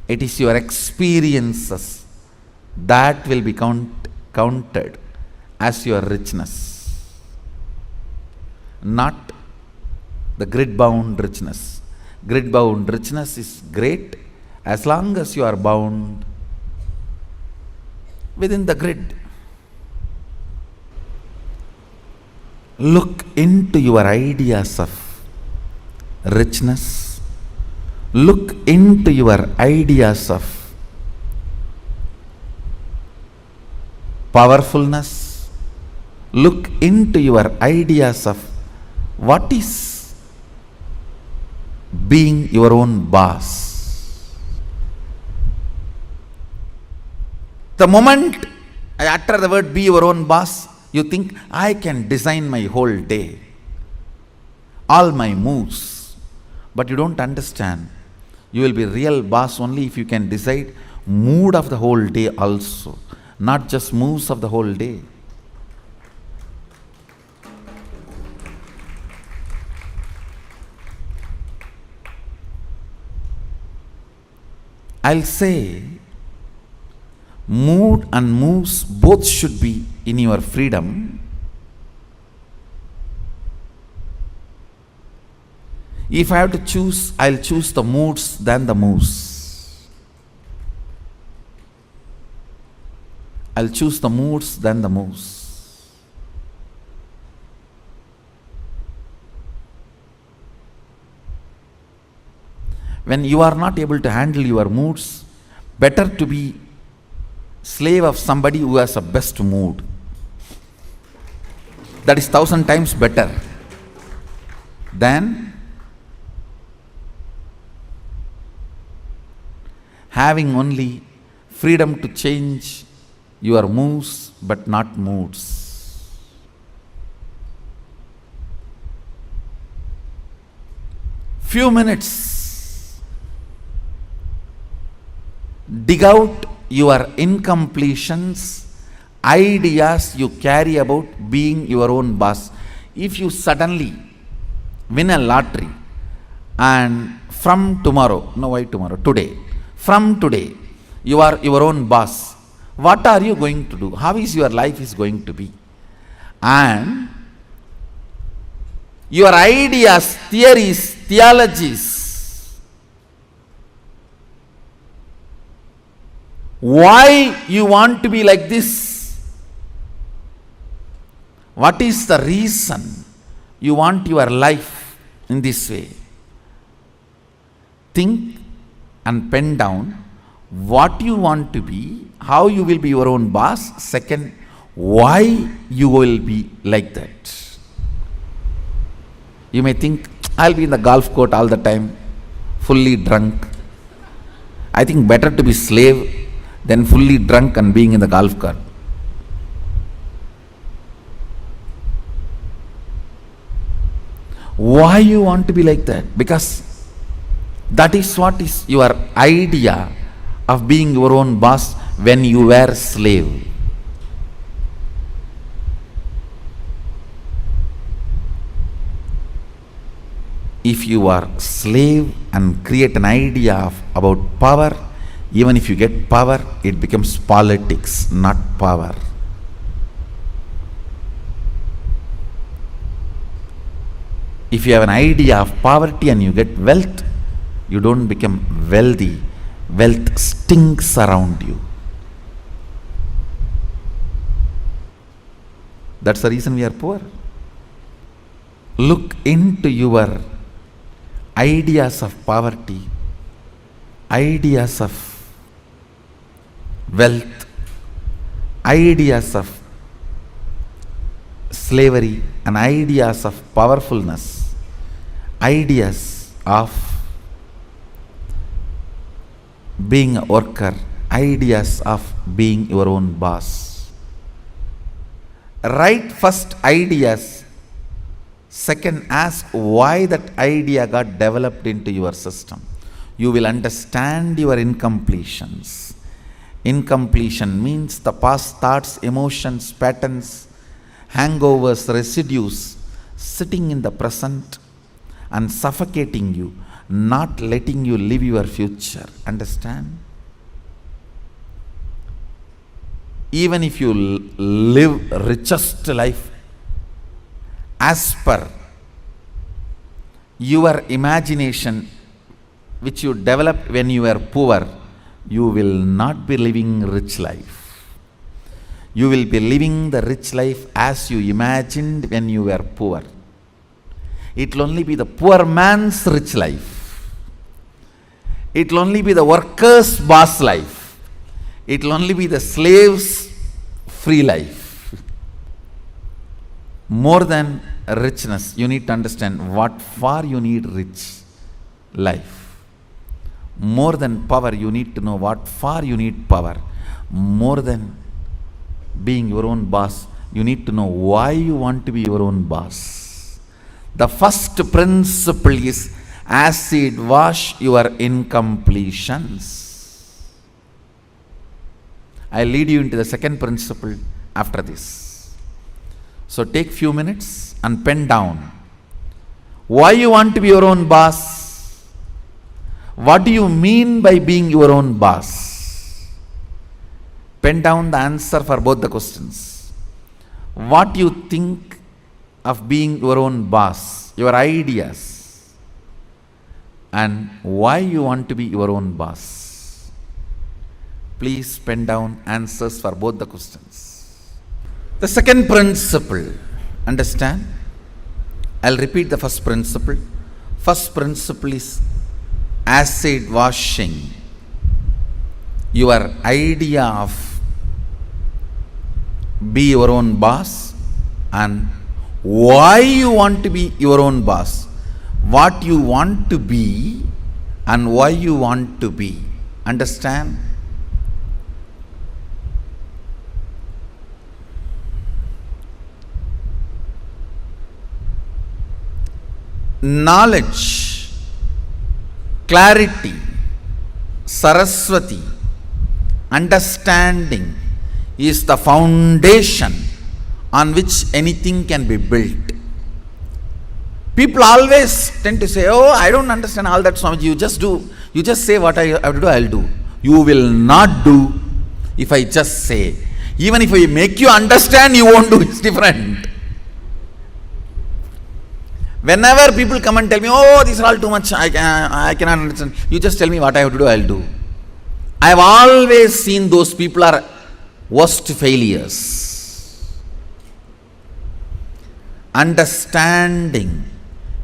Speaker 10: it is your experiences that will be counted as your richness, not the grid bound richness. Grid bound richness is great as long as you are bound within the grid. Look into your ideas of richness. Look into your ideas of powerfulness. Look into your ideas of what is being your own boss. The moment I utter the word be your own boss, you think I can design my whole day, all my moves. But you don't understand. You will be real boss only if you can decide mood of the whole day also, not just moves of the whole day. I'll say mood and moves both should be in your freedom. If I have to choose, I'll choose the moods than the moves. I'll choose the moods than the moves. When you are not able to handle your moods, better to be slave of somebody who has a best mood. That is 1,000 times better than having only freedom to change your moves but not moods. Few minutes, dig out your incompletions, ideas you carry about being your own boss. If you suddenly win a lottery and from tomorrow, no why tomorrow, today, from today, you are your own boss, what are you going to do? How is your life is going to be? And your ideas, theories, theologies, why you want to be like this? What is the reason you want your life in this way? Think and pen down what you want to be, how you will be your own boss. Second, why you will be like that. You may think, I'll be in the golf court all the time, fully drunk. I think better to be slave than fully drunk and being in the golf cart. Why you want to be like that? Because that is what is your idea of being your own boss when you were slave. If you are slave and create an idea about power, even if you get power, it becomes politics, not power. If you have an idea of poverty and you get wealth, you don't become wealthy. Wealth stinks around you. That's the reason we are poor. Look into your ideas of poverty, ideas of wealth, ideas of slavery, and ideas of powerfulness, ideas of being a worker, ideas of being your own boss. Write first ideas. Second, ask why that idea got developed into your system. You will understand your incompletions. Incompletion means the past thoughts, emotions, patterns, hangovers, residues sitting in the present and suffocating you, not letting you live your future. Understand? Even if you live richest life as per your imagination which you developed when you were poor, you will not be living rich life. You will be living the rich life as you imagined when you were poor. It will only be the poor man's rich life. It will only be the worker's boss life. It will only be the slave's free life. More than richness, you need to understand what for you need rich life. More than power, you need to know what for you need power. More than being your own boss, you need to know why you want to be your own boss. The first principle is acid wash your incompletions. I'll lead you into the second principle after this. So take few minutes and pen down why you want to be your own boss. What do you mean by being your own boss? Pen down the answer for both the questions. What you think of being your own boss, your ideas, and why you want to be your own boss. Please pen down answers for both the questions. The second principle, understand? I'll repeat the first principle. First principle is acid washing your idea of be your own boss and why you want to be your own boss, what you want to be and why you want to be. Understand? Knowledge, clarity, Saraswati, understanding is the foundation on which anything can be built. People always tend to say, oh, I don't understand all that, Swamiji. You just say what I have to do, I'll do. You will not do if I just say. Even if I make you understand, you won't do. It's different. Whenever people come and tell me, oh, these are all too much, I cannot understand. You just tell me what I have to do, I'll do. I have always seen those people are worst failures. Understanding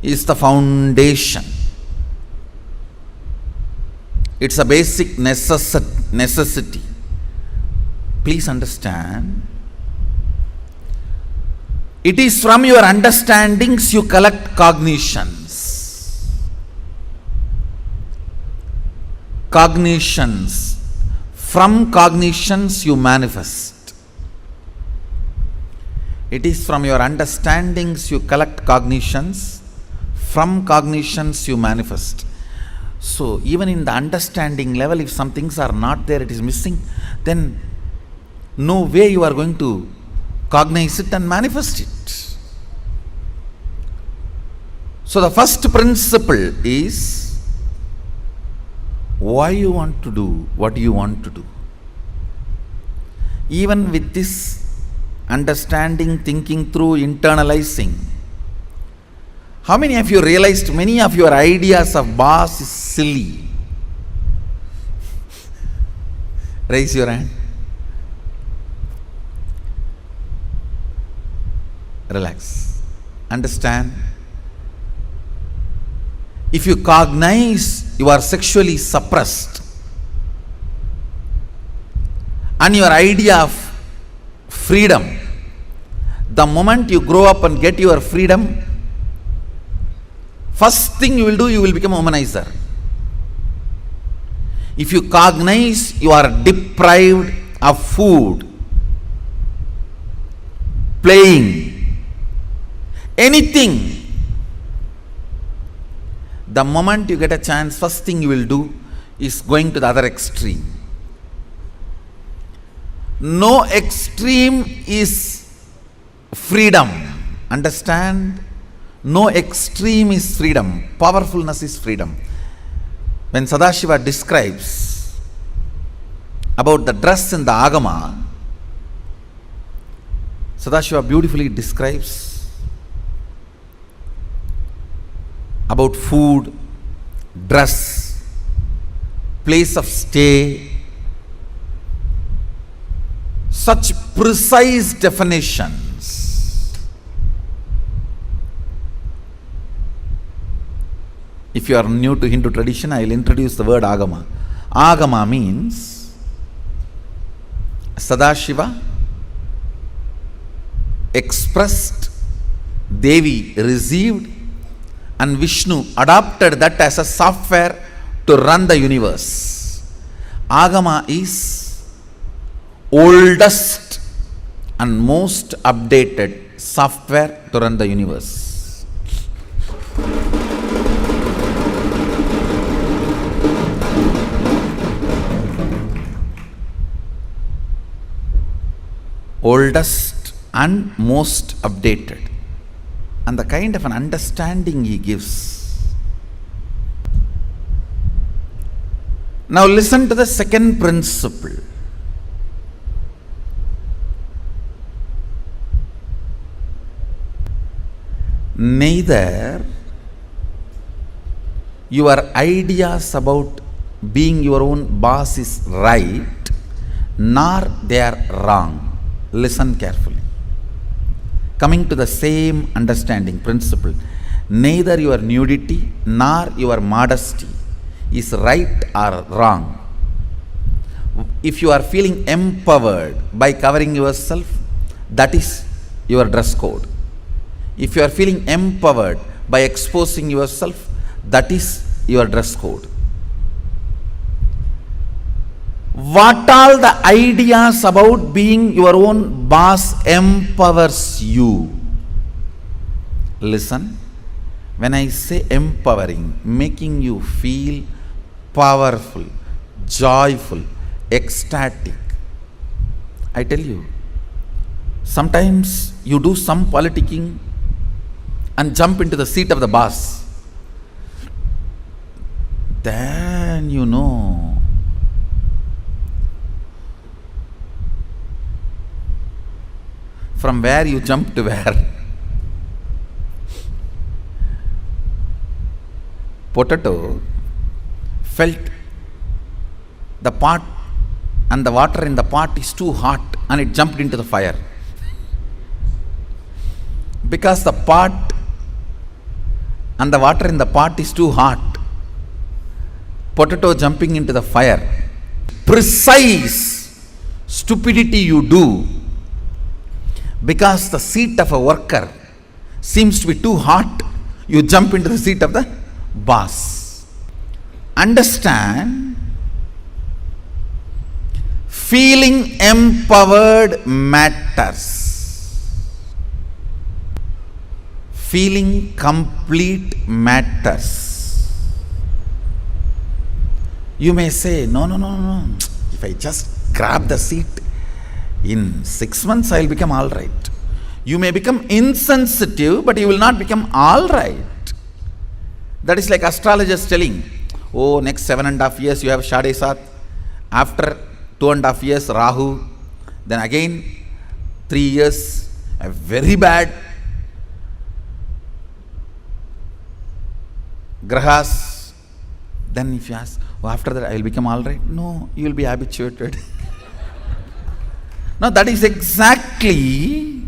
Speaker 10: is the foundation. It's a basic necessity. Please understand. It is from your understandings you collect cognitions. Cognitions. From cognitions you manifest. It is from your understandings you collect cognitions. From cognitions you manifest. So even in the understanding level, if some things are not there, it is missing, then no way you are going to cognize it and manifest it. So the first principle is why you want to do what you want to do. Even with this understanding, thinking through, internalizing, how many of you realized many of your ideas of boss is silly? Raise your hand. Relax. Understand. If you cognize you are sexually suppressed and your idea of freedom, the moment you grow up and get your freedom, first thing you will do, you will become a womanizer. If you cognize you are deprived of food, playing, anything, the moment you get a chance, first thing you will do is going to the other extreme. No extreme is freedom. Understand? No extreme is freedom. Powerfulness is freedom. When Sadashiva describes about the dress in the Agama, Sadashiva beautifully describes about food, dress, place of stay, such precise definitions. If you are new to Hindu tradition, I will introduce the word Agama. Agama means Sadashiva expressed, Devi received, and Vishnu adopted that as a software to run the universe. Agama is oldest and most updated software to run the universe. Oldest and most updated. And the kind of an understanding he gives. Now listen to the second principle. Neither your ideas about being your own boss is right, nor they are wrong. Listen carefully. Coming to the same understanding principle, neither your nudity nor your modesty is right or wrong. If you are feeling empowered by covering yourself, that is your dress code. If you are feeling empowered by exposing yourself, that is your dress code. What all the ideas about being your own boss empowers you? Listen, when I say empowering, making you feel powerful, joyful, ecstatic, I tell you, sometimes you do some politicking and jump into the seat of the boss. Then you know from where you jump to where. Potato felt the pot and the water in the pot is too hot and it jumped into the fire. Because the pot and the water in the pot is too hot, potato jumping into the fire. Precise stupidity you do because the seat of a worker seems to be too hot, you jump into the seat of the boss. Understand, feeling empowered matters. Feeling complete matters. You may say, no. If I just grab the seat, in 6 months I will become all right. You may become insensitive, but you will not become all right. That is like astrologers telling, oh, next 7.5 years you have Shade Sat. After 2.5 years, Rahu. Then again, 3 years, a very bad grahas. Then if you ask, oh, after that I will become all right. No, you will be habituated. Now that is exactly,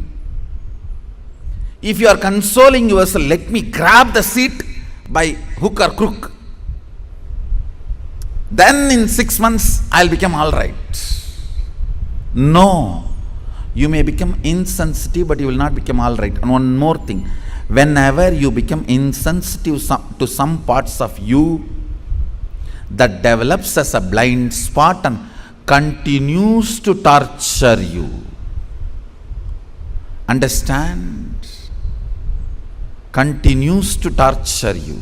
Speaker 10: if you are consoling yourself, let me grab the seat by hook or crook. Then in 6 months I will become all right. No. You may become insensitive, but you will not become all right. And one more thing, whenever you become insensitive to some parts of you, that develops as a blind spot and continues to torture you. Understand? Continues to torture you.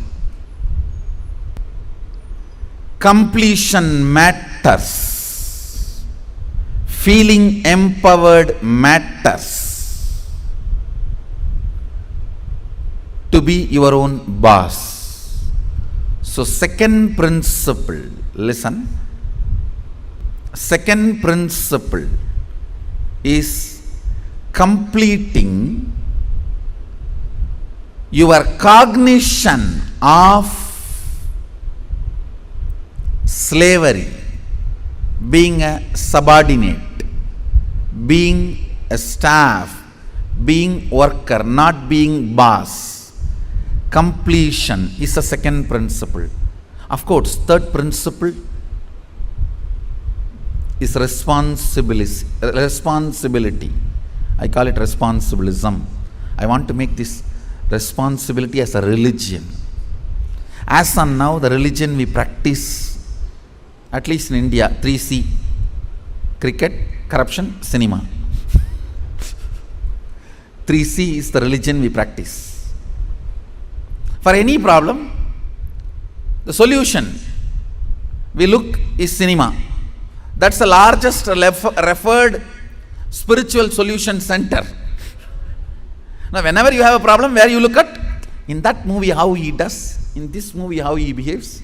Speaker 10: Completion matters. Feeling empowered matters. To be your own boss. So second principle, listen. Second principle is completing your cognition of slavery, being a subordinate, being a staff, being worker, not being boss. Completion is the second principle. Of course, third principle is responsibility. I call it responsibilism. I want to make this responsibility as a religion. As on now, the religion we practice, at least in India, 3C: cricket, corruption, cinema. 3C is the religion we practice. For any problem, the solution we look is cinema. That's the largest referred spiritual solution center. Now, whenever you have a problem, where you look at? In that movie, how he does. In this movie, how he behaves.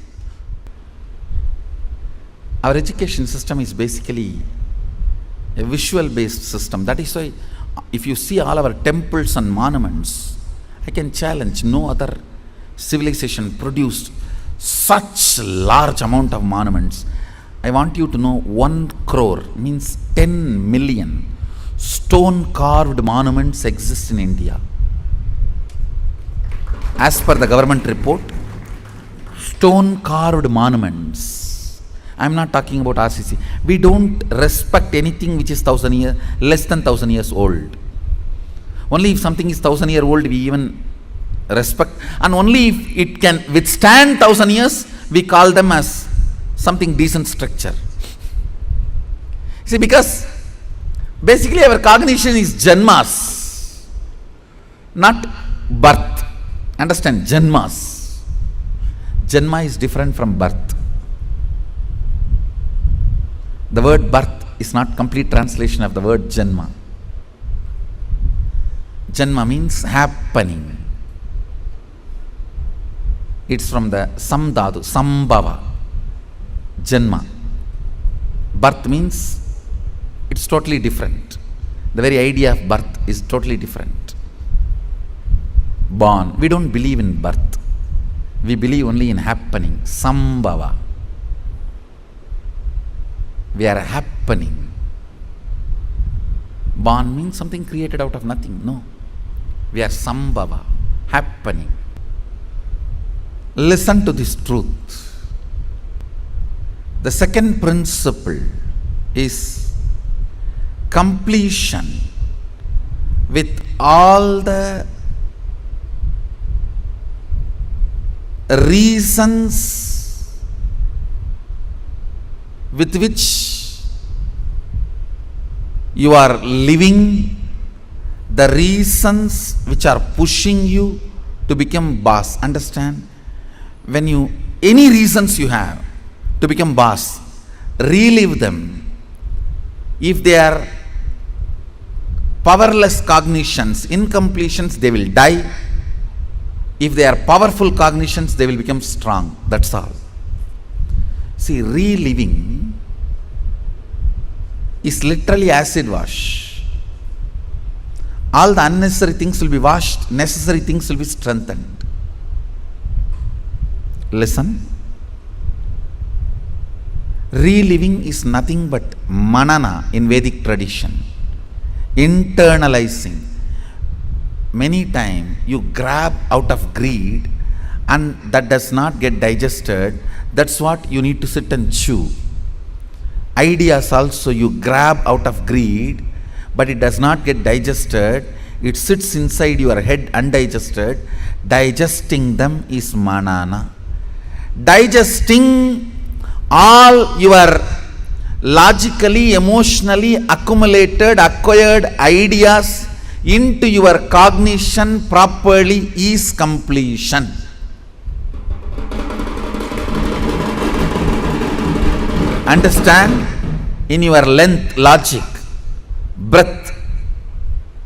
Speaker 10: Our education system is basically a visual-based system. That is why, if you see all our temples and monuments, I can challenge, no other civilization produced such large amount of monuments. I want you to know 1 crore means 10 million stone-carved monuments exist in India. As per the government report, stone-carved monuments. I am not talking about RCC. We don't respect anything which is less than 1,000 years old. Only if something is 1,000 years old, we even respect. And only if it can withstand 1,000 years, we call them as something decent structure. See, because basically our cognition is janmas, not birth. Understand? Janmas. Janma is different from birth. The word birth is not complete translation of the word janma. Janma means happening. It's from the samdhatu, sambhava. Janma. Birth means it's totally different. The very idea of birth is totally different. Born. We don't believe in birth. We believe only in happening. Sambhava. We are happening. Born means something created out of nothing. No. We are sambhava. Happening. Listen to this truth. The second principle is completion with all the reasons with which you are living, the reasons which are pushing you to become boss. Understand? When any reasons you have to become boss, relive them. If they are powerless cognitions, incompletions, they will die. If they are powerful cognitions, they will become strong. That's all. See, reliving is literally acid wash. All the unnecessary things will be washed, necessary things will be strengthened. Listen. Reliving is nothing but manana in Vedic tradition. Internalizing. Many times you grab out of greed and that does not get digested. That's what you need to sit and chew. Ideas also you grab out of greed, but it does not get digested. It sits inside your head undigested. Digesting them is manana. Digesting all your logically, emotionally accumulated, acquired ideas into your cognition properly is completion. Understand? In your length, logic, breath,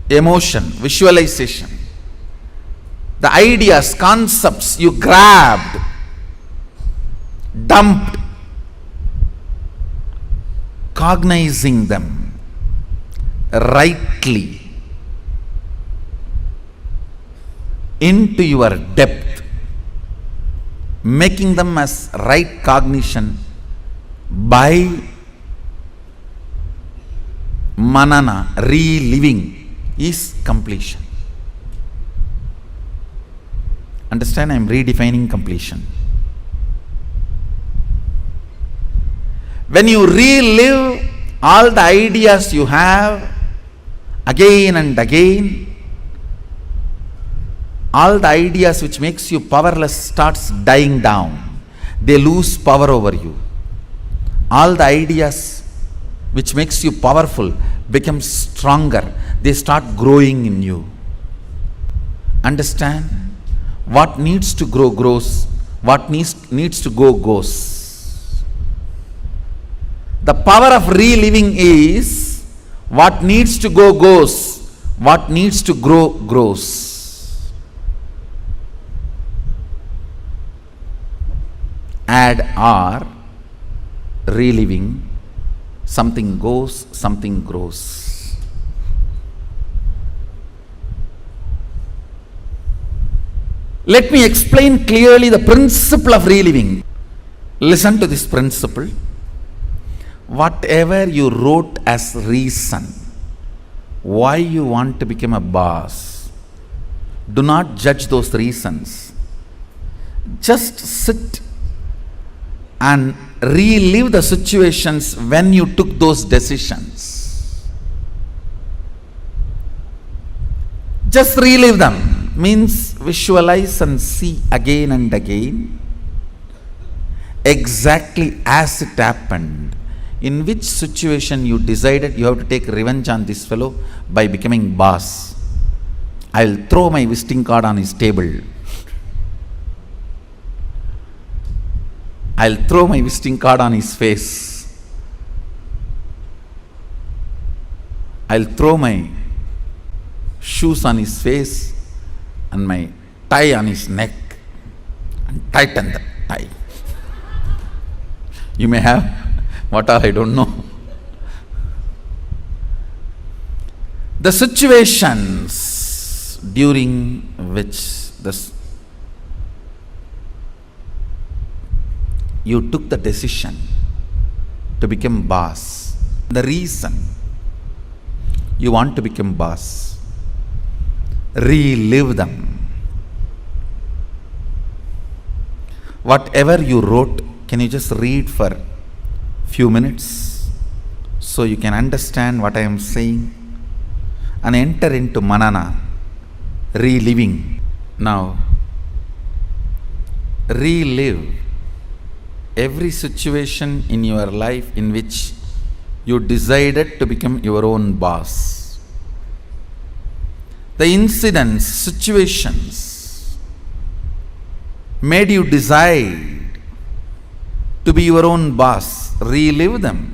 Speaker 10: emotion, visualization, the ideas, concepts you grabbed, dumped, cognizing them rightly into your depth, making them as right cognition by manana, reliving is completion. Understand? I am redefining completion. When you relive all the ideas you have again and again, all the ideas which makes you powerless starts dying down. They lose power over you. All the ideas which makes you powerful become stronger. They start growing in you. Understand? What needs to grow grows. What needs to go goes. The power of reliving is what needs to go goes, what needs to grow grows. Add or, reliving, something goes, something grows. Let me explain clearly the principle of reliving. Listen to this principle. Whatever you wrote as reason why you want to become a boss, do not judge those reasons. Just sit and relive the situations when you took those decisions. Just relive them. Means visualize and see again and again exactly as it happened. In which situation you decided you have to take revenge on this fellow by becoming boss. I will throw my visiting card on his table. I will throw my visiting card on his face. I will throw my shoes on his face and my tie on his neck and tighten the tie. You may have what all I don't know. The situations during which you took the decision to become boss, the reason you want to become boss, relive them. Whatever you wrote, can you just read for few minutes so you can understand what I am saying and enter into manana, reliving. Now, relive every situation in your life in which you decided to become your own boss. The incidents, situations made you decide to be your own boss. Relive them.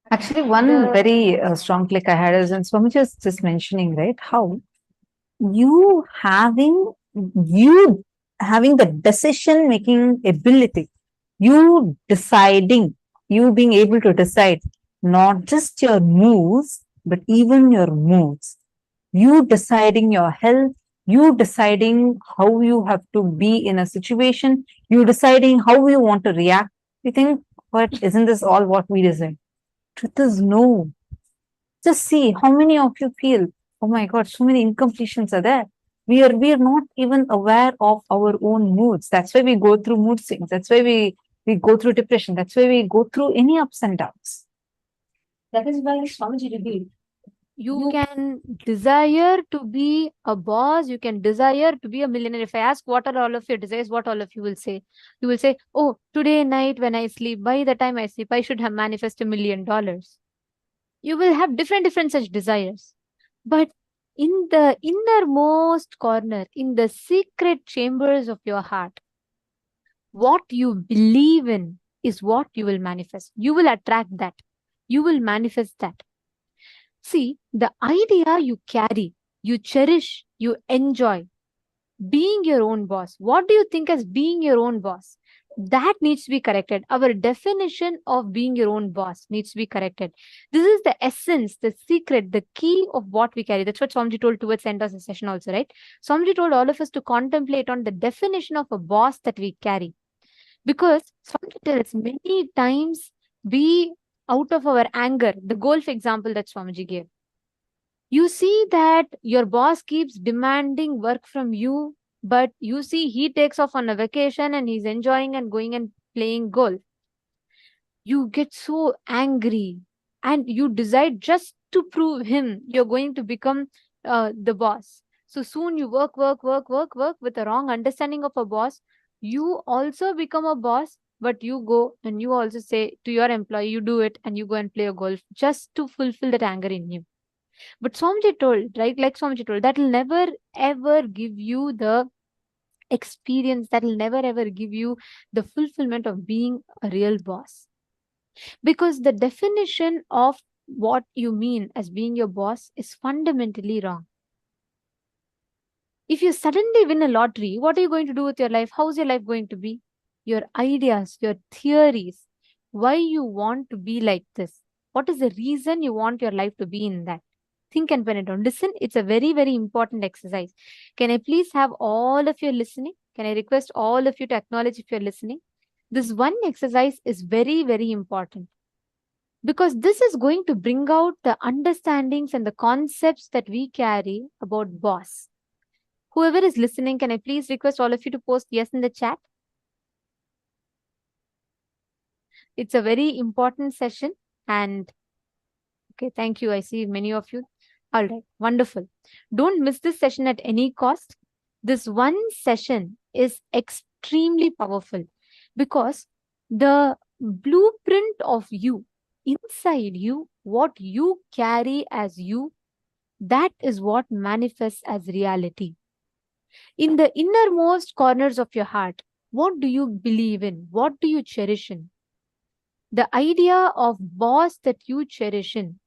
Speaker 4: Actually, one very strong click I had is, and Swami just mentioning, right, how you having you having the decision making ability, you deciding, you being able to decide not just your moves, but even your moods. You deciding your health, you deciding how you have to be in a situation, you deciding how you want to react. You think, what isn't this all what we deserve? Truth is no. Just see how many of you feel, oh my God, so many incompletions are there. We are not even aware of our own moods. That's why we go through mood swings. That's why we go through depression. That's why we go through any ups and downs. That is why Swamiji revealed.
Speaker 3: You can desire to be a boss, you can desire to be a millionaire. If I ask what are all of your desires, what all of you will say? You will say, oh, today night when I sleep, by the time I sleep, I should have manifested $1 million. You will have different such desires. But in the innermost corner, in the secret chambers of your heart, what you believe in is what you will manifest. You will attract that. You will manifest that. See, the idea you carry, you cherish, you enjoy, being your own boss. What do you think as being your own boss? That needs to be corrected. Our definition of being your own boss needs to be corrected. This is the essence, the secret, the key of what we carry. That's what Swamiji told towards the end of the session also, right? Swamiji told all of us to contemplate on the definition of a boss that we carry. Because Swamiji tells many times we, out of our anger, the golf example that Swamiji gave, you see that your boss keeps demanding work from you, but you see he takes off on a vacation and he's enjoying and going and playing golf. You get so angry and you decide just to prove him you're going to become the boss. So soon you work with a wrong understanding of a boss. You also become a boss, but you go and you also say to your employee, you do it and you go and play a golf just to fulfill that anger in you. But Swamiji told, right? Like Swamiji told, that will never ever give you the experience, that will never ever give you the fulfillment of being a real boss. Because the definition of what you mean as being your boss is fundamentally wrong. If you suddenly win a lottery, what are you going to do with your life? How's your life going to be? Your ideas, your theories, why you want to be like this. What is the reason you want your life to be in that? Think and pen it down. Listen, it's a very important exercise. Can I please have all of you listening? Can I request all of you to acknowledge if you're listening? This one exercise is very important. Because this is going to bring out the understandings and the concepts that we carry about boss. Whoever is listening, can I please request all of you to post yes in the chat? It's a very important session and okay, thank you. I see many of you. All right, wonderful. Don't miss this session at any cost. This one session is extremely powerful because the blueprint of you, inside you, what you carry as you, that is what manifests as reality. In the innermost corners of your heart, what do you believe in? What do you cherish in? The idea of boss that you cherish in,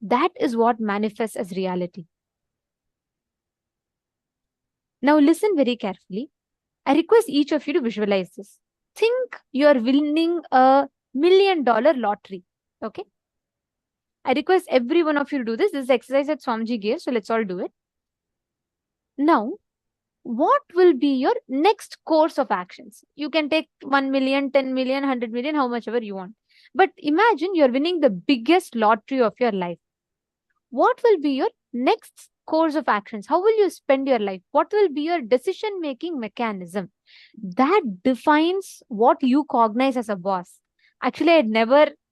Speaker 3: that is what manifests as reality. Now listen very carefully. I request each of you to visualize this. Think you are winning a $1 million lottery. Okay. I request every one of you to do this. This is the exercise that Swamiji gave. So let's all do it. Now, what will be your next course of actions? You can take 1 million, 10 million, 100 million, how much ever you want. But imagine you're winning the biggest lottery of your life. What will be your next course of actions? How will you spend your life? What will be your decision-making mechanism? That defines what you cognize as a boss. Actually,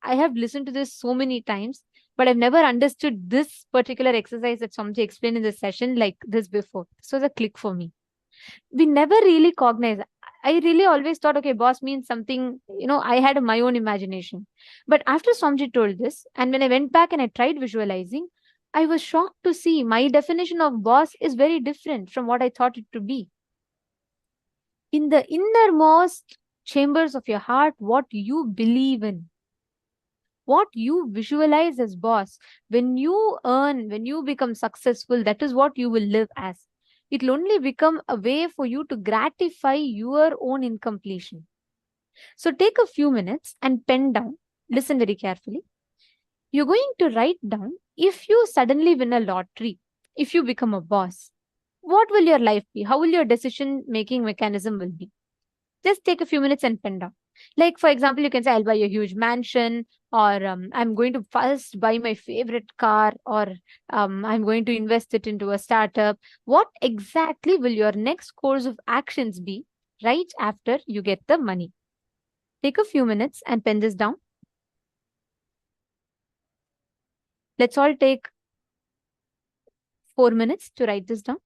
Speaker 3: I have listened to this so many times, but I've never understood this particular exercise that Swamiji explained in this session like this before. So it's a click for me. We never really cognize. I really always thought, okay, boss means something, I had my own imagination. But after Swamiji told this, and when I went back and I tried visualizing, I was shocked to see my definition of boss is very different from what I thought it to be. In the innermost chambers of your heart, what you believe in, what you visualize as boss, when you earn, when you become successful, that is what you will live as. It will only become a way for you to gratify your own incompletion. So take a few minutes and pen down. Listen very carefully. You're going to write down, if you suddenly win a lottery, if you become a boss, what will your life be? How will your decision making mechanism will be? Just take a few minutes and pen down. Like, for example, you can say, I'll buy a huge mansion, or I'm going to first buy my favorite car, or I'm going to invest it into a startup. What exactly will your next course of actions be right after you get the money? Take a few minutes and pen this down. Let's all take 4 minutes to write this down.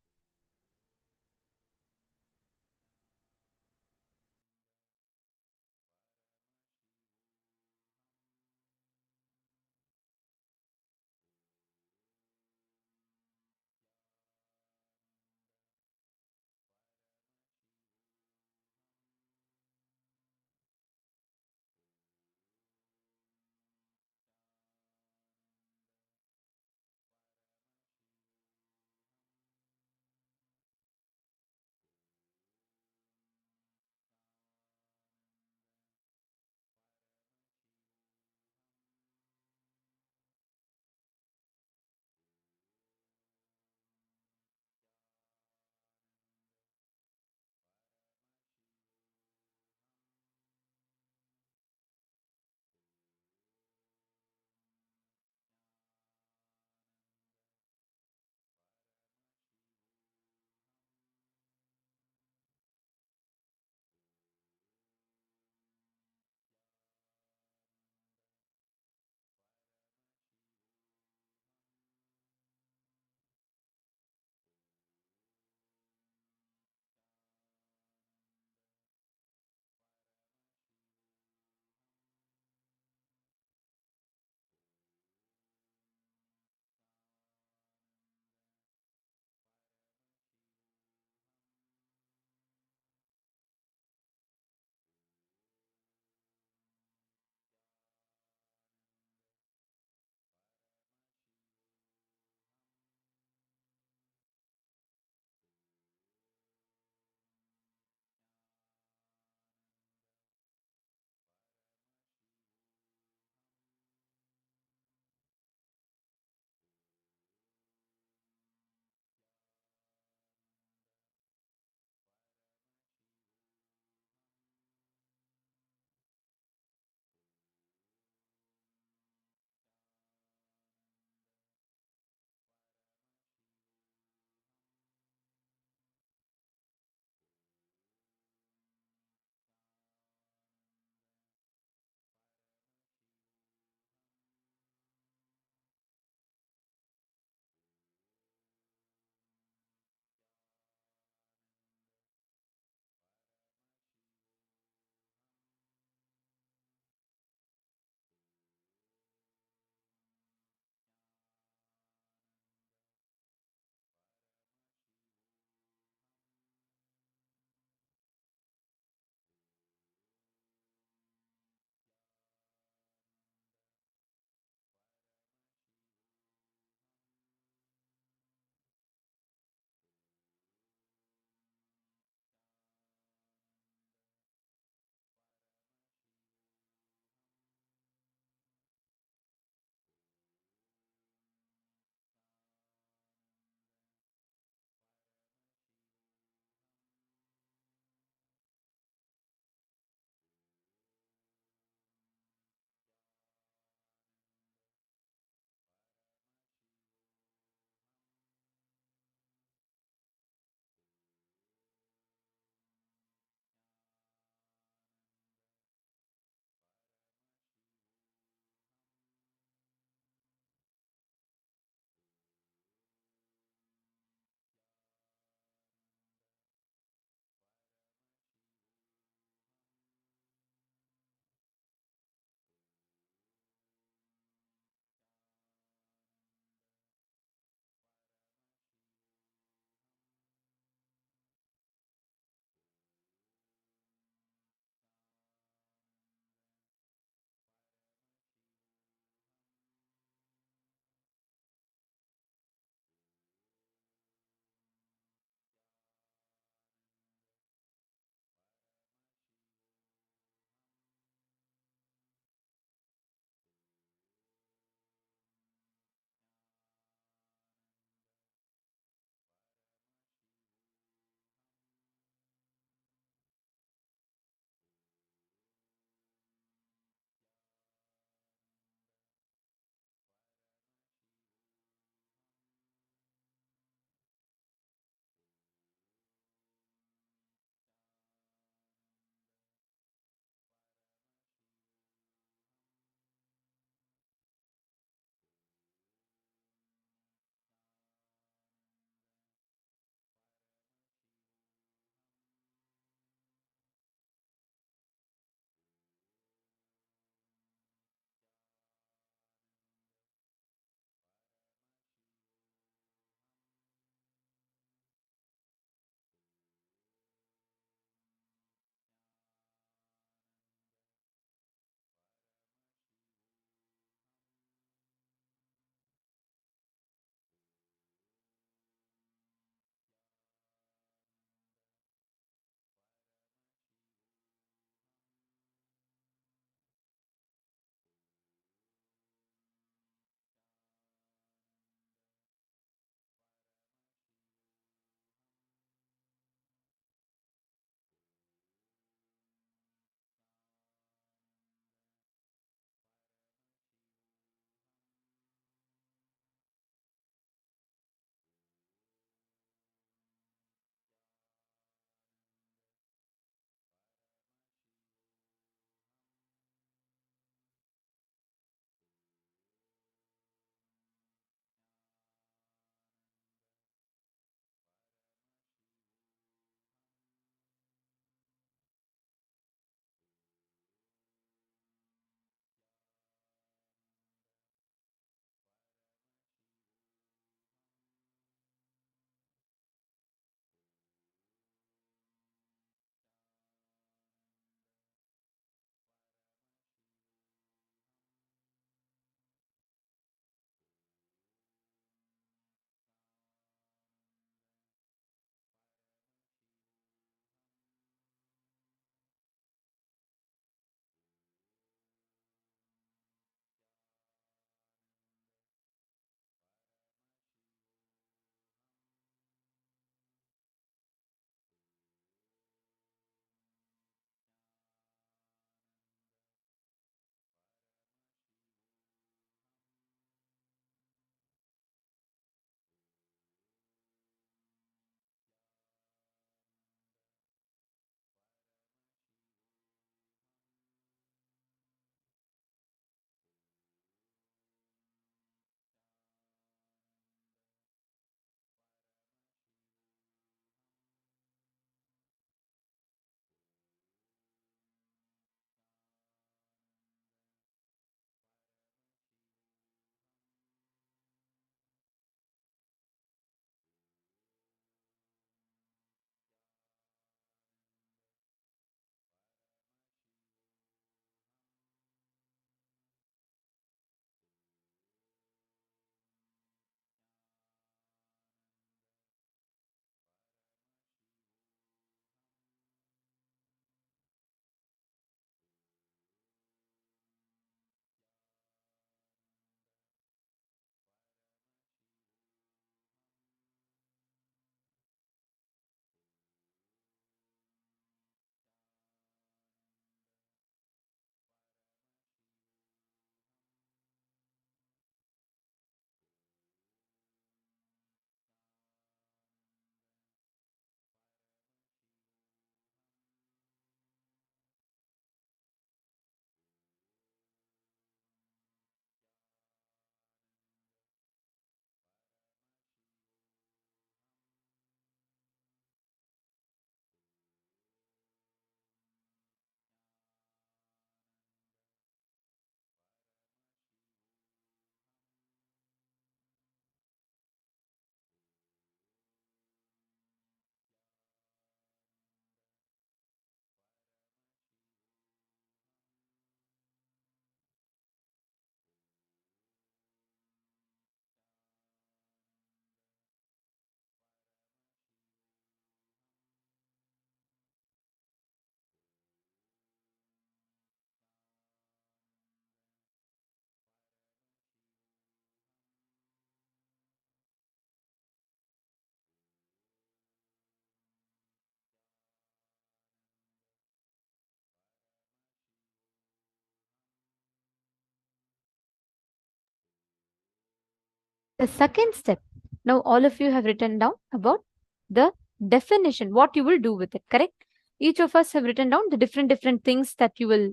Speaker 3: The second step, now all of you have written down about the definition, what you will do with it, correct? Each of us have written down the different things that you will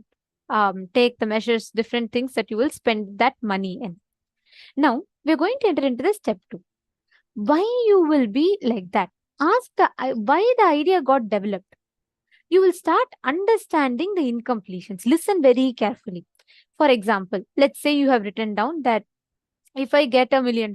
Speaker 3: take, the measures, different things that you will spend that money in. Now, we're going to enter into the step 2. Why you will be like that? Ask why the idea got developed. You will start understanding the incompletions. Listen very carefully. For example, let's say you have written down that if I get $1 million,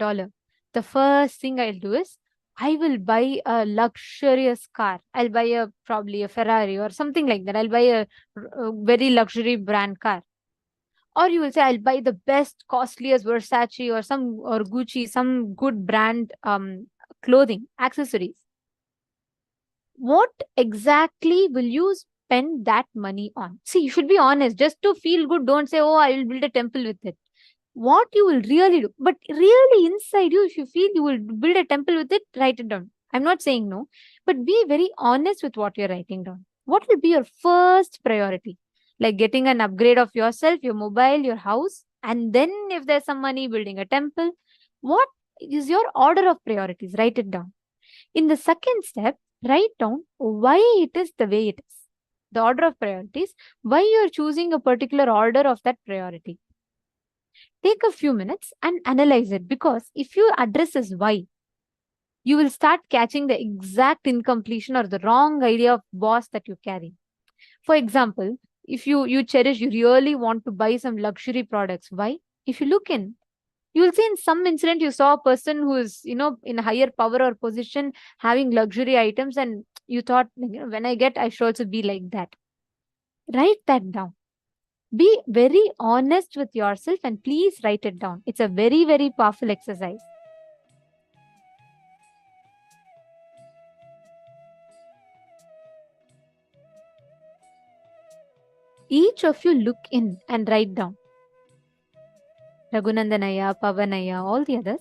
Speaker 3: the first thing I'll do is I will buy a luxurious car. I'll buy probably a Ferrari or something like that. I'll buy a very luxury brand car. Or you will say I'll buy the best, costliest Versace or Gucci, some good brand clothing, accessories. What exactly will you spend that money on? See, you should be honest. Just to feel good, don't say, oh, I will build a temple with it. What you will really do, but really inside you, if you feel you will build a temple with it, write it down. I'm not saying no, but be very honest with what you're writing down. What will be your first priority? Like getting an upgrade of yourself, your mobile, your house, and then if there's some money, building a temple. What is your order of priorities? Write it down. In the second step, write down why it is the way it is. The order of priorities, why you're choosing a particular order of that priority. Take a few minutes and analyze it, because if you address this why, you will start catching the exact incompletion or the wrong idea of boss that you carry. For example, if you cherish, you really want to buy some luxury products. Why? If you look in, you will see in some incident you saw a person who is, in a higher power or position having luxury items, and you thought, when I get, I should also be like that. Write that down. Be very honest with yourself and please write it down. It's a very, very powerful exercise. Each of you look in and write down. Raghunandanaya, Pavanaya, all the others,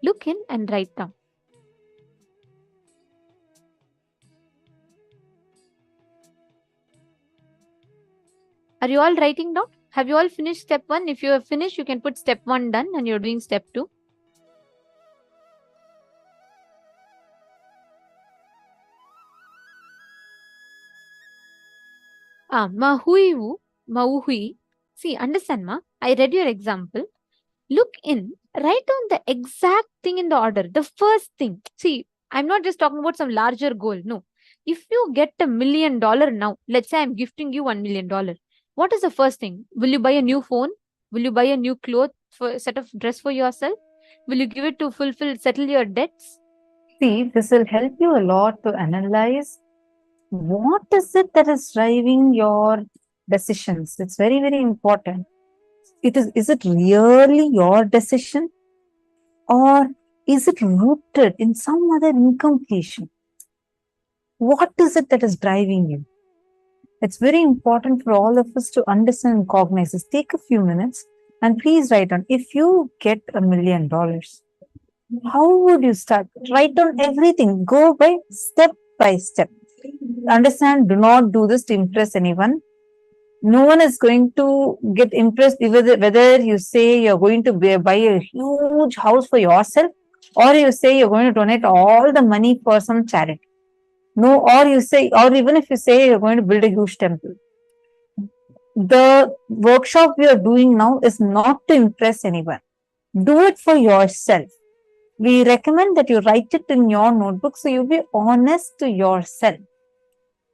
Speaker 3: look in and write down. Are you all writing down? Have you all finished step 1? If you have finished, you can put step 1 done and you're doing step 2. Mahuivu, Mauhui. See, understand, ma? I read your example. Look in, write down the exact thing in the order. The first thing. See, I'm not just talking about some larger goal. No. If you get $1 million now, let's say I'm gifting you $1 million. What is the first thing? Will you buy a new phone? Will you buy a new cloth for set of dress for yourself? Will you give it to settle your debts?
Speaker 4: See, this will help you a lot to analyze what is it that is driving your decisions. It's very, very important. Is it really your decision, or is it rooted in some other incompletion? What is it that is driving you? It's very important for all of us to understand and cognize this. Take a few minutes and please write down. If you get $1 million, how would you start? Write down everything. Go by step. Understand, do not do this to impress anyone. No one is going to get impressed whether you say you're going to buy a huge house for yourself, or you say you're going to donate all the money for some charity. No, or even if you say you're going to build a huge temple. The workshop we are doing now is not to impress anyone. Do it for yourself. We recommend that you write it in your notebook so you be honest to yourself.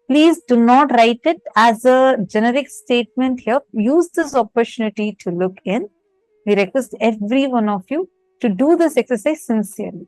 Speaker 4: Please do not write it as a generic statement here. Use this opportunity to look in. We request every one of you to do this exercise sincerely.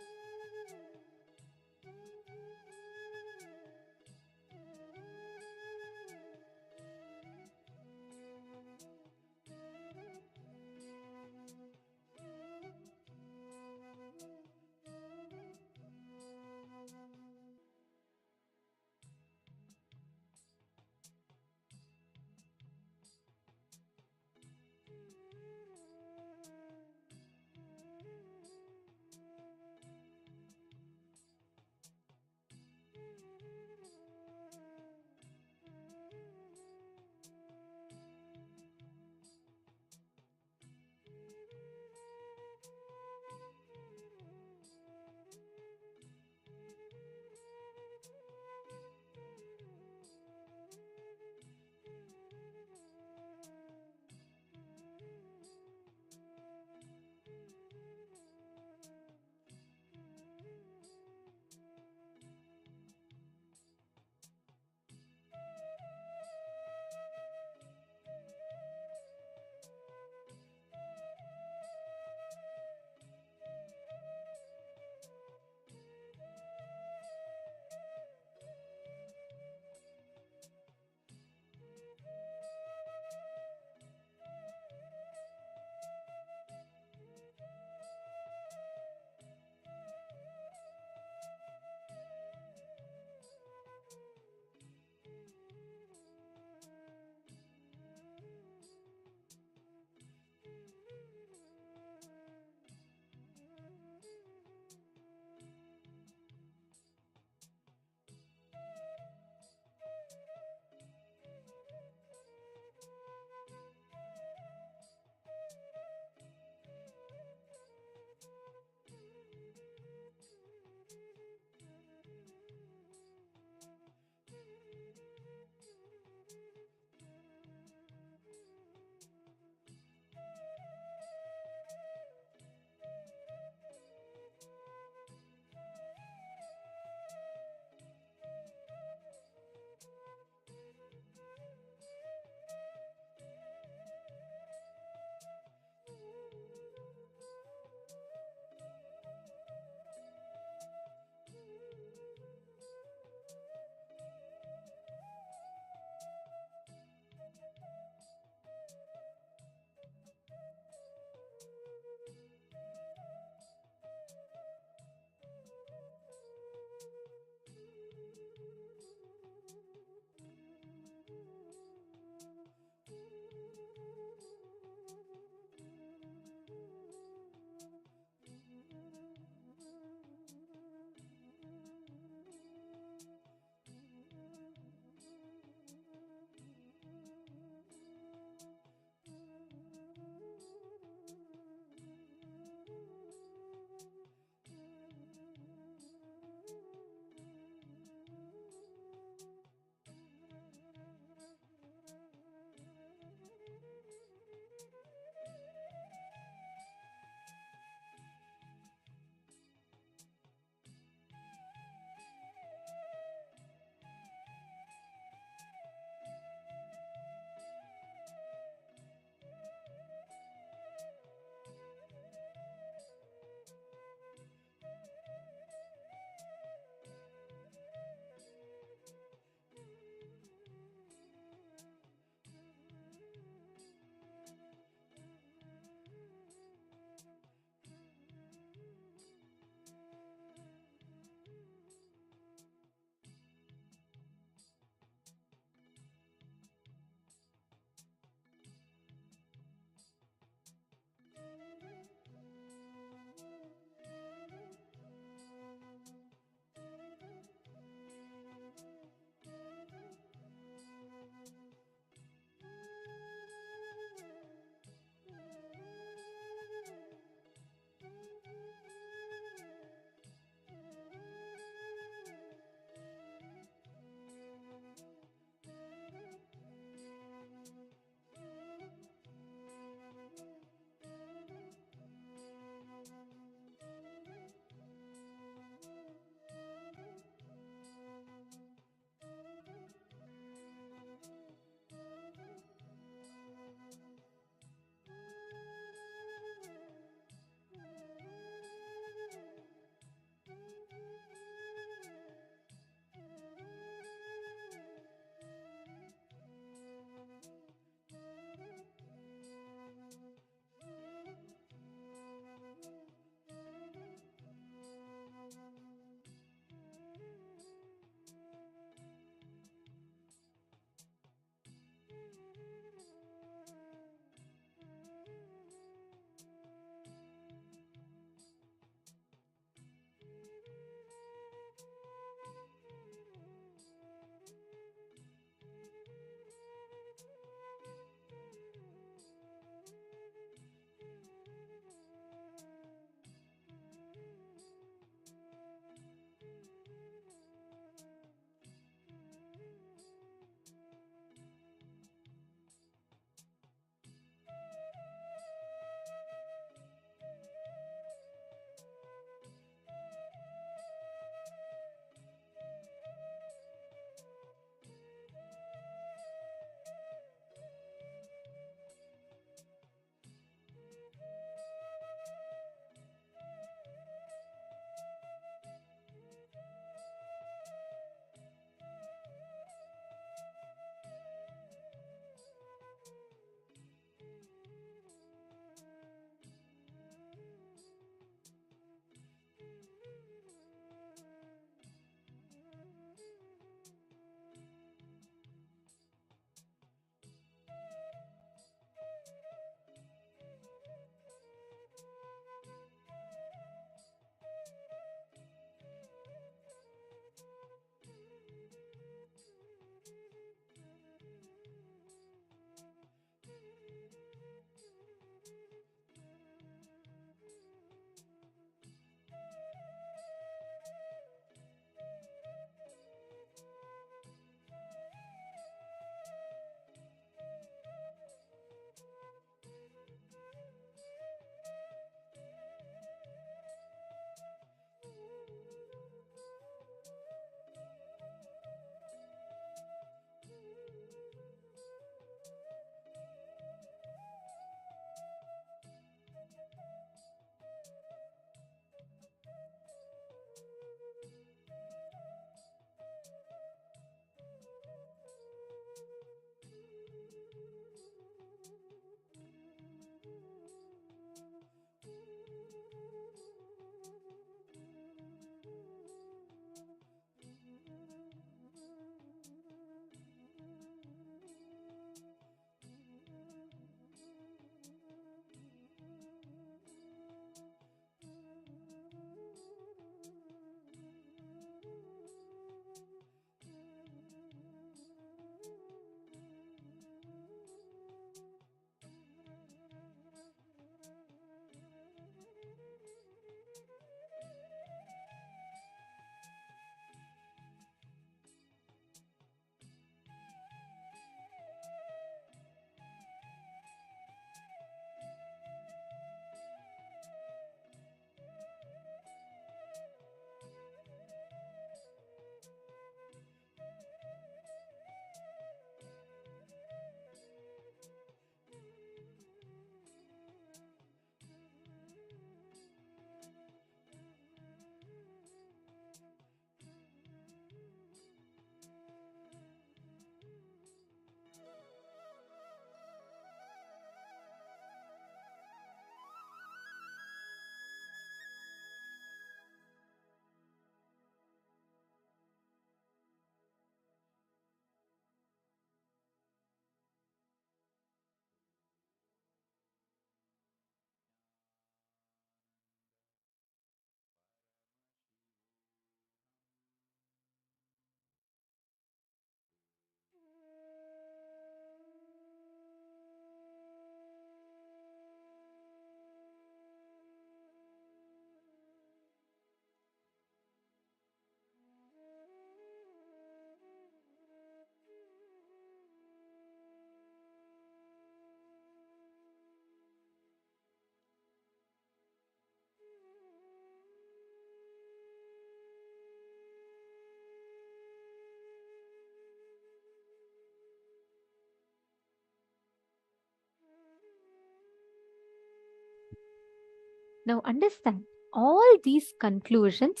Speaker 3: Now understand all these conclusions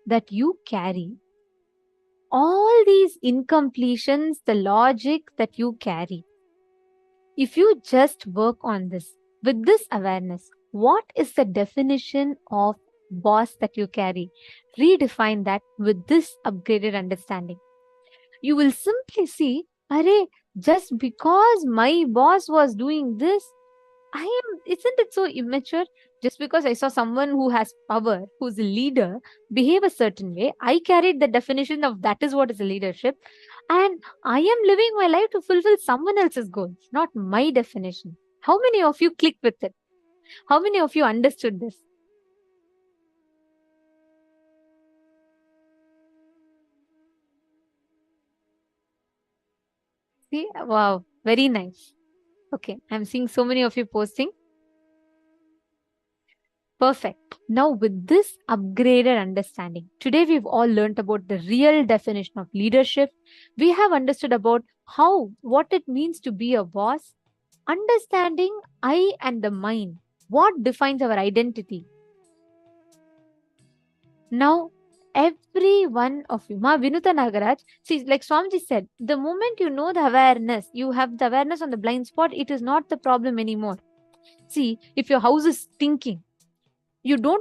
Speaker 3: that you carry, all these incompletions, the logic that you carry. If you just work on this with this awareness, what is the definition of boss that you carry? Redefine that with this upgraded understanding. You will simply see, Arey, just because my boss was doing this, isn't it so immature? Just because I saw someone who has power, who's a leader, behave a certain way, I carried the definition of that is what is a leadership. And I am living my life to fulfill someone else's goals, not my definition. How many of you clicked with it? How many of you understood this? See, wow, very nice. Okay, I'm seeing so many of you posting. Perfect. Now, with this upgraded understanding, today we've all learned about the real definition of leadership. We have understood about what it means to be a boss, understanding I and the mind, what defines our identity. Now, every one of you, Ma Vinuta Nagaraj, see, like Swamiji said, the moment you know the awareness, you have the awareness on the blind spot, it is not the problem anymore. See, if your house is stinking, you don't